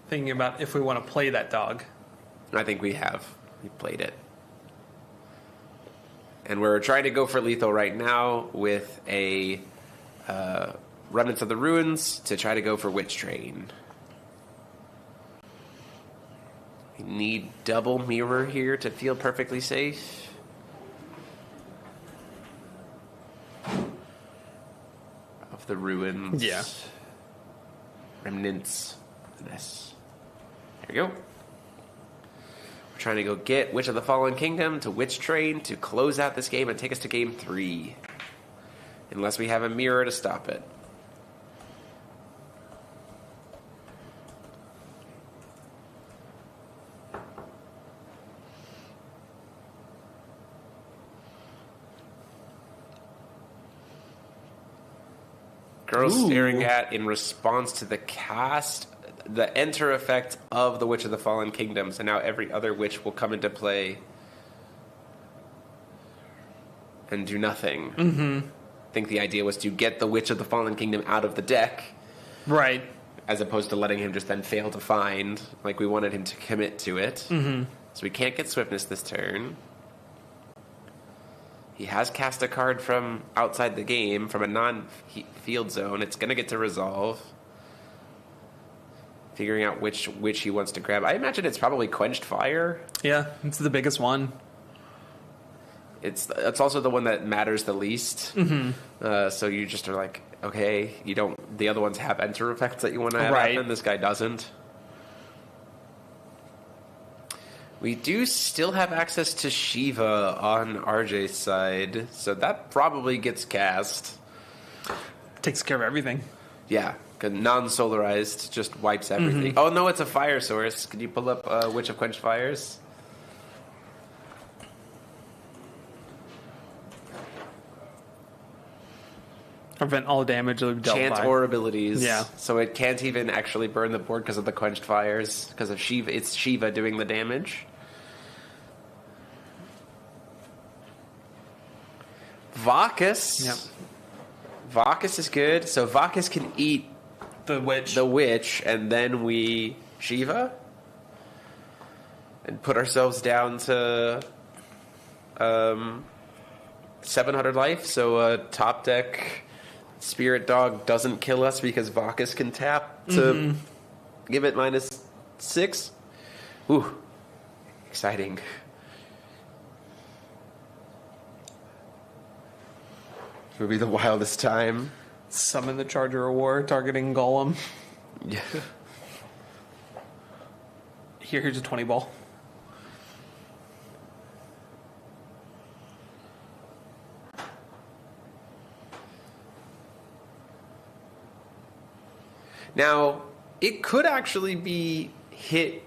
Thinking about if we want to play that dog. I think we have. We played it. And we're trying to go for lethal right now with a... Remnants of the Ruins to try to go for Witch Train. We need double mirror here to feel perfectly safe. Of the Ruins. Yeah. Remnants. This. There we go. We're trying to go get Witch of the Fallen Kingdom to Witch Train to close out this game and take us to game 3. Unless we have a mirror to stop it. Girls staring at in response to the cast, the enter effect of the Witch of the Fallen Kingdom. So now every other witch will come into play and do nothing. Mm-hmm. I think the idea was to get the Witch of the Fallen Kingdom out of the deck. Right. As opposed to letting him just then fail to find. Like we wanted him to commit to it. Mm-hmm. So we can't get Swiftness this turn. He has cast a card from outside the game, from a non-field zone. It's going to get to resolve. Figuring out which he wants to grab. I imagine it's probably Quenched Fire. Yeah, it's the biggest one. It's also the one that matters the least. Mm-hmm. So you just are like, okay, you don't. The other ones have enter effects that you want to have happen. This guy doesn't. We do still have access to Shiva on RJ's side, so that probably gets cast. Takes care of everything. Yeah, non-solarized just wipes everything. Mm-hmm. Oh no, it's a fire source. Can you pull up Witch of Quenched Fires? Prevent all damage dealt Chant by. or abilities. Yeah. So it can't even actually burn the board because of the Quenched Fires. Because of Shiva, it's Shiva doing the damage. Vacus. Yep. Vacus is good. So Vacus can eat the witch, and then we Shiva and put ourselves down to 700 life. So top deck Spirit Dog doesn't kill us because Vacus can tap to give it -6. Ooh, exciting. It would be the wildest time. Summon the Charger of War, targeting Golem. Yeah. Here's a 20 ball. Now, It could actually be hit.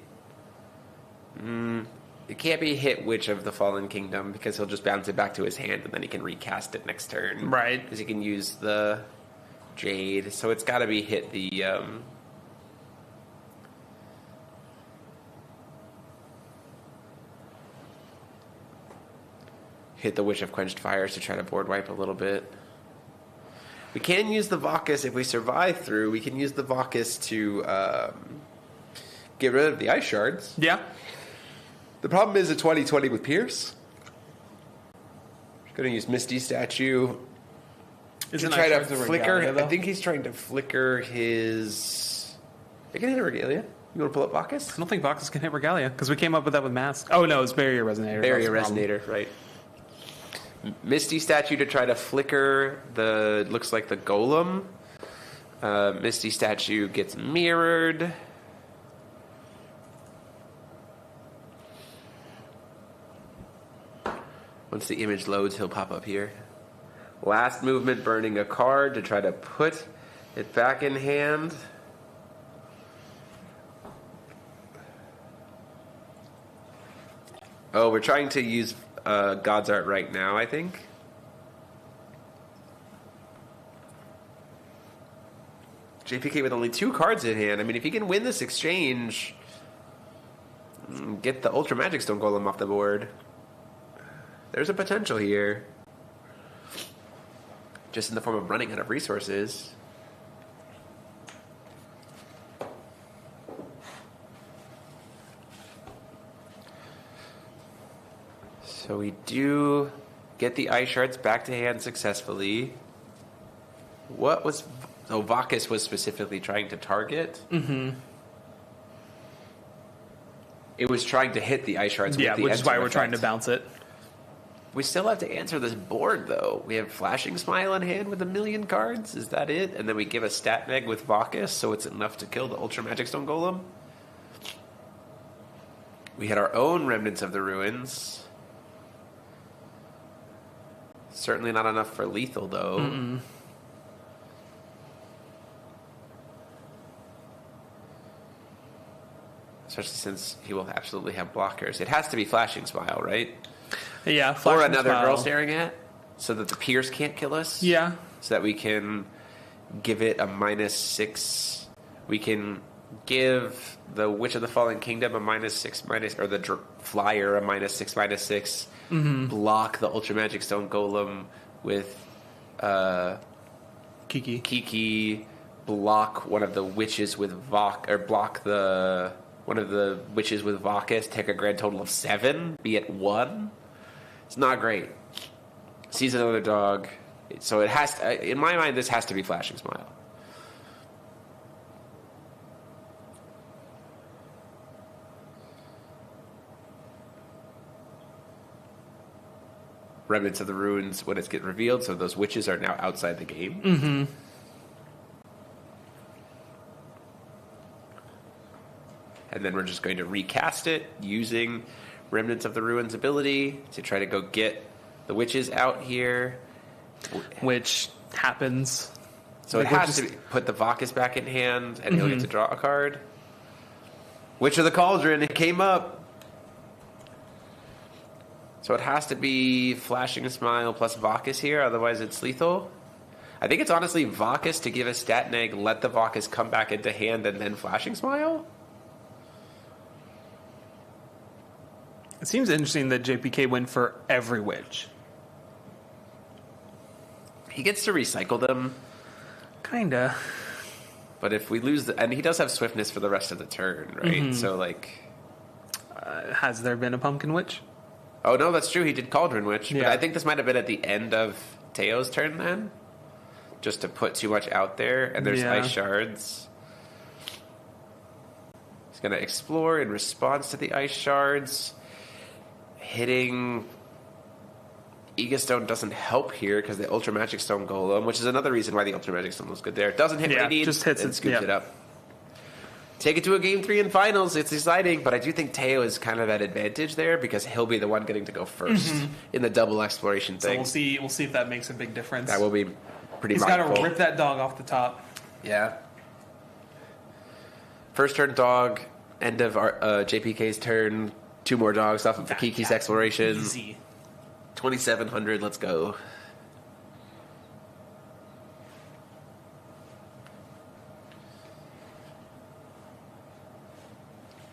It can't be hit Witch of the Fallen Kingdom because he'll just bounce it back to his hand and then he can recast it next turn. Right. Because he can use the Jade. So it's got to be hit the... hit the Witch of Quenched Fires to try to board wipe a little bit. We can use the Vacus if we survive through. We can use the Vacus to get rid of the Ice Shards. Yeah. The problem is a 20/20 with Pierce. Going to use Misty Statue to try to flicker. Regalia, I think he's trying to flicker his... They can hit a Regalia. You want to pull up Vacus? I don't think Vacus can hit Regalia because we came up with that with Mask. Oh, no, it's Barrier Resonator. Barrier Resonator, right. Misty Statue to try to flicker the... Looks like the Golem. Misty Statue gets mirrored. Once the image loads, he'll pop up here. Last movement, burning a card to try to put it back in hand. Oh, we're trying to use God's Art right now, I think. JPK with only 2 cards in hand. I mean, if he can win this exchange, get the Ultra Magic Stone Golem off the board. There's a potential here. Just in the form of running out of resources. So we do get the Ice Shards back to hand successfully. What was... So Vacus was specifically trying to target. Mm-hmm. It was trying to hit the Ice Shards with the which is why we're effect. trying to bounce it. We still have to answer this board, though. We have Flashing Smile in hand with 1,000,000 cards. Is that it? And then we give a stat neg with Vacus, so it's enough to kill the Ultra Magic Stone Golem. We had our own Remnants of the Ruins. Certainly not enough for lethal, though. Mm-mm. Especially since he will absolutely have blockers. It has to be Flashing Smile, right? Yeah, or another girl staring at, so that the Pierce can't kill us. Yeah. So that we can give it a -6. We can give the Witch of the Fallen Kingdom a -6/-, or the Flyer a -6/-6. Mm-hmm. Block the Ultra Magic Stone Golem with Kiki. Block one of the witches with or block one of the witches with Vacus. Take a grand total of 7. Be at 1. It's not great. Sees another dog. So it has to, in my mind, this has to be Flashing Smile. Remnants of the Ruins when it's get revealed, so those witches are now outside the game. Mm-hmm. And then we're just going to recast it using Remnants of the Ruins ability to try to go get the witches out here. Which happens. So it has to put the Vacus back in hand, and he'll get to draw a card. Witch of the Cauldron, it came up. So it has to be Flashing Smile plus Vacus here, otherwise it's lethal. I think it's honestly Vacus to give a stat neg, let the Vacus come back into hand, and then Flashing Smile? It seems interesting that JPK went for every witch. He gets to recycle them. Kinda. But if we lose... and he does have swiftness for the rest of the turn, right? Mm-hmm. So, like... has there been a Pumpkin Witch? Oh, no, that's true. He did Cauldron Witch. Yeah. But I think this might have been at the end of Teo's turn then. Just to put too much out there. And there's Ice Shards. He's going to explore in response to the Ice Shards. Hitting Aegis-Stone doesn't help here because the Ultra Magic Stone Golem, which is another reason why the Ultra Magic Stone was good there. It doesn't hit what it needs, just hits and scoops it up. Take it to a Game 3 in finals. It's exciting, but I do think Teo is kind of at advantage there because he'll be the one getting to go first in the double exploration thing. So we'll see if that makes a big difference. That will be pretty He's mindful. got to rip that dog off the top. Yeah. First turn dog, end of JPK's turn, 2 more dogs off of Kiki's exploration. Easy. 2,700, let's go.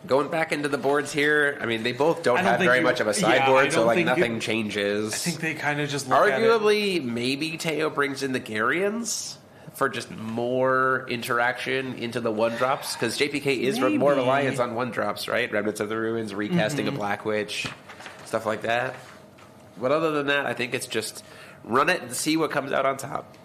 Going back into the boards here, I mean, they both don't have very much of a sideboard, so like nothing changes. I think they kind of just look arguably, maybe Teo brings in the Garians for just more interaction into the 1-drops, because JPK is more reliant on 1-drops, right? Remnants of the Ruins, recasting a Black Witch, stuff like that. But other than that, I think it's just run it and see what comes out on top.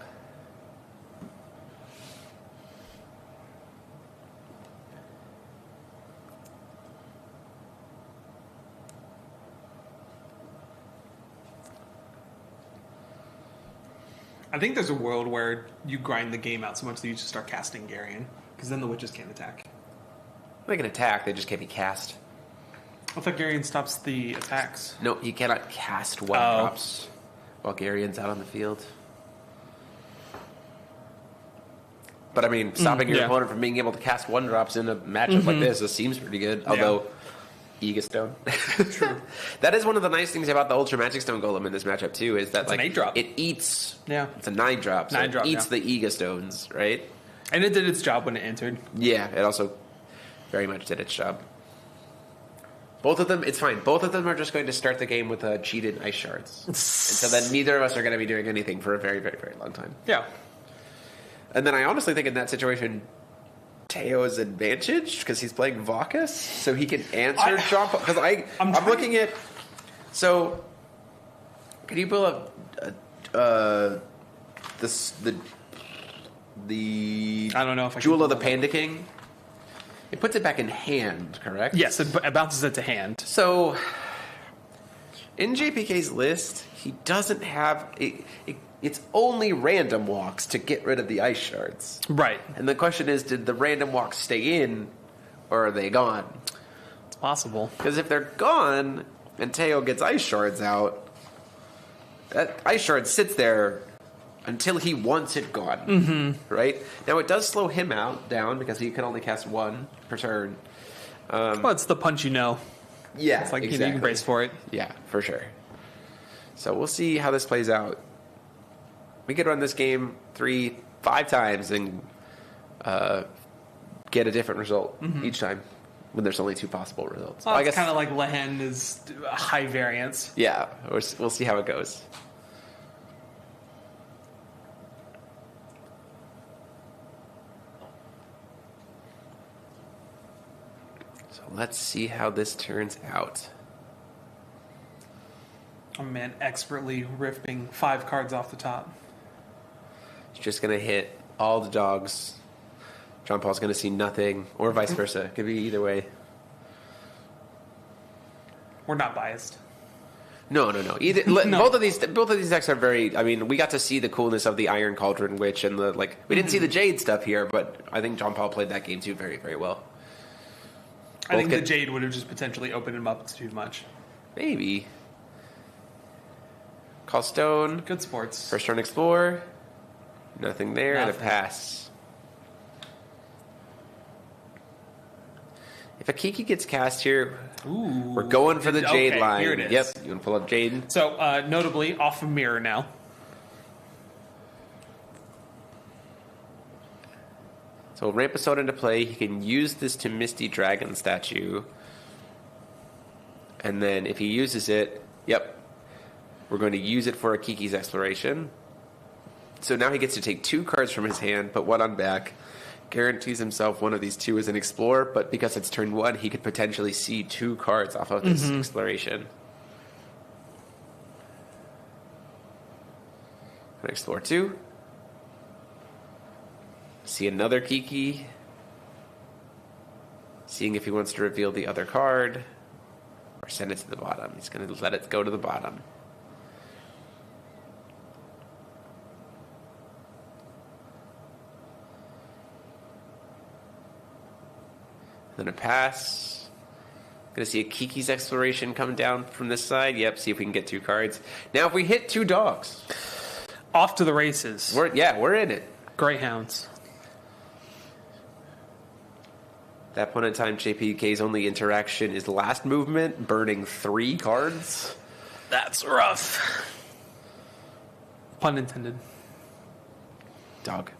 I think there's a world where you grind the game out so much that you just start casting Garian, because then the witches can't attack. They can attack, they just can't be cast. I thought Garian stops the attacks. No, he cannot cast 1-drops while Garian's out on the field. But I mean, stopping your opponent from being able to cast 1-drops in a matchup like this seems pretty good, although... Ega Stone. True. That is one of the nice things about the Ultra Magic Stone Golem in this matchup too, is that it's like an 8-drop. It eats. Yeah, it's a 9-drop. So 9-drop, it eats the Ega Stones, right? And it did its job when it entered. Yeah, it also very much did its job. Both of them, it's fine. Both of them are just going to start the game with cheated ice shards, and so then neither of us are going to be doing anything for a very, very, very long time. Yeah. And then I honestly think in that situation, Teo's advantage because he's playing Vacus, so he can answer John Paul. Because I'm looking at. So, can you pull up the I don't know if I Jewel of the Panda King? It puts it back in hand, correct? Yes, it bounces it to hand. So, in JPK's list, he doesn't have it's only random walks to get rid of the ice shards. Right. And the question is, did the random walks stay in, or are they gone? It's possible. Because if they're gone, and Teo gets ice shards out, that ice shard sits there until he wants it gone. Mm-hmm. Right? Now, it does slow him down, because he can only cast 1 per turn. Well, it's the punch you know. Yeah, it's like exactly. you can brace for it. Yeah, for sure. So we'll see how this plays out. We could run this game 3-5 times and get a different result each time when there's only 2 possible results. Well, I guess kind of like Lehen is a high variance. Yeah, we'll see how it goes. So let's see how this turns out. Oh man, expertly ripping 5 cards off the top. He's just going to hit all the dogs. John Paul's going to see nothing, or vice versa. Could be either way. We're not biased. No. Either no. Both of these decks are very. I mean, we got to see the coolness of the Iron Cauldron Witch and the like. We didn't see the Jade stuff here, but I think John Paul played that game too very, very well. I think the Jade would have just potentially opened him up too much. Maybe. Call Stone. Good sports. First turn Explore. Nothing there, and a pass. If a Kiki gets cast here, we're going for the Jade line. Here it is. Yep, you want to pull up Jade? So, notably, off of Mirror now. So ramp a Stone into play. He can use this to Misty Dragon statue. And then if he uses it, we're going to use it for a Kiki's Exploration. So now he gets to take 2 cards from his hand, put 1 on back, guarantees himself one of these 2 as an Explorer, but because it's turn 1, he could potentially see 2 cards off of this Exploration. And Explore 2. See another Kiki. Seeing if he wants to reveal the other card, or send it to the bottom. He's going to let it go to the bottom. Then a pass. Gonna see a Kiki's Exploration come down from this side. Yep, see if we can get 2 cards. Now if we hit 2 dogs. Off to the races. We're in it. Greyhounds. That point in time, JPK's only interaction is last movement, burning 3 cards. That's rough. Pun intended. Dog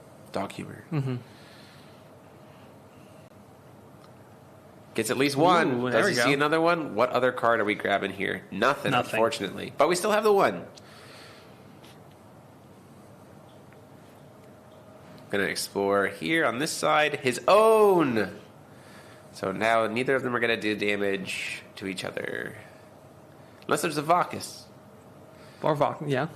humor. Mm-hmm. Gets at least one. Ooh, Does he see another one? What other card are we grabbing here? Nothing, unfortunately. But we still have the one. Gonna explore here on this side. His own! So now neither of them are gonna do damage to each other. Unless there's a Vacus. Or Vacus, yeah.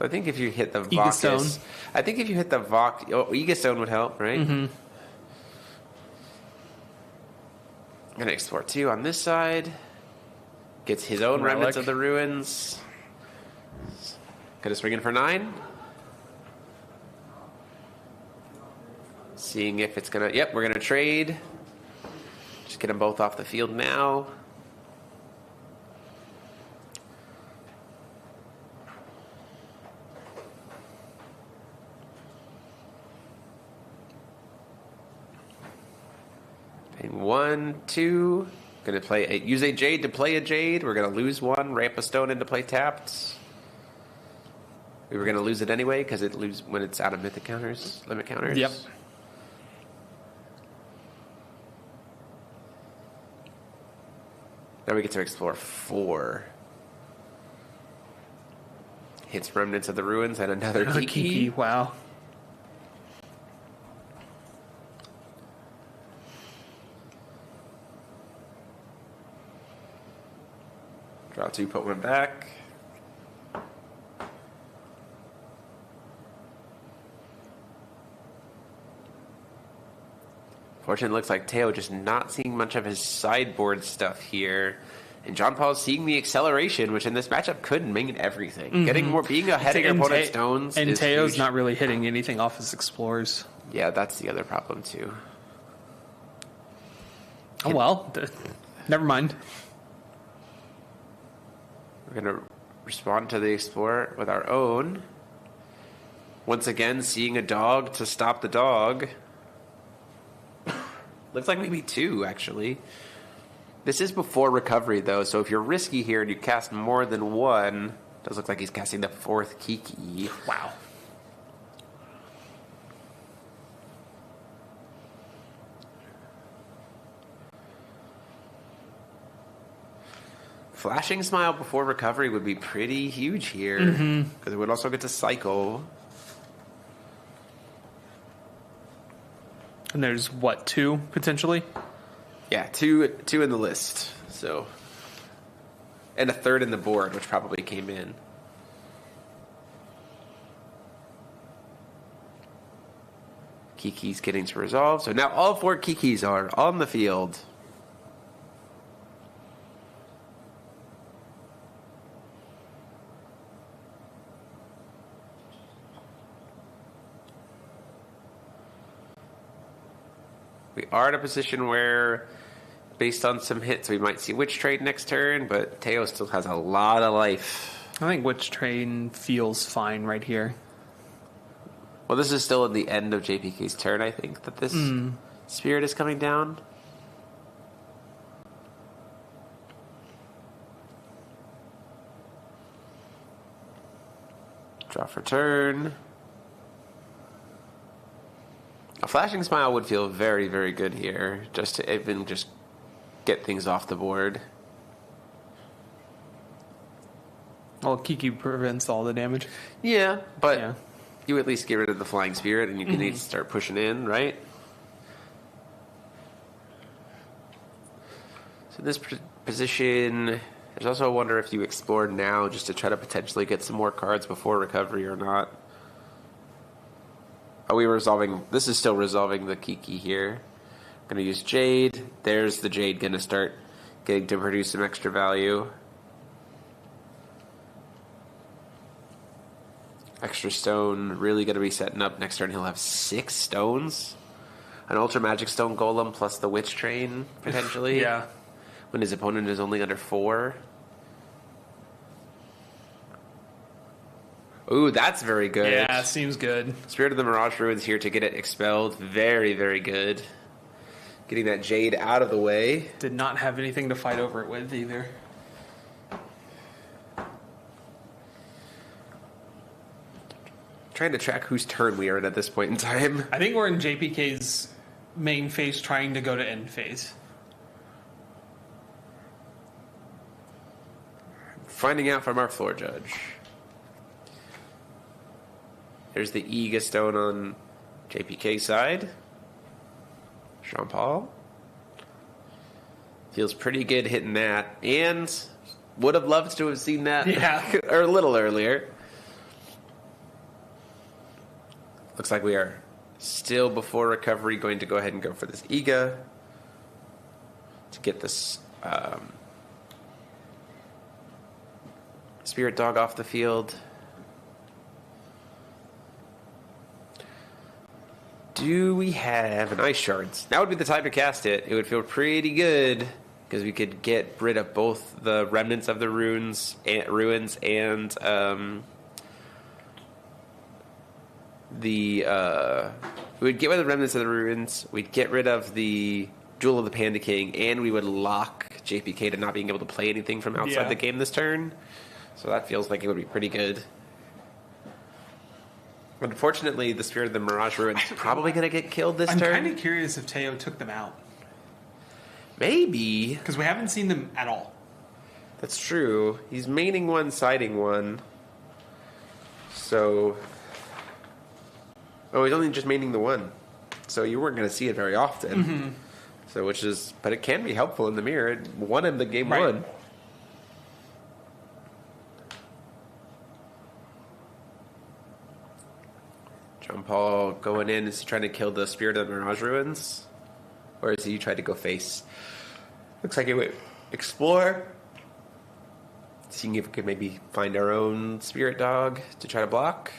I think if you hit the Vacus... I think if you hit the Vacus... Oh, Aegastone would help, right? Mm-hmm. Gonna explore 2 on this side. Gets his own Remnants of the Ruins. Gonna swing in for 9. Seeing if it's gonna... Yep, we're gonna trade. Just get them both off the field now. Paying 1, 2. Gonna use a Jade to play a Jade. We're gonna lose 1. Ramp a stone into play tapped. We were gonna lose it anyway because it loses when it's out of limit counters. Yep. Now we get to explore 4. Hits Remnants of the Ruins and another Kiki. Wow. Draw 2, put 1 back. Fortunately, it looks like Teo just not seeing much of his sideboard stuff here. And John Paul's seeing the acceleration, which in this matchup could mean everything. Mm-hmm. Getting more, being ahead of your opponent's stones. And is Teo's huge. Not really hitting anything off his explorers. Yeah, that's the other problem, too. Oh, well. Never mind. We're going to respond to the explorer with our own. Once again, seeing a dog to stop the dog. Looks like maybe 2, actually. This is before recovery, though, so if you're risky here and you cast more than 1, it does look like he's casting the 4th Kiki. Wow. Flashing Smile before recovery would be pretty huge here, because it would also get to cycle. And there's, 2, potentially? Yeah, two in the list. So, and a 3rd in the board, which probably came in. Kiki's getting to resolve. So now all 4 Kikis are on the field. We are in a position where, based on some hits, we might see Witch Trade next turn, but Teo still has a lot of life. I think Witch Trade feels fine right here. Well, this is still at the end of JPK's turn, I think, that this Spirit is coming down. Draw for turn. A Flashing Smile would feel very, very good here, just to even just get things off the board. Well, Kiki prevents all the damage. Yeah, but you at least get rid of the Flying Spirit, and you can need to start pushing in, right? So this position, there's also a wonder if you explore now just to try to potentially get some more cards before recovery or not. Are we resolving? This is still resolving the Kiki here. I'm going to use Jade. There's the Jade going to start getting to produce some extra value. Extra stone really going to be setting up. Next turn he'll have 6 stones. An Ultra Magic Stone Golem plus the Witch Train, potentially. Yeah. When his opponent is only under 4. Ooh, that's very good. Yeah, seems good. Spirit of the Mirage Ruins here to get it expelled. Very, very good. Getting that Jade out of the way. Did not have anything to fight over it with either. Trying to track whose turn we are in at this point in time. I think we're in JPK's main phase trying to go to end phase. Finding out from our floor judge. There's the Ega Stone on JPK side. Jean-Paul. Feels pretty good hitting that. And would have loved to have seen that or a little earlier. Looks like we are still before recovery going to go ahead and go for this Ega to get this Spirit Dog off the field. Do we have an Ice Shards? Now would be the time to cast it. It would feel pretty good because we could get rid of both the remnants of the ruins and we'd get rid of the remnants of the ruins. We'd get rid of the Jewel of the Panda King, and we would lock JPK to not being able to play anything from outside the game this turn. So that feels like it would be pretty good. Unfortunately, the Spirit of the Mirage Ruins is probably going to get killed this turn. I'm kind of curious if Teo took them out. Maybe. Because we haven't seen them at all. That's true. He's maining one, siding one. So... Oh, he's only just maining the one. So you weren't going to see it very often. Mm-hmm. So but it can be helpful in the mirror. It won him the game one. Jean-Paul going in, is he trying to kill the Spirit of the Mirage Ruins? Or is he trying to go face? Looks like he would explore. Seeing if we could maybe find our own Spirit Dog to try to block.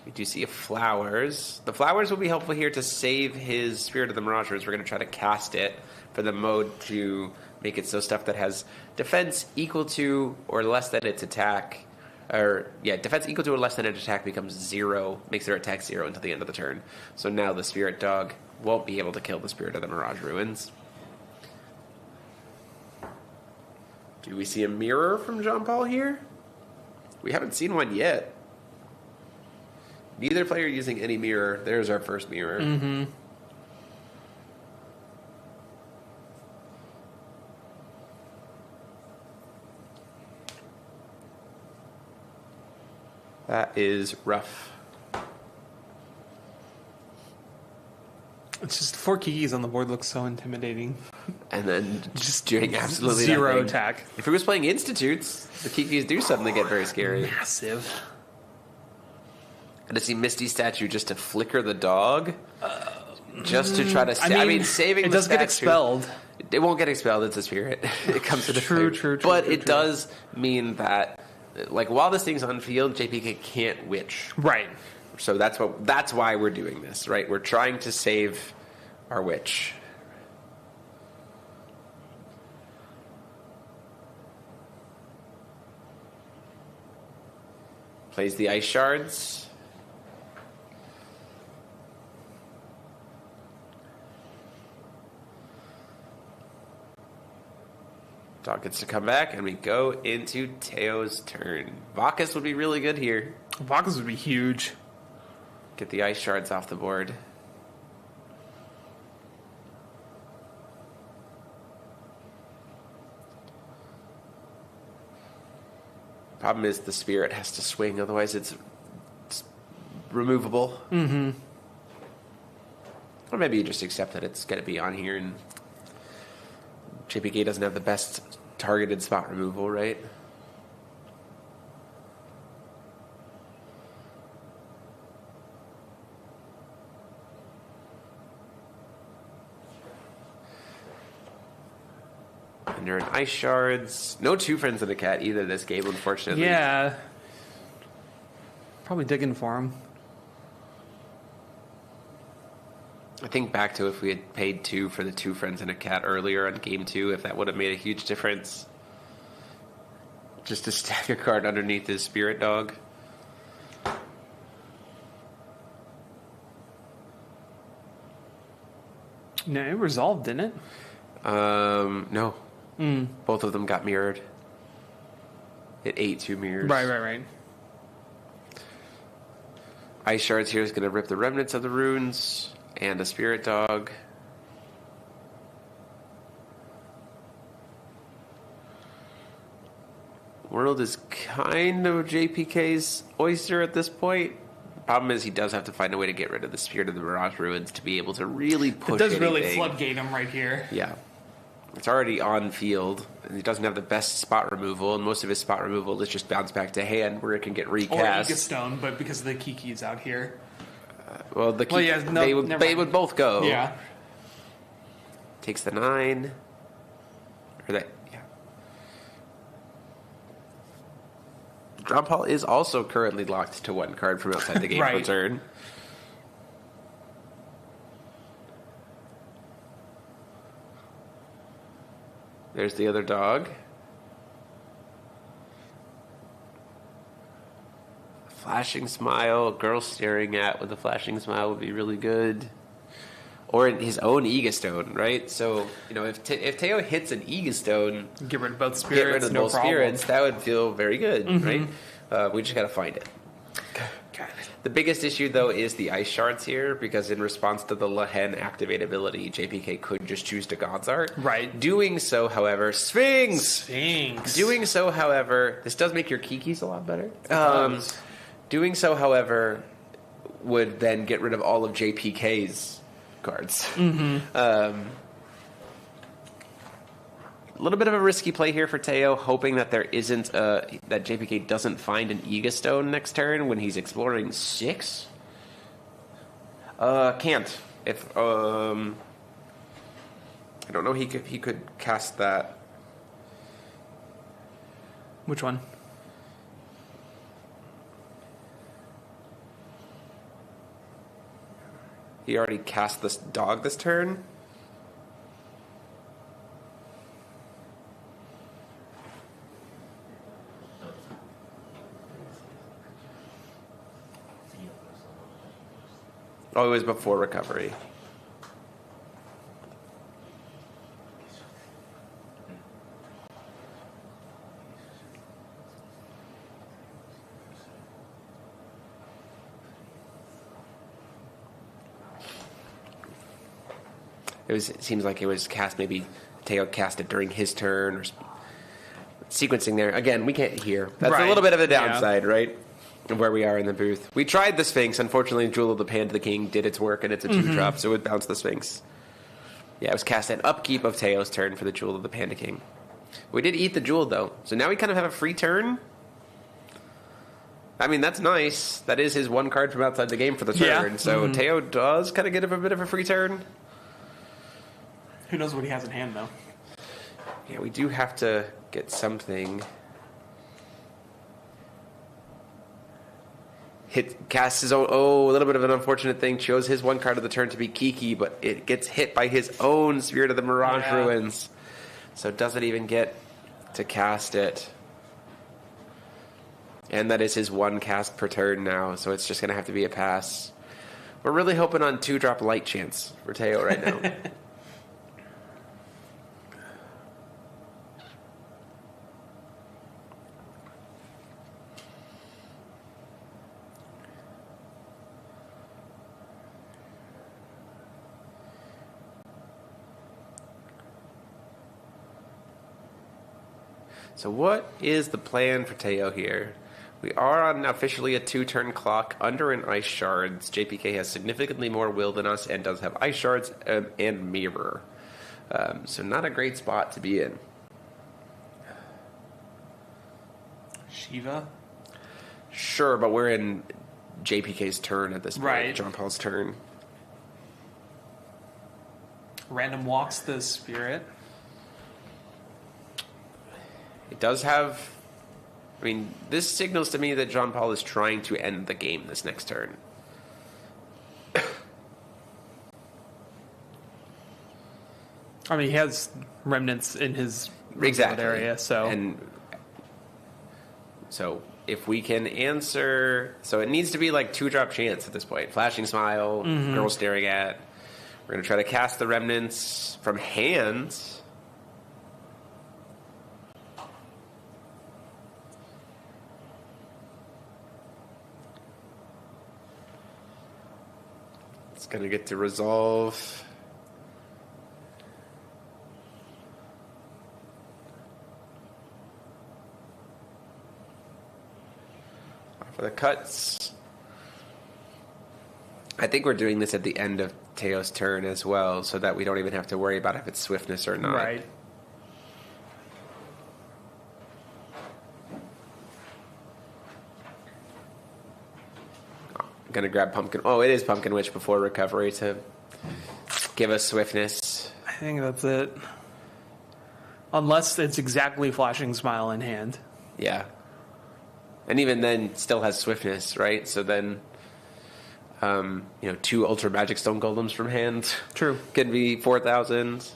We do see flowers. The flowers will be helpful here to save his Spirit of the Mirage Ruins. We're going to try to cast it for the mode to make it so stuff that has defense equal to or less than its attack. Defense equal to or less than its attack becomes 0, makes their attack 0 until the end of the turn. So now the Spirit Dog won't be able to kill the Spirit of the Mirage Ruins. Do we see a mirror from Jean-Paul here? We haven't seen one yet. Neither player using any mirror. There's our first mirror. Mm-hmm. That is rough. It's just 4 Kikis on the board looks so intimidating. And then just doing absolutely 0 nothing. attack. If he was playing Institutes, the Kikis do suddenly get very scary. Massive. And to see Misty Statue just to flicker the dog, just to try to... saving it the does statue, get expelled. It won't get expelled. It's a spirit. It comes to the True. But it does mean that, like, while this thing's on field, JPK can't witch. Right. So that's why we're doing this, right? We're trying to save our witch. Plays the Ice Shards. Dog gets to come back, and we go into Teo's turn. Vakas would be really good here. Vakas would be huge. Get the Ice Shards off the board. Problem is the Spirit has to swing, otherwise it's removable. Mm-hmm. Or maybe you just accept that it's going to be on here, and JPK doesn't have the best targeted spot removal, right? And you're in Ice Shards. No Two Friends and a Cat either this game, unfortunately. Yeah. Probably digging for him. I think back to if we had paid 2 for the Two Friends and a Cat earlier on game 2, if that would have made a huge difference. Just to stack a card underneath his Spirit Dog. No, it resolved, didn't it? No. Both of them got mirrored. It ate 2 mirrors. Right. Ice Shards here is going to rip the remnants of the runes and a Spirit Dog. World is kind of JPK's oyster at this point. Problem is, he does have to find a way to get rid of the Spirit of the Mirage Ruins to be able to really push. It does anything. really floodgate him right here. Yeah. It's already on field, and he doesn't have the best spot removal, and most of his spot removal is just bounce back to hand where it can get recast. Or Stone, but because of the Kiki's out here. They would both go. Yeah. Takes the 9. Or that, yeah. John Paul is also currently locked to 1 card from outside the game right. per turn. There's the other dog. Flashing smile. Girl staring at with a flashing smile would be really good. Or his own Aegastone, right? So, if Teo hits an Aegastone, get rid of both spirits, get rid of both spirits, that would feel very good, right? We just got to find it. The biggest issue, though, is the Ice Shards here, because in response to the Lehen activate ability, JPK could just choose to God's Art. Right. Doing so, however, Sphinx! Doing so, however, this does make your Kikis a lot better. Doing so, however, would then get rid of all of JPK's cards. A little bit of a risky play here for Teo, hoping that there isn't that JPK doesn't find an Aegastone next turn when he's exploring 6. Can't. If I don't know, he could cast that. Which one? He already cast this dog this turn. Oh, it was before recovery. It seems like it was cast, maybe Teo cast it during his turn, or sequencing there. Again, we can't hear. That's a little bit of a downside, right? Of where we are in the booth. We tried the Sphinx. Unfortunately, Jewel of the Pan to the King did its work, and it's a 2-drop, so it would bounce the Sphinx. Yeah, it was cast at upkeep of Teo's turn for the Jewel of the Panda King. We did eat the Jewel, though, so now we kind of have a free turn. I mean, that's nice. That is his 1 card from outside the game for the turn, so Teo does kind of get a bit of a free turn. Who knows what he has in hand, though? Yeah, we do have to get something. Casts his own. Oh, a little bit of an unfortunate thing. Chose his 1 card of the turn to be Kiki, but it gets hit by his own Spirit of the Mirage Ruins. So doesn't even get to cast it. And that is his 1 cast per turn now, so it's just going to have to be a pass. We're really hoping on 2-drop Light Chance for Teo right now. So what is the plan for Teo here? We are on officially a 2-turn clock under an Ice Shards. JPK has significantly more will than us and does have Ice Shards and Mirror. So not a great spot to be in. Shiva? Sure, but we're in JPK's turn at this point. Right. John Paul's turn. Random walks the Spirit. It does have... I mean, this signals to me that John Paul is trying to end the game this next turn. I mean, he has remnants in his area, so... And so if we can answer... So it needs to be like 2-drop chance at this point. Flashing Smile, Girl Staring At, We're going to try to cast the remnants from hand. It's going to get to resolve. For the cuts. I think we're doing this at the end of Teo's turn as well, so that we don't even have to worry about if it's swiftness or not. Right. I'm going to grab Pumpkin. Oh, it is Pumpkin Witch before recovery to give us swiftness. I think that's it. Unless it's exactly Flashing Smile in hand. Yeah. And even then, still has swiftness, right? So then, 2 Ultra Magic Stone Golems from hand. True. Could be 4,000.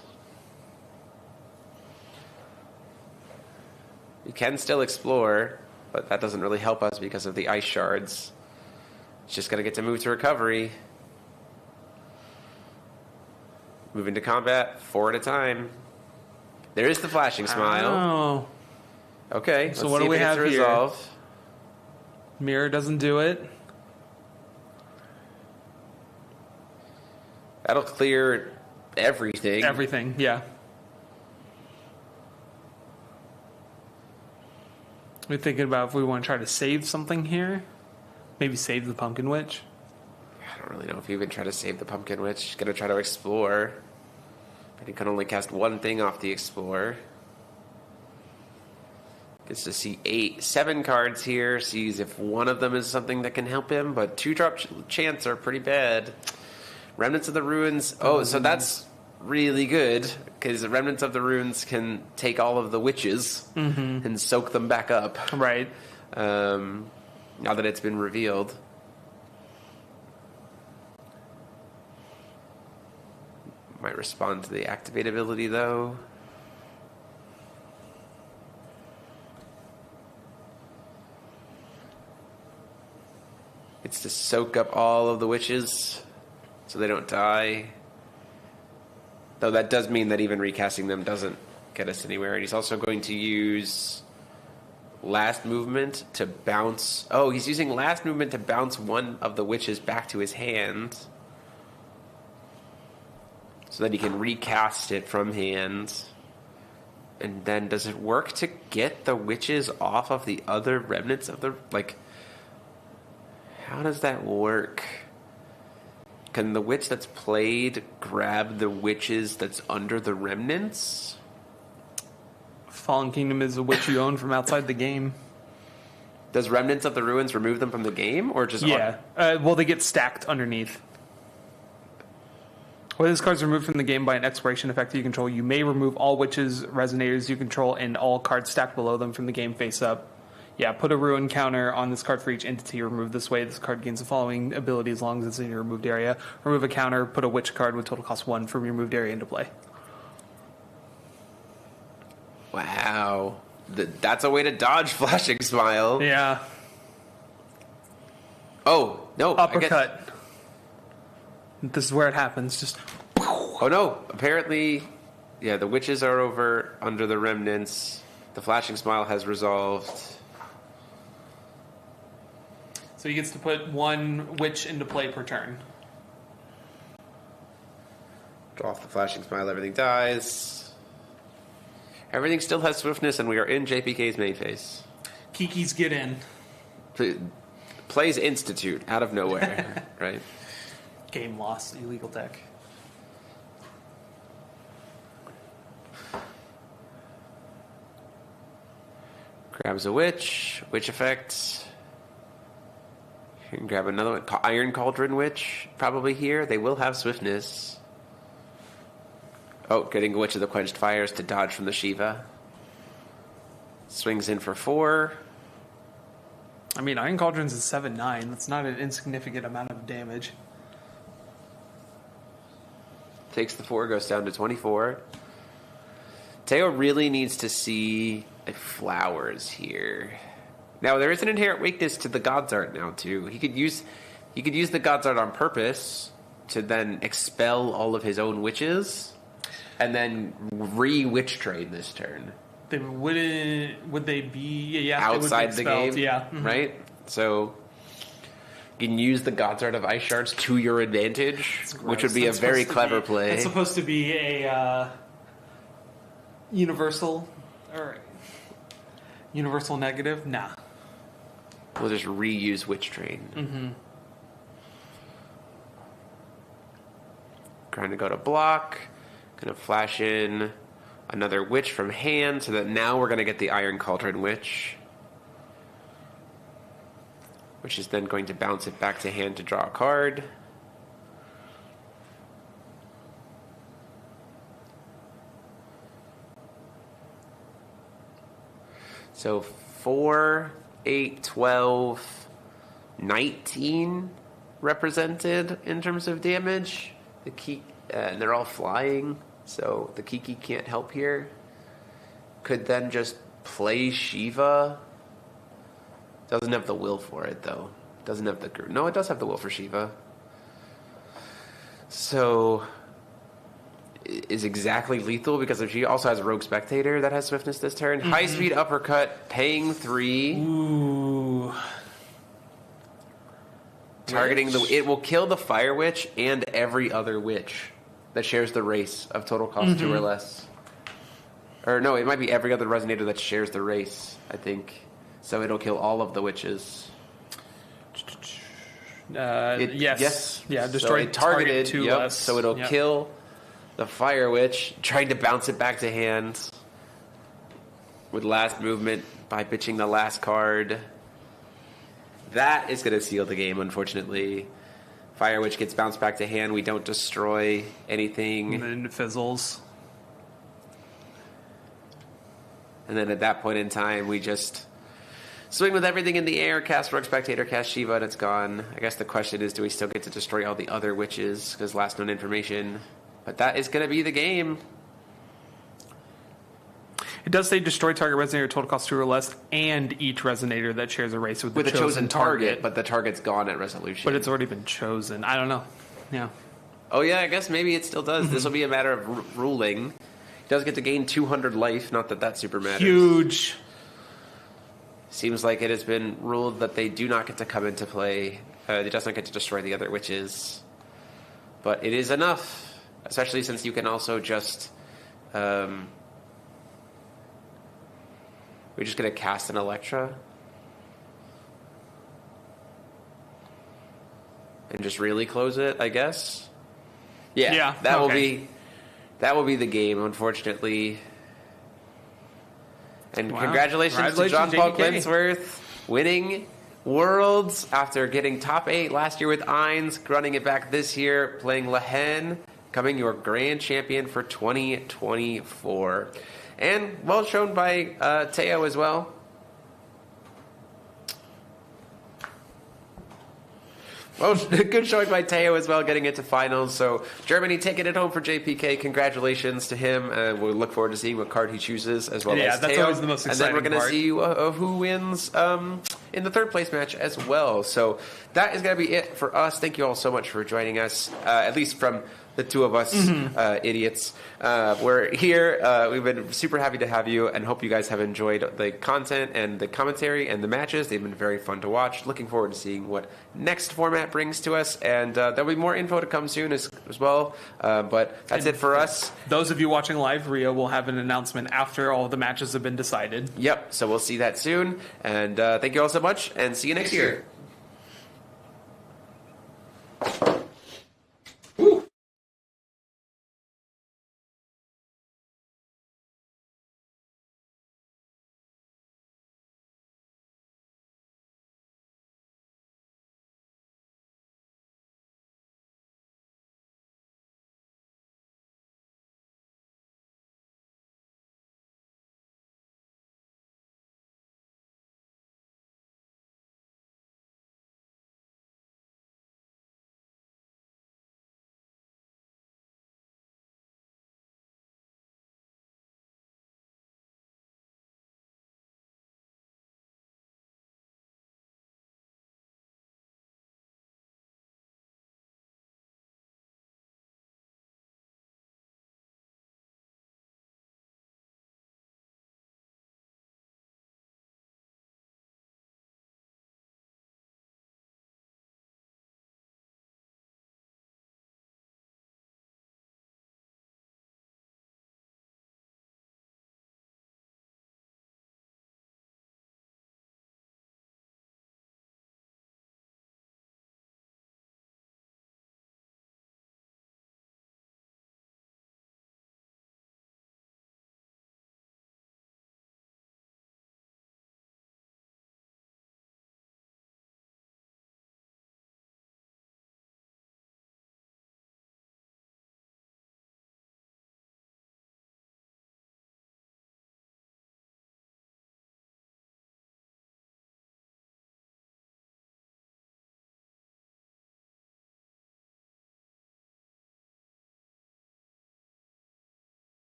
You can still explore, but that doesn't really help us because of the ice shards. It's just going to get to move to recovery. Move into combat, 4 at a time. There is the Flashing Smile. Oh. Okay, so what do we have here? Resolve. Mirror doesn't do it. That'll clear everything. Everything, yeah. We're thinking about if we want to try to save something here. Maybe save the Pumpkin Witch. I don't really know if you even try to save the Pumpkin Witch. Gonna try to explore. But he can only cast one thing off the Explorer. Gets to see 7 cards here. Sees if one of them is something that can help him, but 2-drop chance are pretty bad. Remnants of the Ruins. Oh, so that's really good because the Remnants of the Ruins can take all of the witches and soak them back up. Right. Now that it's been revealed. Might respond to the activate ability though. It's to soak up all of the witches so they don't die. Though that does mean that even recasting them doesn't get us anywhere. And he's also going to use last movement to bounce. Oh, he's using last movement to bounce one of the witches back to his hand. So that he can recast it from hand. And then does it work to get the witches off of the other remnants of the... how does that work? Can the witch that's played grab the witches that's under the remnants? Fallen Kingdom is a witch you own from outside the game. Does Remnants of the Ruins remove them from the game, or just... Yeah. Well, they get stacked underneath. When this card's removed from the game by an expiration effect you control, you may remove all witches, resonators you control, and all cards stacked below them from the game face up. Yeah, put a ruin counter on this card for each entity removed this way. This card gains the following ability as long as it's in your removed area. Remove a counter, put a witch card with total cost 1 from your removed area into play. Wow. That's a way to dodge Flashing Smile. Yeah. Oh, no. Uppercut. This is where it happens. Just... Oh, no. Apparently, yeah, the witches are over under the remnants. The Flashing Smile has resolved. So he gets to put 1 witch into play per turn. Draw off the Flashing Smile, everything dies. Everything still has swiftness, and we are in JPK's main phase. Kiki's get in. Plays Institute out of nowhere, right? Game lost, illegal deck. Grabs a witch effect. You can grab another one. Iron Cauldron Witch, probably here. They will have swiftness. Oh, getting a Witch of the Quenched Fires to dodge from the Shiva. Swings in for 4. I mean, Iron Cauldron's is 7/9. That's not an insignificant amount of damage. Takes the 4, goes down to 24. Teo really needs to see flowers here. Now, there is an inherent weakness to the God's Art now, too. He could use the God's Art on purpose to then expel all of his own witches, and then re-witch train this turn. They wouldn't. Would they be? Yeah, outside they would be the expelled. game, Yeah, right? So you can use the God's Art of Ice Shards to your advantage, which would be a very clever play. It's supposed to be a universal or universal negative. Nah. We'll just reuse Witch Train. Mm-hmm. Trying to go to block. Gonna flash in another Witch from hand, so that now we're gonna get the Iron Cauldron Witch, which is then going to bounce it back to hand to draw a card. So 4, 8, 12, 19 represented in terms of damage. The key, and they're all flying, so the Kiki can't help here. Could then just play Shiva. Doesn't have the will for it, though. Doesn't have the... No, it does have the will for Shiva. So... is exactly lethal because she also has a Rogue Spectator that has swiftness this turn. Mm-hmm. High-speed uppercut, paying 3. Ooh. Targeting the... It will kill the Fire Witch and every other witch that shares the race of total cost 2 or less. Or no, it might be every other Resonator that shares the race, I think. So it'll kill all of the witches. Yes. Yeah, destroy so targeted 2 less. So it'll kill the Fire Witch, trying to bounce it back to hand with last movement by pitching the last card. That is going to seal the game, unfortunately. Fire Witch gets bounced back to hand. We don't destroy anything. And then it fizzles. And then at that point in time, we just swing with everything in the air, cast Rogue Spectator, cast Shiva, and it's gone. I guess the question is, do we still get to destroy all the other witches? Because last known information. But that is going to be the game. It does say destroy target resonator total cost 2 or less, and each resonator that shares a race with the chosen target. But the target's gone at resolution. But it's already been chosen. I don't know. Yeah. Oh yeah, I guess maybe it still does. This will be a matter of ruling. It does get to gain 200 life. Not that that super matters. Huge. Seems like it has been ruled that they do not get to come into play. It does not get to destroy the other witches. But it is enough, especially since you can also just... we're just going to cast an Electra. And just really close it, I guess. Yeah, that will be the game, unfortunately. And congratulations to John Paul Glinsworth winning Worlds after getting top 8 last year with Ainz, running it back this year, playing Lehen, becoming your grand champion for 2024. And well shown by Teo as well. Well, good showing by Teo as well, getting into finals. So Germany taking it home for JPK. Congratulations to him. We'll look forward to seeing what card he chooses as well as Teo. Yeah, that's always the most exciting part. And then we're going to see who wins in the third place match as well. So that is going to be it for us. Thank you all so much for joining us, at least from the two of us idiots. We're here. We've been super happy to have you and hope you guys have enjoyed the content and the commentary and the matches. They've been very fun to watch. Looking forward to seeing what next format brings to us. And there'll be more info to come soon as well. But that's it for us. Those of you watching live, Rio will have an announcement after all the matches have been decided. Yep. So we'll see that soon. And thank you all so much and see you next year.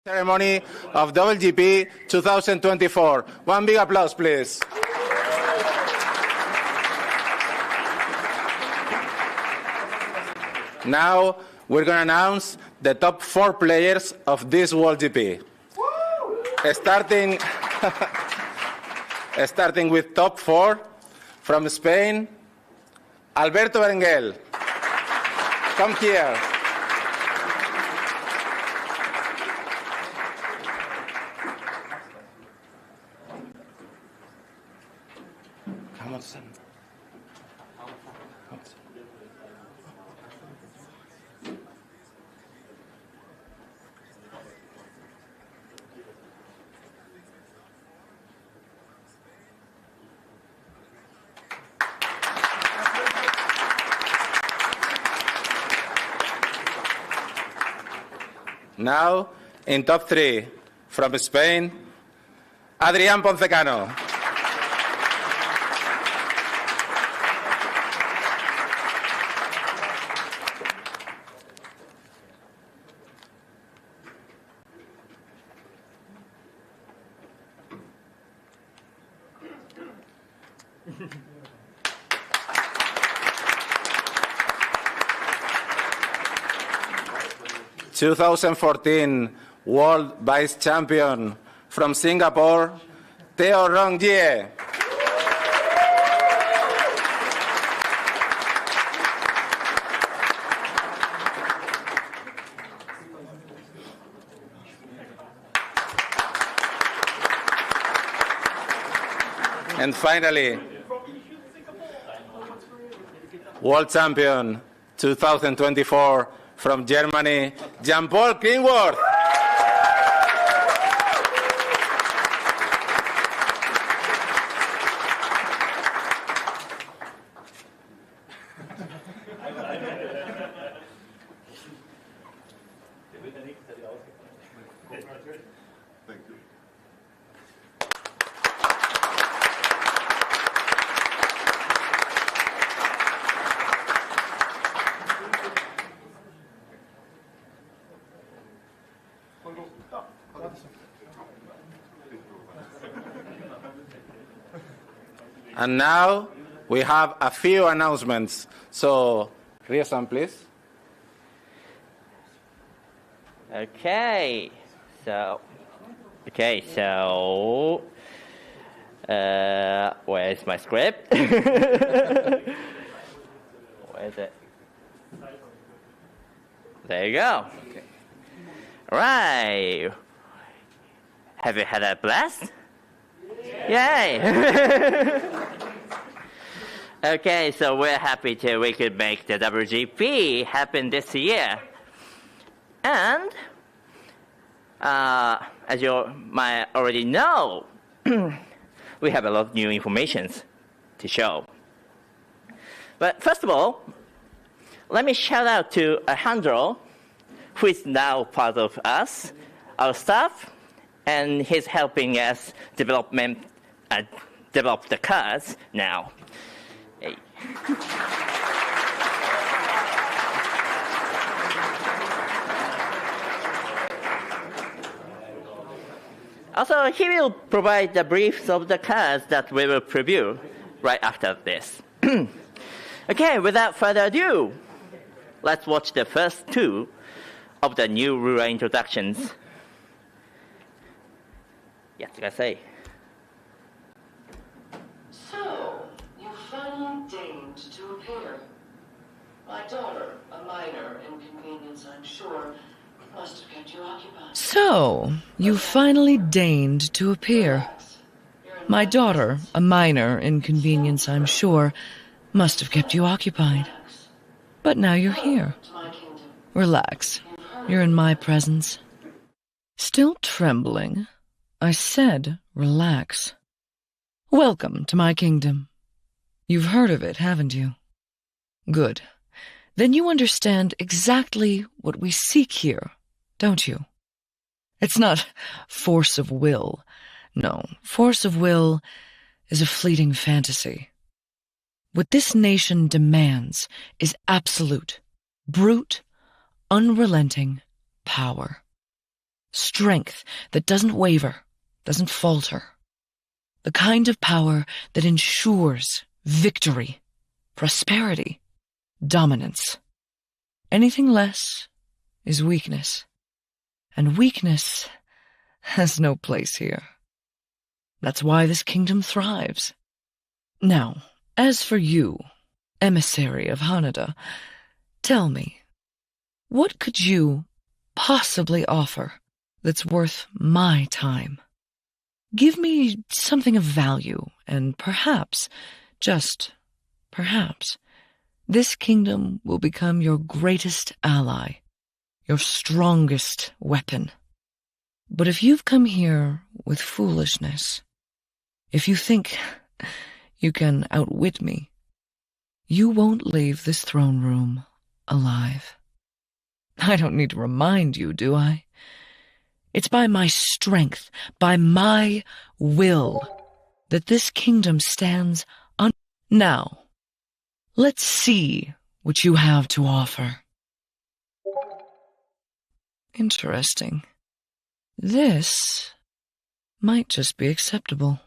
Ceremony of WGP 2024. One big applause, please. Now we're going to announce the top 4 players of this World GP. Starting with top 4 from Spain, Alberto Berenguel. Come here. Come on, son. Now, in top 3, from Spain, Adrián Poncecano. (2014) World Vice Champion from Singapore, Theo Rong Jie. And finally, World Champion 2024 from Germany, Jean-Paul Klingworth. And now we have a few announcements. So, Ria-san, please. Okay, so where is my script? Where is it? There you go. Okay. All right. Have you had a blast? Yay! Okay, so we're happy we could make the WGP happen this year. And as you might already know, we have a lot of new information to show. But first of all, let me shout out to Alejandro, who is now part of us, our staff, and he's helping us develop the cards now. Hey. Also, he will provide the briefs of the cards that we will preview right after this. Okay, without further ado, let's watch the first 2 of the new ruler introductions. Yes, you gotta say. So, you finally deigned to appear. My daughter, a minor inconvenience, I'm sure, must have kept you occupied. So, you finally deigned to appear. My daughter, a minor inconvenience, I'm sure, must have kept you occupied. But now you're here. Relax. You're in my presence. Still trembling? I said, relax. Welcome to my kingdom. You've heard of it, haven't you? Good. Then you understand exactly what we seek here, don't you? It's not force of will. No, force of will is a fleeting fantasy. What this nation demands is absolute, brute, unrelenting power. Strength that doesn't waver, doesn't falter. The kind of power that ensures victory, prosperity, dominance. Anything less is weakness. And weakness has no place here. That's why this kingdom thrives. Now, as for you, emissary of Hanada, tell me, what could you possibly offer that's worth my time? Give me something of value, and perhaps, just perhaps, this kingdom will become your greatest ally, your strongest weapon. But if you've come here with foolishness, if you think you can outwit me, you won't leave this throne room alive. I don't need to remind you, do I? It's by my strength, by my will, that this kingdom stands on. Now, let's see what you have to offer. Interesting. This might just be acceptable.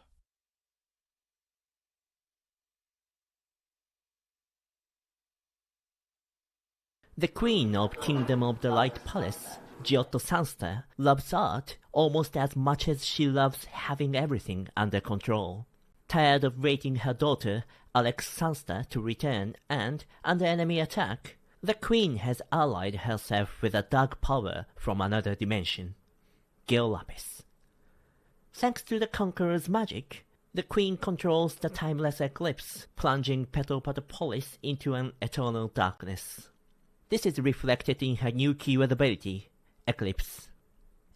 The Queen of Kingdom of the Light Palace, Giotto Sansta, loves art almost as much as she loves having everything under control. Tired of waiting her daughter, Alex Sansta, to return and, under enemy attack, the Queen has allied herself with a dark power from another dimension, Gil Lapis. Thanks to the Conqueror's magic, the Queen controls the timeless eclipse, plunging Petopatopolis into an eternal darkness. This is reflected in her new keyword ability, Eclipse.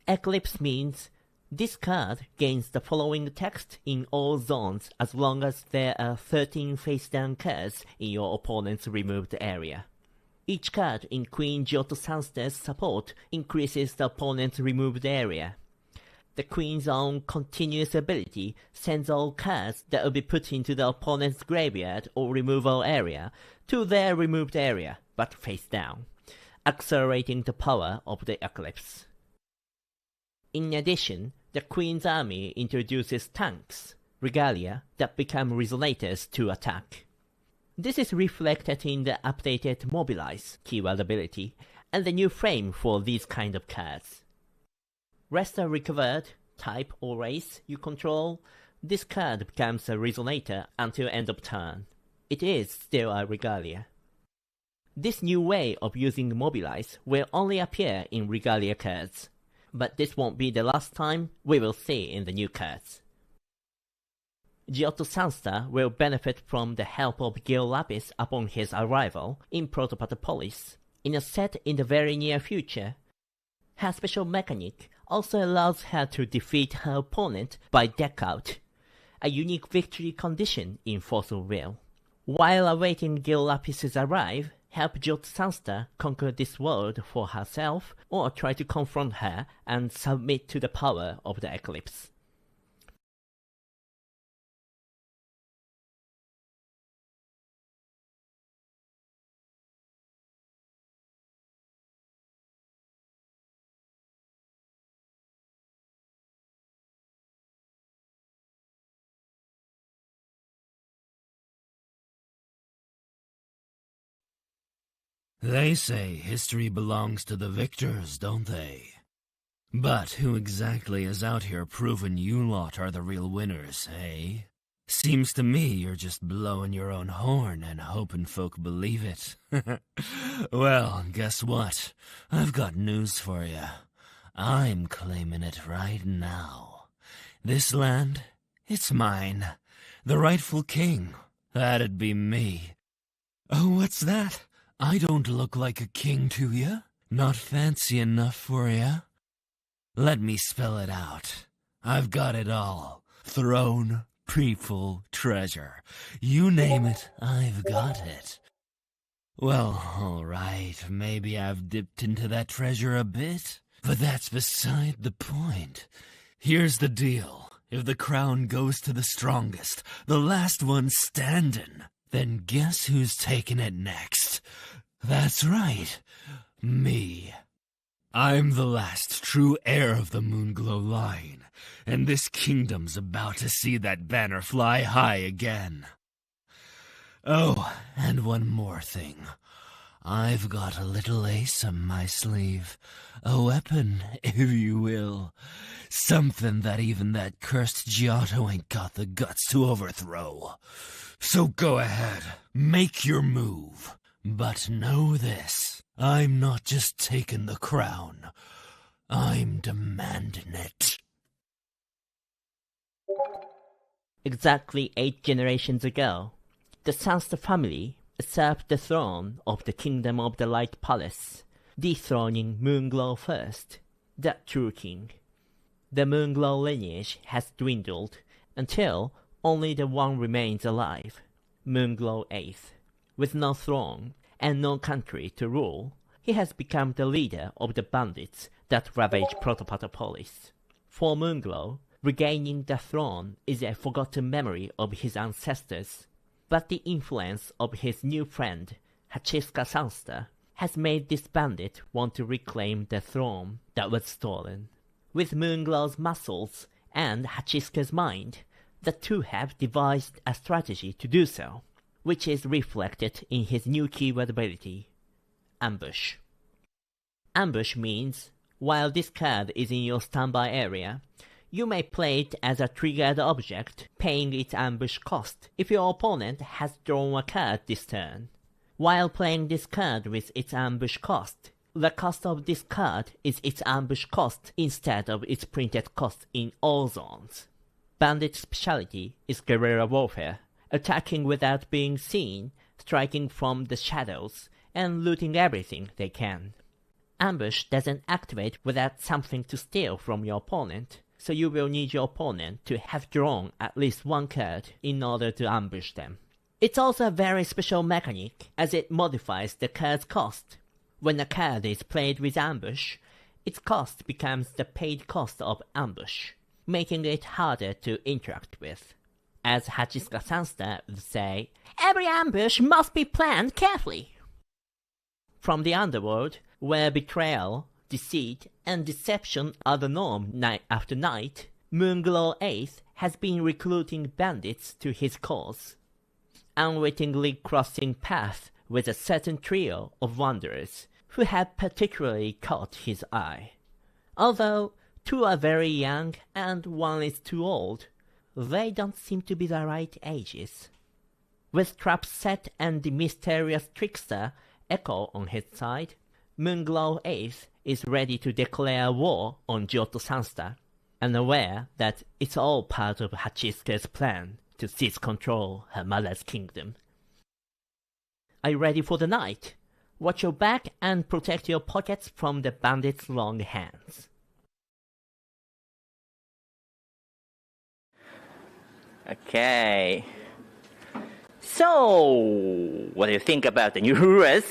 Eclipse means this card gains the following text in all zones as long as there are 13 face-down cards in your opponent's removed area. Each card in Queen Giotto Sansta's support increases the opponent's removed area. The Queen's own continuous ability sends all cards that will be put into the opponent's graveyard or removal area to their removed area, but face down, accelerating the power of the Eclipse. In addition, the Queen's army introduces tanks, regalia, that become resonators to attack. This is reflected in the updated Mobilize keyword ability and the new frame for these kind of cards. Rest a recovered, type or race you control, this card becomes a resonator until end of turn. It is still a regalia. This new way of using Mobilize will only appear in regalia cards, but this won't be the last time we will see in the new cards. Giotto Sansta will benefit from the help of Gil Lapis upon his arrival in Protopatopolis, in a set in the very near future. Her special mechanic also allows her to defeat her opponent by deck out, a unique victory condition in Force of Will. While awaiting Gil Lapis's arrival, help Giotto Sansta conquer this world for herself, or try to confront her and submit to the power of the Eclipse. They say history belongs to the victors, don't they? But who exactly is out here proving you lot are the real winners, eh? Seems to me you're just blowing your own horn and hoping folk believe it. Well, guess what? I've got news for you. I'm claiming it right now. This land, it's mine. The rightful king. That'd be me. Oh, what's that? I don't look like a king to you? Not fancy enough for you? Let me spell it out. I've got it all. Throne, people, treasure. You name it, I've got it. Well, all right, maybe I've dipped into that treasure a bit, but that's beside the point. Here's the deal. If the crown goes to the strongest, the last one standing, then guess who's taking it next? That's right, me. I'm the last true heir of the Moonglow line, and this kingdom's about to see that banner fly high again. Oh, and one more thing. I've got a little ace up my sleeve. A weapon, if you will. Something that even that cursed Giotto ain't got the guts to overthrow. So go ahead, make your move. But know this, I'm not just taking the crown. I'm demanding it. Exactly 8 generations ago, the Sansa family usurped the throne of the Kingdom of the Light Palace, dethroning Moonglow first, the true king. The Moonglow lineage has dwindled until only the one remains alive, Moonglow VIII. With no throne and no country to rule, he has become the leader of the bandits that ravage Protopolis. For Moonglow, regaining the throne is a forgotten memory of his ancestors, but the influence of his new friend, Hachiska Sansta, has made this bandit want to reclaim the throne that was stolen. With Moonglow's muscles and Hachiska's mind, the two have devised a strategy to do so, which is reflected in his new keyword ability, Ambush. Ambush means, while this card is in your standby area, you may play it as a triggered object, paying its ambush cost if your opponent has drawn a card this turn. While playing this card with its ambush cost, the cost of this card is its ambush cost instead of its printed cost in all zones. Bandit's specialty is guerrilla warfare, attacking without being seen, striking from the shadows, and looting everything they can. Ambush doesn't activate without something to steal from your opponent, so you will need your opponent to have drawn at least one card in order to ambush them. It's also a very special mechanic, as it modifies the card's cost. When a card is played with ambush, its cost becomes the paid cost of ambush, making it harder to interact with. As Hachiska Sansta would say, every ambush must be planned carefully. From the underworld, where betrayal, deceit, and deception are the norm night after night, Moonglow VIII has been recruiting bandits to his cause, unwittingly crossing paths with a certain trio of wanderers who have particularly caught his eye. Although 2 are very young and 1 is too old, they don't seem to be the right ages. With traps set and the mysterious trickster Echo on his side, Moonglow VIII is ready to declare war on Giotto Sansta, and aware that it's all part of Hachiska's plan to seize control her mother's kingdom. Are you ready for the night? Watch your back and protect your pockets from the bandits' long hands. Okay. So, what do you think about the new rulers?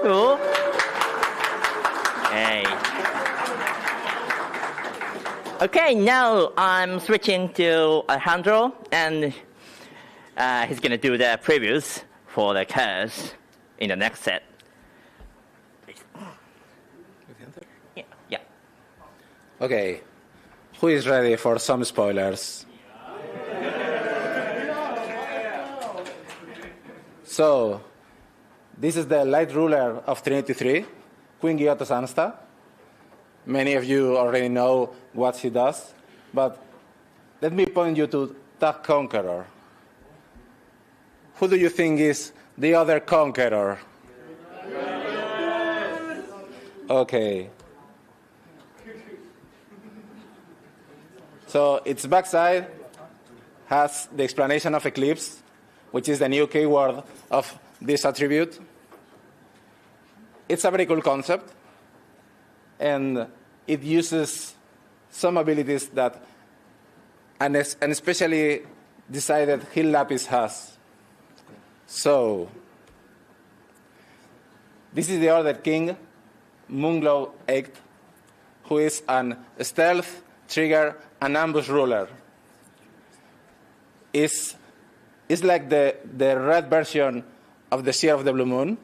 Cool. Okay. Okay, now I'm switching to Alejandro, and he's gonna do the previews for the cards in the next set. Yeah. Okay. Who is ready for some spoilers? So, this is the light ruler of Trinity 3, Queen Giotto Sansta. Many of you already know what she does, but let me point you to that conqueror. Who do you think is the other conqueror? Okay. So its backside has the explanation of Eclipse, which is the new keyword of this attribute. It's a very cool concept, and it uses some abilities that an especially decided Hill Lapis has. So, this is the Order King, Moonglow VIII, who is an stealth, trigger, and ambush ruler. Is like the red version of the Seer of the Blue Moon.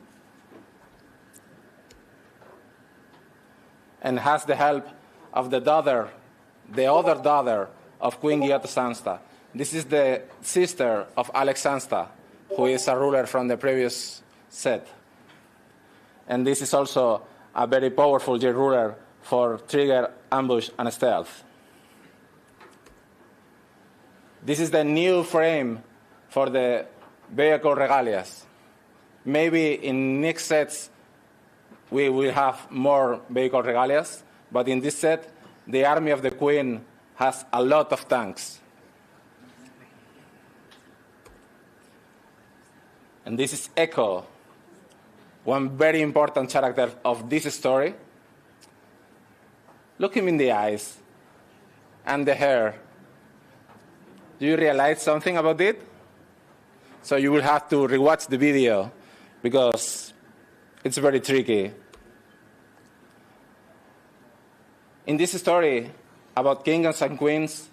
and has the help of the other daughter of Queen Giotto Sansta. This is the sister of Alex Sansta, who is a ruler from the previous set. And this is also a very powerful J ruler for trigger, ambush, and stealth. This is the new frame for the vehicle regalias. Maybe in next sets we will have more vehicle regalias, but in this set, the army of the Queen has a lot of tanks. And this is Echo, one very important character of this story. Look him in the eyes and the hair. Do you realize something about it? So you will have to rewatch the video because it's very tricky. In this story about kings and queens,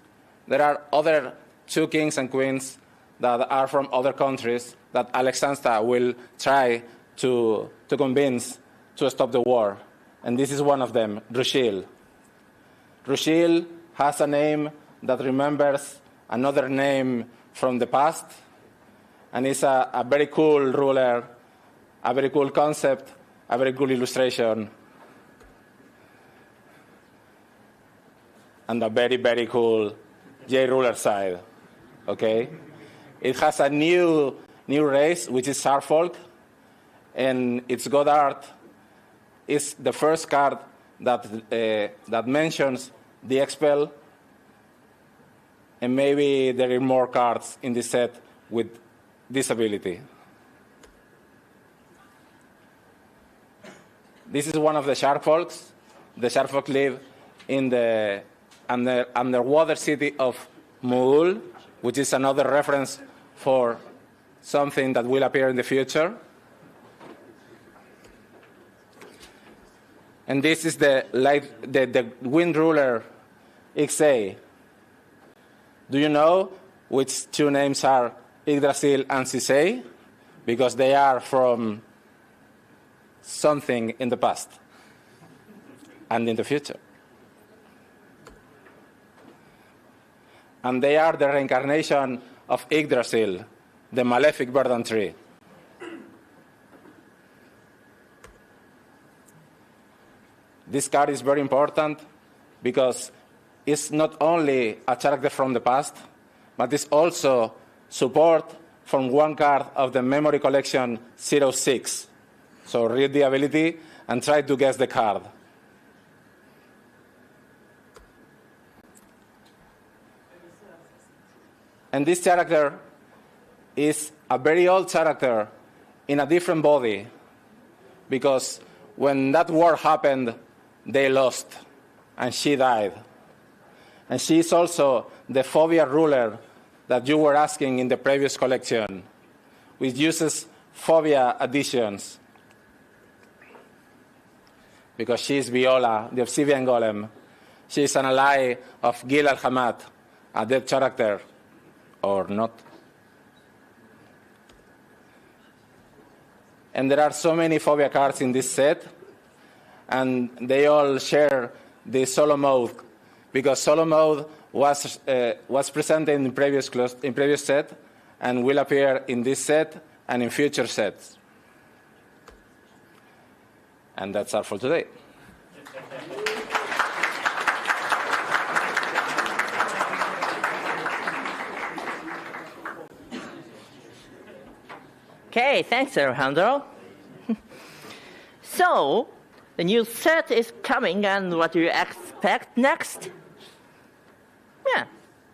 there are other two kings and queens that are from other countries that Alex Sansta will try to convince to stop the war. And this is one of them, Rushil. Rushil has a name that remembers another name from the past, and is a very cool ruler, a very cool concept, a very cool illustration, and a very, very cool J-ruler side, okay? It has a new race, which is Sarfolk, and its god art is the first card that mentions the expel, and maybe there are more cards in this set with this ability. This is one of the Sharkfolks. The Sharkfolk live in the underwater city of Muul, which is another reference for something that will appear in the future. And this is the Wind Ruler XA. Do you know which two names are Yggdrasil and Sisei? Because they are from something in the past and in the future. And they are the reincarnation of Yggdrasil, the malefic burden tree. This card is very important because it's not only a character from the past, but it's also support from one card of the memory collection 06. So read the ability and try to guess the card. And this character is a very old character in a different body, because when that war happened, they lost, and she died. And she is also the phobia ruler that you were asking in the previous collection, which uses phobia additions. Because she is Viola, the Obsidian Golem. She is an ally of Gil al-Hamad, a dead character, or not. And there are so many phobia cards in this set, and they all share the solo mode, because solo mode was presented in previous set and will appear in this set and in future sets. And that's all for today. Okay, thanks, Alejandro. So, the new set is coming, and what do you expect next? Yeah,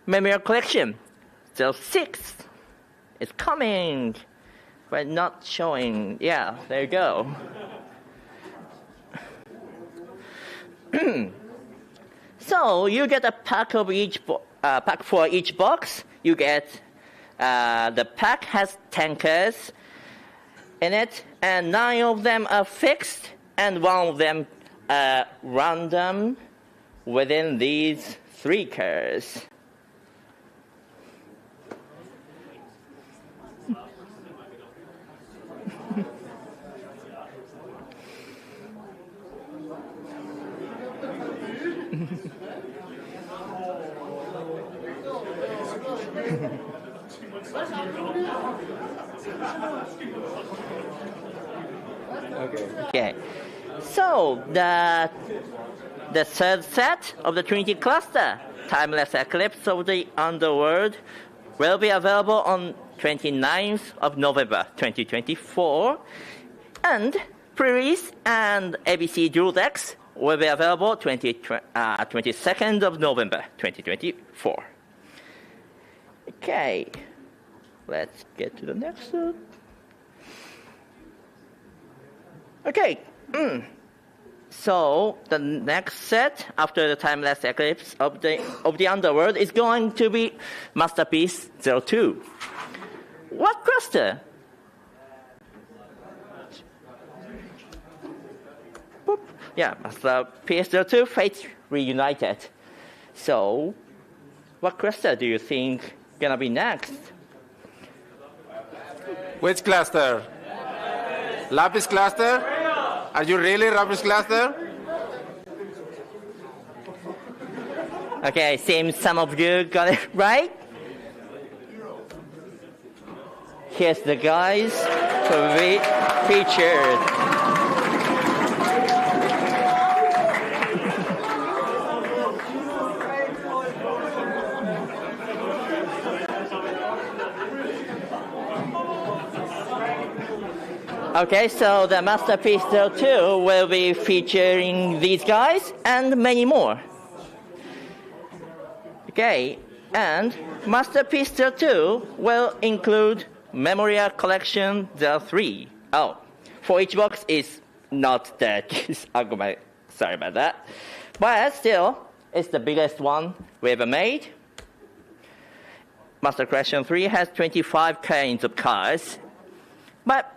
memory collection. So 6 is coming, but not showing. Yeah, there you go. So you get a pack of pack for each box. You get the pack has tankers in it, and 9 of them are fixed, and 1 of them random within these 3 cards. Okay. So the third set of the Trinity cluster, Timeless Eclipse of the Underworld, will be available on 29th of November 2024, and pre-release and ABC Dual Decks will be available 22nd of November 2024. Okay, let's get to the next one. Okay, so the next set after the Timeless Eclipse of the Underworld is going to be Masterpiece 02. What cluster? Boop. Yeah, Masterpiece 02, Fates Reunited. So, what cluster do you think gonna be next? Which cluster? Lapis cluster? Are you really Lapis cluster? Okay, seems some of you got it right. Here's the guys to be featured. Okay, so the Masterpiece 02 will be featuring these guys and many more. Okay, and Masterpiece 02 will include Memorial Collection 03. Oh, for each box is not that. Sorry about that. But still, it's the biggest one we ever made. Master Collection 3 has 25 kinds of cards, but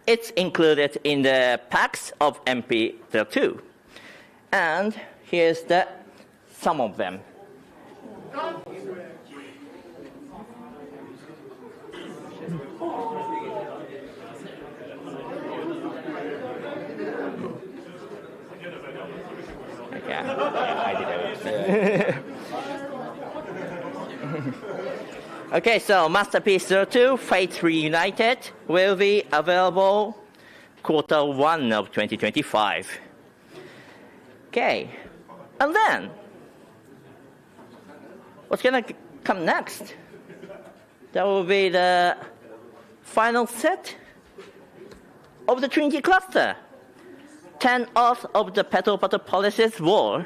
it's included in the packs of MP02. And here's some of them. Okay, so Masterpiece 02, Fates Reunited, will be available Q1 of 2025. Okay, and then, what's gonna come next? That will be the final set of the Trinity cluster. 10 Oaths of the Petal Policies War.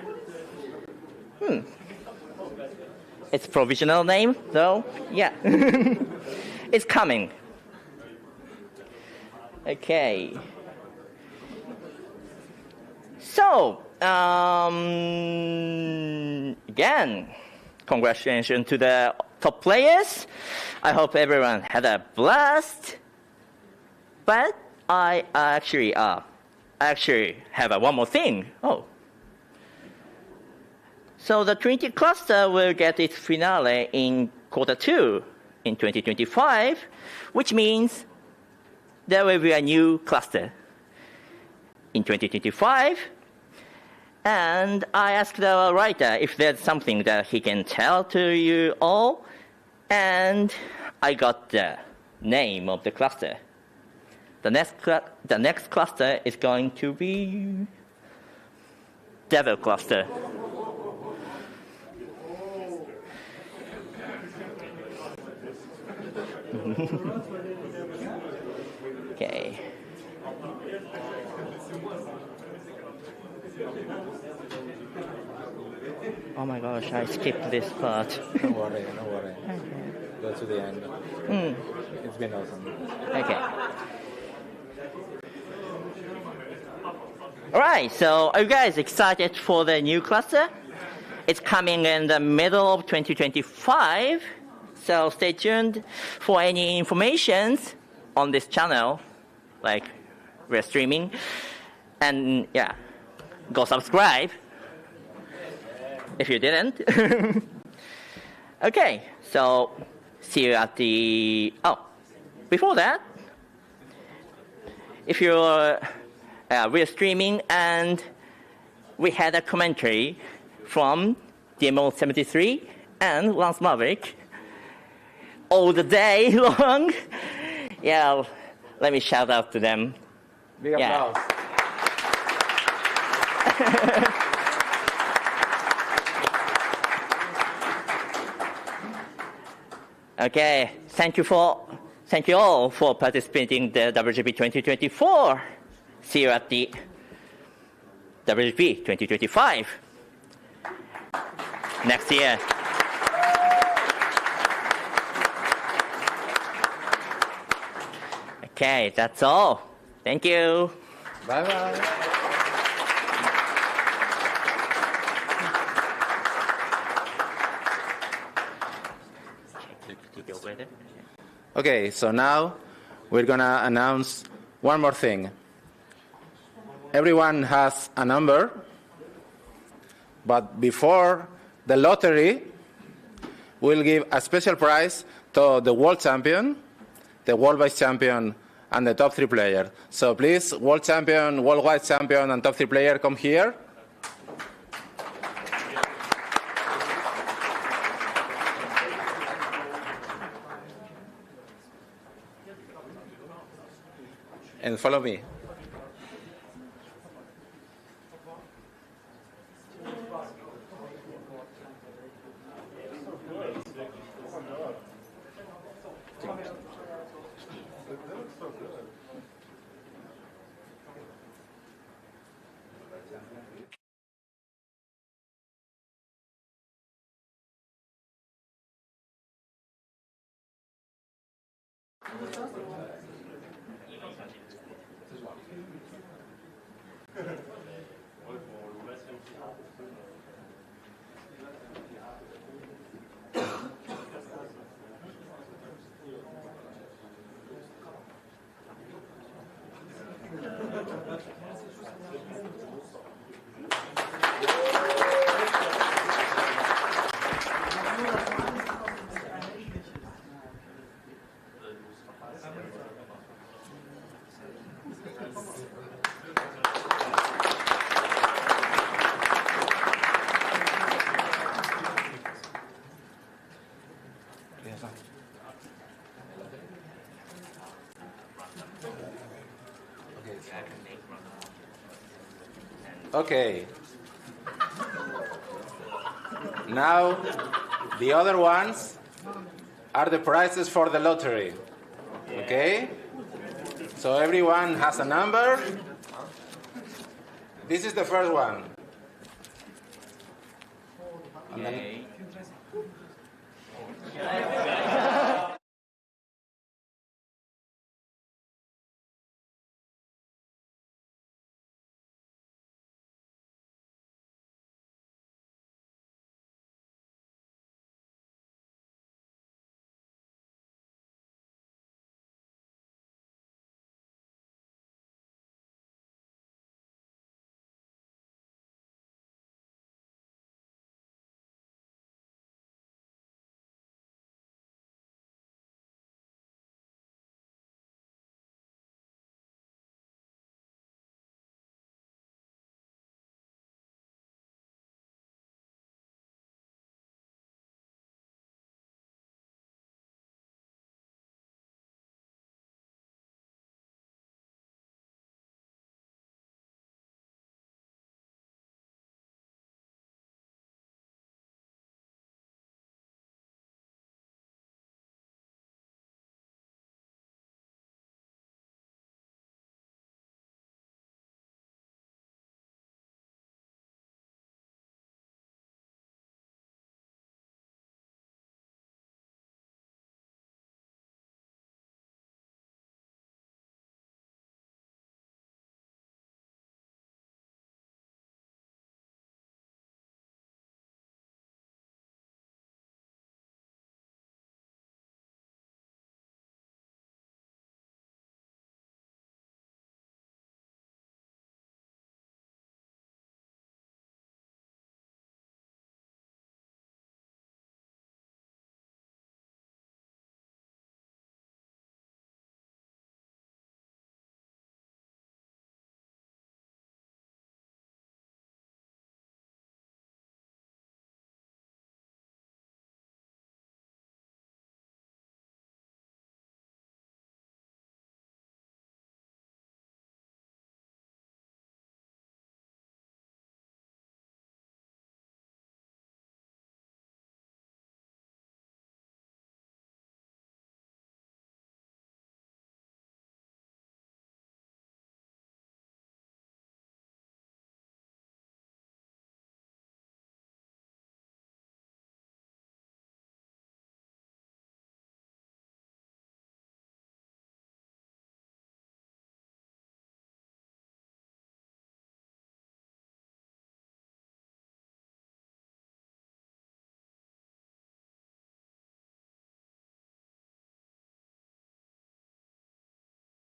Its provisional name, though, yeah. It's coming. Okay. So, again, congratulations to the top players. I hope everyone had a blast. But I actually have one more thing. Oh. So the Trinity cluster will get its finale in Q2 in 2025, which means there will be a new cluster in 2025. And I asked the writer if there's something that he can tell to you all, and I got the name of the cluster. The next cluster is going to be Devil Cluster. Okay. Oh my gosh, I skipped this part. Don't worry. Okay. Go to the end. It's been awesome. Okay. Alright, so are you guys excited for the new cluster? It's coming in the middle of 2025. So stay tuned for any information on this channel, like we're streaming. And yeah, go subscribe if you didn't. Okay, so see you at the... Oh, before that, if you're... we're streaming and we had a commentary from DMO73 and Lance Maverick all the day long. Yeah, let me shout out to them. Big applause. Okay, thank you all for participating in the WGP 2024. See you at the WGP 2025 next year. Okay, that's all. Thank you. Bye-bye. Okay, so now we're going to announce one more thing. Everyone has a number, but before the lottery, we'll give a special prize to the world champion, the world vice champion, and the top 3 player. So please, world champion, worldwide champion, and top 3 player, come here. And follow me. Okay. Now, the other ones are the prizes for the lottery. Okay? So everyone has a number. This is the first one. And then